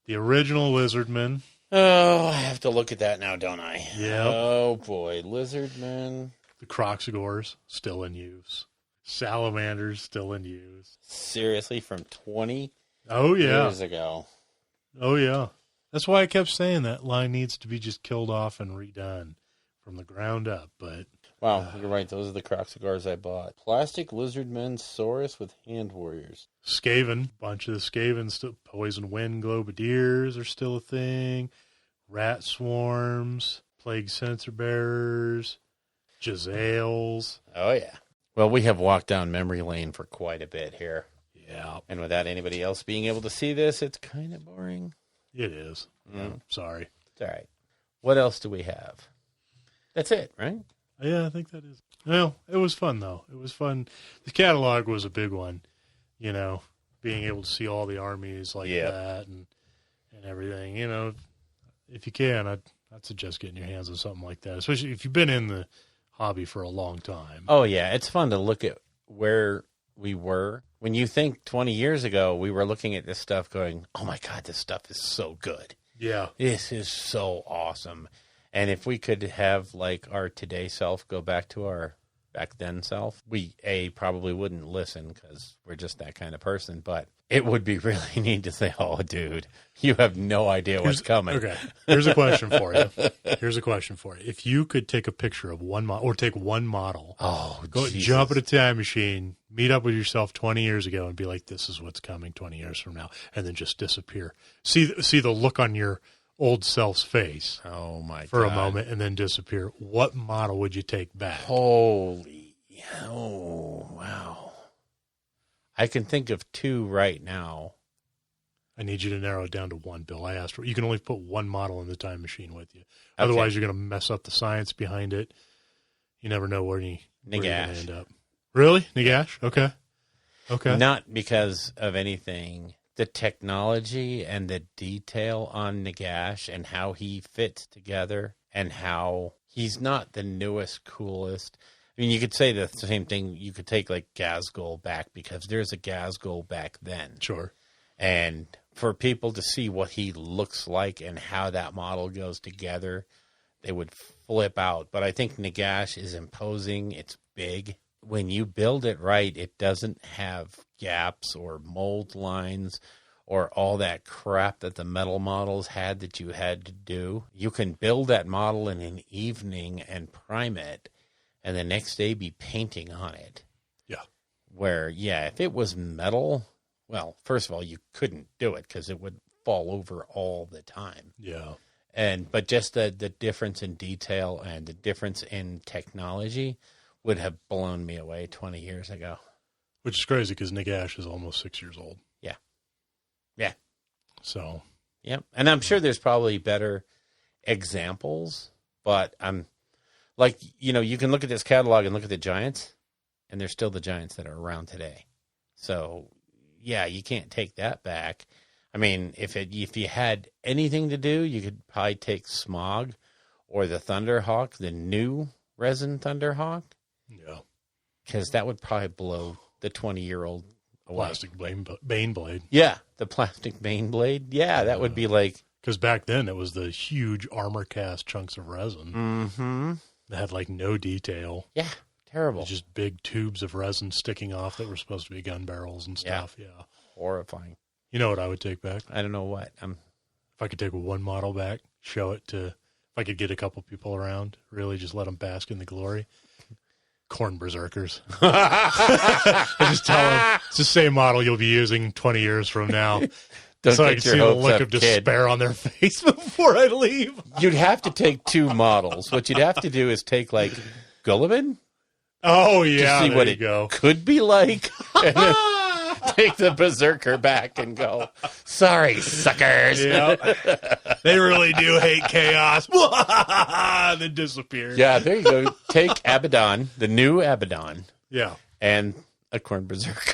The original Lizard Men. Oh, I have to look at that now, don't I? Yep. Oh, boy. Lizardmen. The Croxagores, still in use. Salamanders, still in use. Seriously, from 20 Oh, yeah. years ago. Oh, yeah. That's why I kept saying that line needs to be just killed off and redone from the ground up. But Wow, you're right. Those are the Croxagars I bought. Plastic Lizardmen, Saurus with Hand Warriors. Skaven, bunch of the Skavens, still, Poison Wind Globadiers are still a thing. Rat Swarms, Plague Sensor Bearers, Jezzails. Oh, yeah. Well, we have walked down memory lane for quite a bit here. Yeah, And without anybody else being able to see this, it's kind of boring. it is. Yeah, sorry. It's all right. What else do we have? That's it, right? Yeah, I think that is. Well, it was fun, though. It was fun. The catalog was a big one, being able to see all the armies like that and everything. If you can, I'd suggest getting your hands on something like that, especially if you've been in the hobby for a long time. Oh, yeah. It's fun to look at where we were. When you think 20 years ago, we were looking at this stuff going, oh, my God, this stuff is so good. Yeah. This is so awesome. And if we could have, like, our today self go back to our back then self, we, probably wouldn't listen because we're just that kind of person. But it would be really neat to say, oh, dude, you have no idea what's coming. Okay. Here's a question for you. If you could take a picture of one model or take one model, jump at a time machine, meet up with yourself 20 years ago and be like, this is what's coming 20 years from now, and then just disappear. See the look on your old self's face. Oh, my God. For a moment and then disappear. What model would you take back? Oh, wow. I can think of 2 right now. I need you to narrow it down to one, Bill. I asked for you can only put one model in the time machine with you. Otherwise, you're going to mess up the science behind it. You never know where you're going to end up. Really? Nagash? Okay. Not because of anything. The technology and the detail on Nagash and how he fits together and how he's not the newest, coolest. I mean, you could say the same thing. You could take like Gazgul back because there's a Gazgul back then. Sure. And for people to see what he looks like and how that model goes together, they would flip out. But I think Nagash is imposing. It's big. When you build it right, it doesn't have gaps or mold lines or all that crap that the metal models had that you had to do. You can build that model in an evening and prime it and the next day be painting on it. Yeah. Where, yeah, if it was metal, well, first of all, you couldn't do it because it would fall over all the time. Yeah. But just the difference in detail and the difference in technology would have blown me away 20 years ago. Which is crazy because Nick Ash is almost 6 years old. Yeah. Yeah. So. Yeah. And I'm sure there's probably better examples, but I'm like, you can look at this catalog and look at the giants, and they're still the giants that are around today. So, yeah, you can't take that back. I mean, if you had anything to do, you could probably take Smog or the Thunderhawk, the new resin Thunderhawk. Yeah. Because that would probably blow the 20-year-old away. Plastic Bane Blade. Yeah, the plastic Bane Blade. Yeah, that would be like... Because back then it was the huge armor cast chunks of resin. Mm-hmm. That had like no detail. Yeah, terrible. Just big tubes of resin sticking off that were supposed to be gun barrels and stuff. Yeah. Horrifying. You know what I would take back? I don't know what. If I could take one model back, show it to... If I could get a couple people around, really just let them bask in the glory. Corn Berserkers. I just tell them it's the same model you'll be using 20 years from now. Don't so I get can your see the hopes look up, of despair kid. on their face before I leave. You'd have to take two models. What you'd have to do is take, like, Gulliman Oh, yeah. to see there what you it go. could be like, and then take the Berserker back and go, sorry, suckers. Yeah. They really do hate chaos. And then disappear. Yeah, there you go. Take Abaddon, the new Abaddon, Yeah. and a Corn Berserker.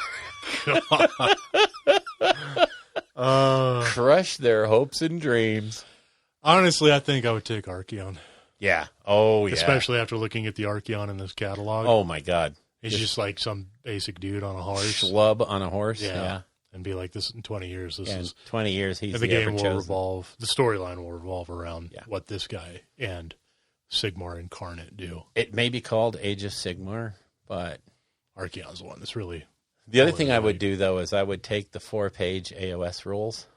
Crush their hopes and dreams. Honestly, I think I would take Archeon. Yeah. Oh, yeah. Especially after looking at the Archeon in this catalog. Oh, my God. It's just like some basic dude on a horse. Schlub on a horse. Yeah. And be like, this in 20 years. This In is 20 years, he's and the the game ever will chosen. revolve. The storyline will revolve around Yeah. what this guy and Sigmar Incarnate do. It may be called Age of Sigmar, but Archeon's the one that's really. the other thing I would do, though, is I would take the 4-page AOS rules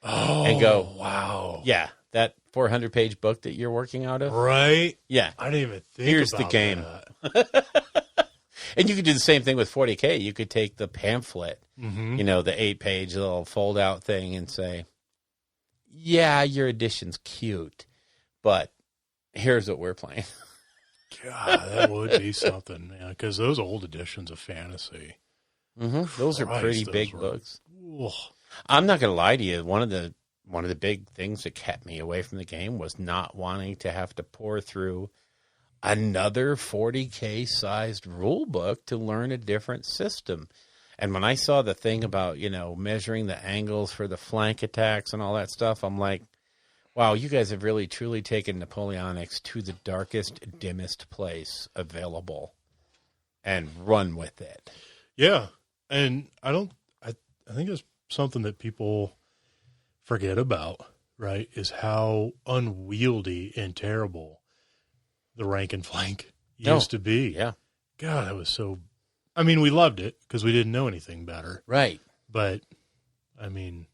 Oh, and go, wow. yeah, that 400-page book that you're working out of. Right? Yeah. I didn't even think Here's the about game. that. And you could do the same thing with 40K. You could take the pamphlet, Mm-hmm. the 8-page little fold-out thing and say, yeah, your edition's cute, but here's what we're playing. God, that would be something, man. Because those old editions of fantasy. Those are pretty those big were- books. Ugh. I'm not going to lie to you. One of the big things that kept me away from the game was not wanting to have to pour through another 40K sized rule book to learn a different system. And when I saw the thing about, measuring the angles for the flank attacks and all that stuff, I'm like, wow, you guys have really truly taken Napoleonics to the darkest, dimmest place available and run with it. Yeah. And I think it's something that people forget about, right? Is how unwieldy and terrible the rank and flank used to be. Yeah. God, that was so. I mean, we loved it because we didn't know anything better. Right. But, I mean.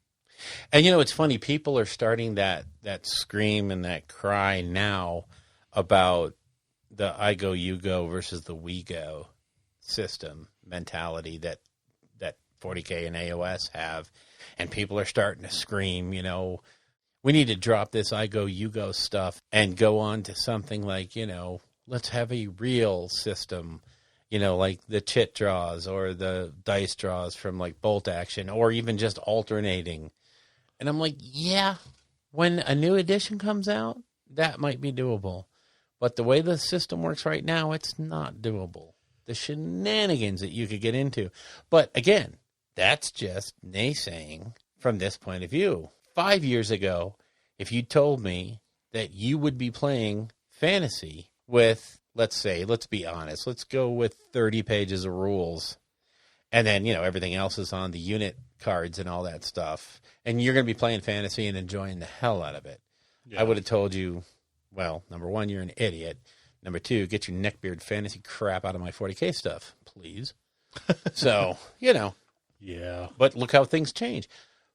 And, it's funny. People are starting that scream and that cry now about the I go, you go versus the we go system mentality that 40K and AOS have. And people are starting to scream, we need to drop this I go, you go stuff and go on to something like, let's have a real system, like the chit draws or the dice draws from like bolt action or even just alternating. And I'm like, yeah, when a new edition comes out, that might be doable. But the way the system works right now, it's not doable. The shenanigans that you could get into. But again, that's just naysaying from this point of view. 5 years ago, if you told me that you would be playing fantasy with, let's be honest, let's go with 30 pages of rules. And then, everything else is on the unit cards and all that stuff. And you're going to be playing fantasy and enjoying the hell out of it. Yeah. I would have told you, well, number one, you're an idiot. Number two, get your neckbeard fantasy crap out of my 40K stuff, please. So, Yeah. But look how things change.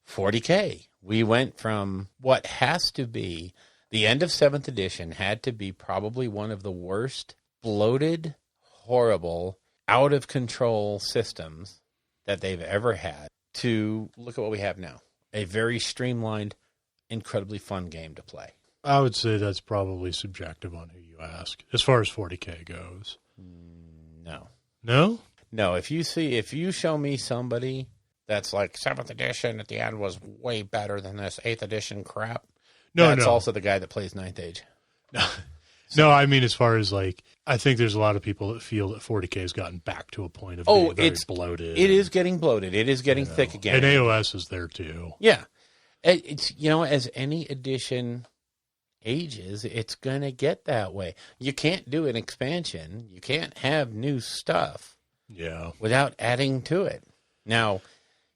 40K. We went from what has to be the end of 7th edition had to be probably one of the worst bloated, horrible, out of control systems that they've ever had to look at what we have now. A very streamlined, incredibly fun game to play. I would say that's probably subjective on who you ask, as far as 40K goes. No. No? No, if you show me somebody that's like 7th edition at the end was way better than this 8th edition crap, that's also the guy that plays 9th Age. No, I mean, as far as like, I think there's a lot of people that feel that 40K has gotten back to a point of being very bloated. It is getting bloated. It is getting thick again. And AOS is there too. Yeah. It's, as any edition ages, it's going to get that way. You can't do an expansion. You can't have new stuff without adding to it. Now,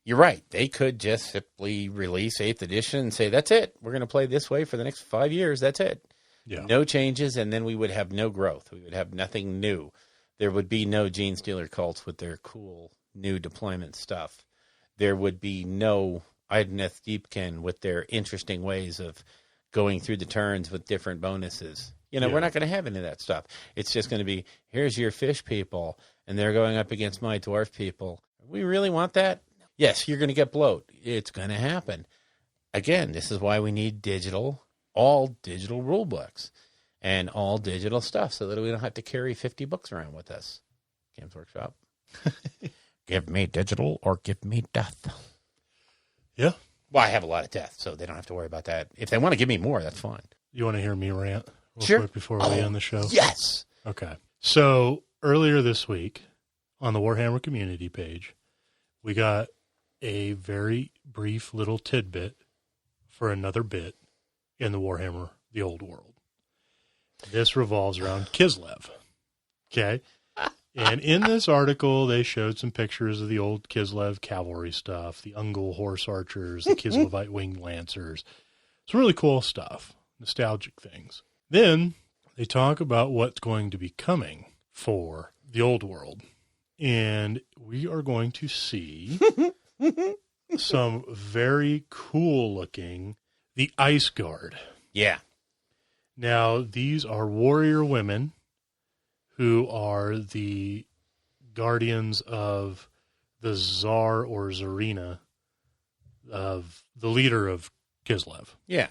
you're right. They could just simply release 8th edition and say, that's it. We're going to play this way for the next 5 years. That's it. Yeah. No changes, and then we would have no growth. We would have nothing new. There would be no Gene Stealer cults with their cool new deployment stuff. There would be no Ideneth Deepkin with their interesting ways of going through the turns with different bonuses. We're not going to have any of that stuff. It's just going to be, here's your fish people, and they're going up against my dwarf people. We really want that? Yes, you're going to get bloat. It's going to happen. Again, this is why we need all digital rule books and all digital stuff so that we don't have to carry 50 books around with us. Games Workshop. Give me digital or give me death. Yeah. Well, I have a lot of death, so they don't have to worry about that. If they want to give me more, that's fine. You want to hear me rant Sure. quick before we end the show? Yes. Okay. So earlier this week on the Warhammer community page, we got a very brief little tidbit for another bit in the Warhammer, the Old World. This revolves around Kislev. Okay? And in this article, they showed some pictures of the old Kislev cavalry stuff, the Ungol horse archers, the Kislevite winged lancers. Some really cool stuff, nostalgic things. Then they talk about what's going to be coming for the Old World. And we are going to see some very cool looking, the Ice Guard. Yeah. Now, these are warrior women who are the guardians of the Tsar or Tsarina, of the leader of Kislev. Yeah.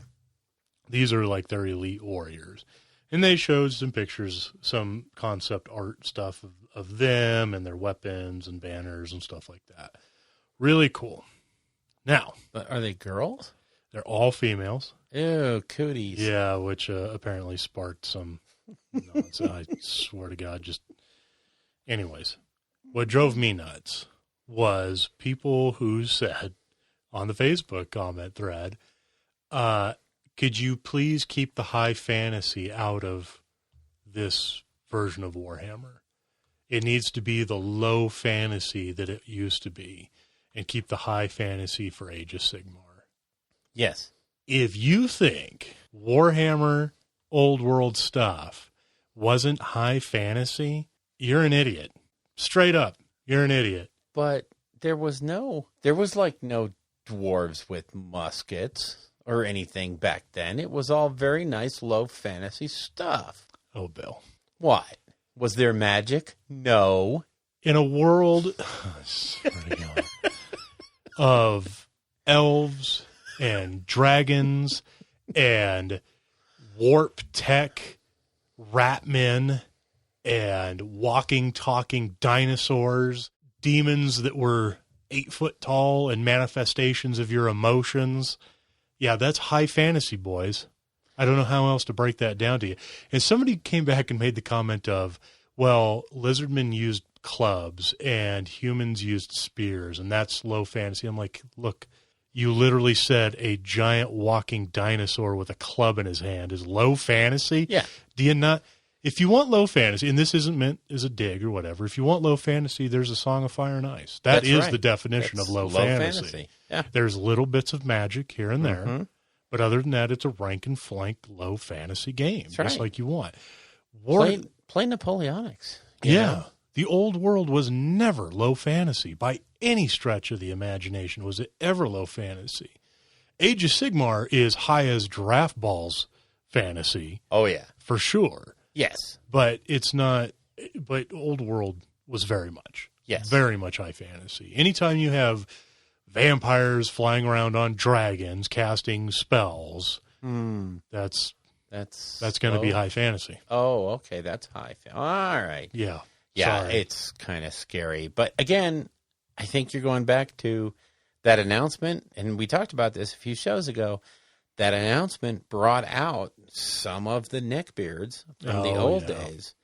These are like their elite warriors. And they showed some pictures, some concept art stuff of them and their weapons and banners and stuff like that. Really cool. Now. But are they girls? They're all females. Ew, cooties. Yeah, which apparently sparked some nuts. I swear to God, just... Anyways, what drove me nuts was people who said on the Facebook comment thread, could you please keep the high fantasy out of this version of Warhammer? It needs to be the low fantasy that it used to be, and keep the high fantasy for Age of Sigmar. Yes. If you think Warhammer Old World stuff wasn't high fantasy, you're an idiot. Straight up, you're an idiot. But there was no dwarves with muskets or anything back then. It was all very nice, low fantasy stuff. Oh, Bill. What? Was there magic? No. In a world of elves and dragons and warp tech rat men and walking, talking dinosaurs, demons that were 8 foot tall and manifestations of your emotions. Yeah, that's high fantasy, boys. I don't know how else to break that down to you. And somebody came back and made the comment of, well, lizardmen used clubs and humans used spears, and that's low fantasy. I'm like, look, you literally said a giant walking dinosaur with a club in his hand is low fantasy? Yeah. Do you not? If you want low fantasy, and this isn't meant as a dig or whatever, if you want low fantasy, there's a Song of Fire and Ice. That's right. The definition of low fantasy. Yeah. There's little bits of magic here and there, but other than that, it's a rank and flank low fantasy game, just like you want. Play Napoleonics. Yeah. The Old World was never low fantasy by any stretch of the imagination. Was it ever low fantasy? Age of Sigmar is high as giraffe balls fantasy. Oh, yeah. For sure. Yes. But it's not. But Old World was very much. Yes. Very much high fantasy. Anytime you have vampires flying around on dragons, casting spells, that's going to be high fantasy. Oh, okay. That's high. All right. Yeah. Yeah, Sorry. it's kind of scary. But again, I think you're going back to that announcement, and we talked about this a few shows ago. That announcement brought out some of the neckbeards from the old days.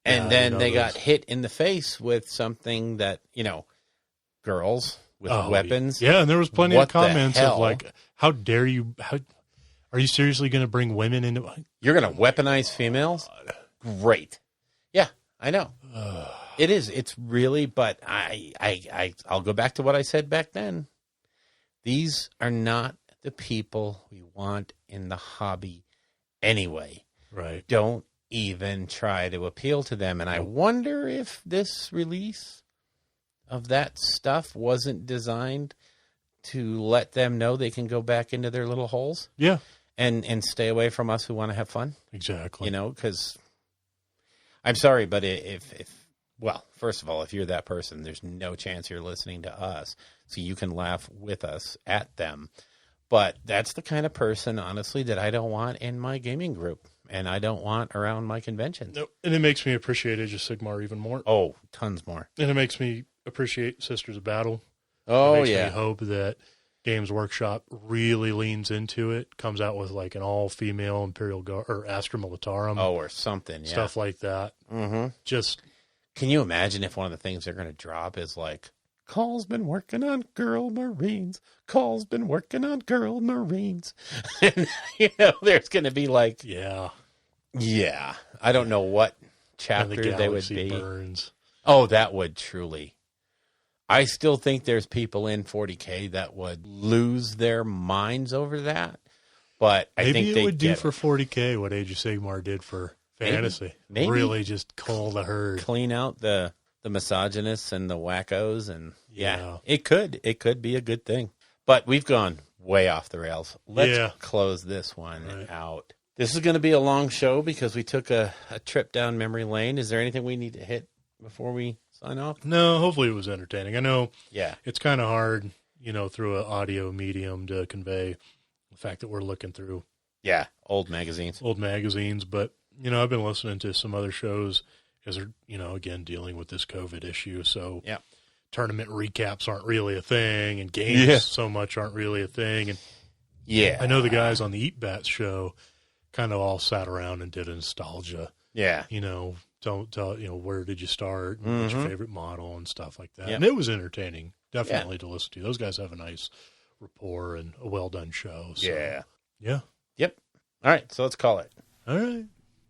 And then they got hit in the face with something that, girls with weapons. Yeah, and there was plenty of comments hell? of like, how dare you? Are you seriously going to bring women into? You're going to weaponize females? Great. Yeah, I know. It is. It's really, but I'll go back to what I said back then. These are not the people we want in the hobby anyway. Right. Don't even try to appeal to them. And I wonder if this release of that stuff wasn't designed to let them know they can go back into their little holes. Yeah. And stay away from us who want to have fun. Exactly. Because I'm sorry, but well, first of all, if you're that person, there's no chance you're listening to us. So you can laugh with us at them. But that's the kind of person, honestly, that I don't want in my gaming group. And I don't want around my conventions. Nope. And it makes me appreciate Age of Sigmar even more. Oh, tons more. And it makes me appreciate Sisters of Battle. Oh, it makes yeah. me hope that Games Workshop really leans into it, comes out with like an all-female Imperial Guard or Astra Militarum. Oh, or something, yeah. Stuff like that. Mm-hmm. Just. Can you imagine if one of the things they're going to drop is like, Call's been working on Girl Marines. Call's been working on Girl Marines. And, there's going to be like... Yeah. Yeah. I don't know what chapter they would be. Burns. Oh, that would truly. I still think there's people in 40K that would lose their minds over that. But I think maybe it would do for 40K what Age of Sigmar did for fantasy. Maybe. Really just cull the herd. Clean out the misogynists and the wackos. And yeah, it could be a good thing. But we've gone way off the rails. Let's close this one out. This is going to be a long show because we took a trip down memory lane. Is there anything we need to hit before we sign off? No, hopefully it was entertaining. I know it's kind of hard, through an audio medium to convey the fact that we're looking through old magazines. But, I've been listening to some other shows because they're, again, dealing with this COVID issue. So tournament recaps aren't really a thing and games so much aren't really a thing. And I know the guys on the Eat Bats show kind of all sat around and did a nostalgia. Yeah. Don't tell, where did you start? And what's your favorite model and stuff like that. Yep. And it was entertaining, definitely to listen to. Those guys have a nice rapport and a well-done show. So. Yeah. Yep. All right. So let's call it. All right.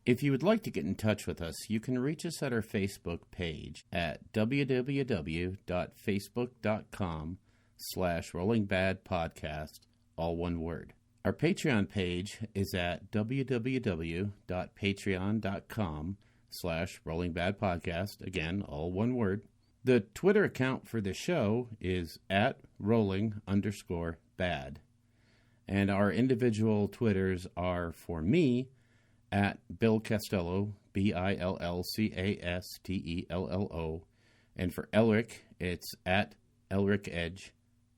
If you would like to get in touch with us, you can reach us at our Facebook page at www.facebook.com/rollingbadpodcast, all one word. Our Patreon page is at www.patreon.com/rollingbadpodcast, again, all one word. The Twitter account for the show is at rolling_bad. And our individual Twitters are, for me, at Bill Castello, BILLCASTELLO. And for Elric, it's at Elric Edge,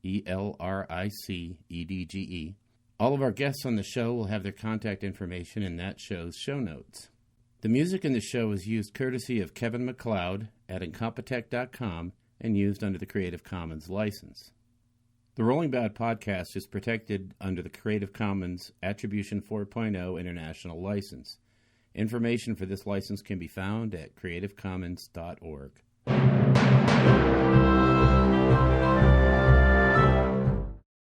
ELRICEDGE. All of our guests on the show will have their contact information in that show's show notes. The music in the show is used courtesy of Kevin MacLeod at Incompetech.com and used under the Creative Commons license. The Rolling Bad Podcast is protected under the Creative Commons Attribution 4.0 International License. Information for this license can be found at creativecommons.org.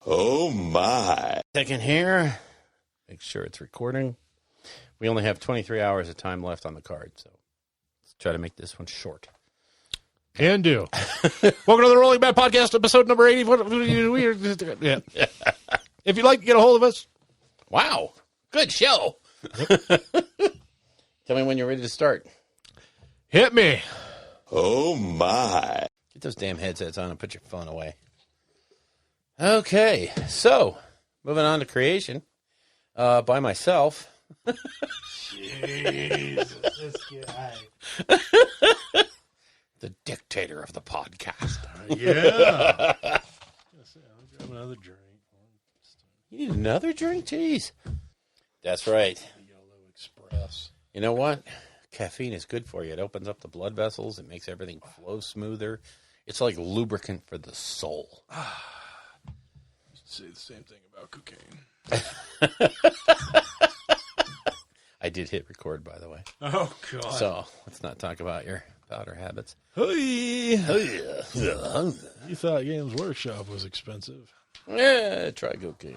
Oh, my. Second here. Make sure it's recording. We only have 23 hours of time left on the card, so let's try to make this one short. Can do. Welcome to the Rolling Bad Podcast, episode number 80. Yeah. If you'd like to get a hold of us. Wow. Good show. Tell me when you're ready to start. Hit me. Oh, my. Get those damn headsets on and put your phone away. Okay. So, moving on to creation. By myself, Jesus, this guy. The dictator of the podcast. Yeah. I'll grab another drink. You need another drink? Jeez. That's right. The Yellow Express. You know what? Caffeine is good for you. It opens up the blood vessels. It makes everything flow smoother. It's like lubricant for the soul. You say the same thing about cocaine. I did hit record, by the way. Oh, God. So let's not talk about your powder habits. Hey. Oh, yeah. You thought Games Workshop was expensive. Yeah, try cocaine.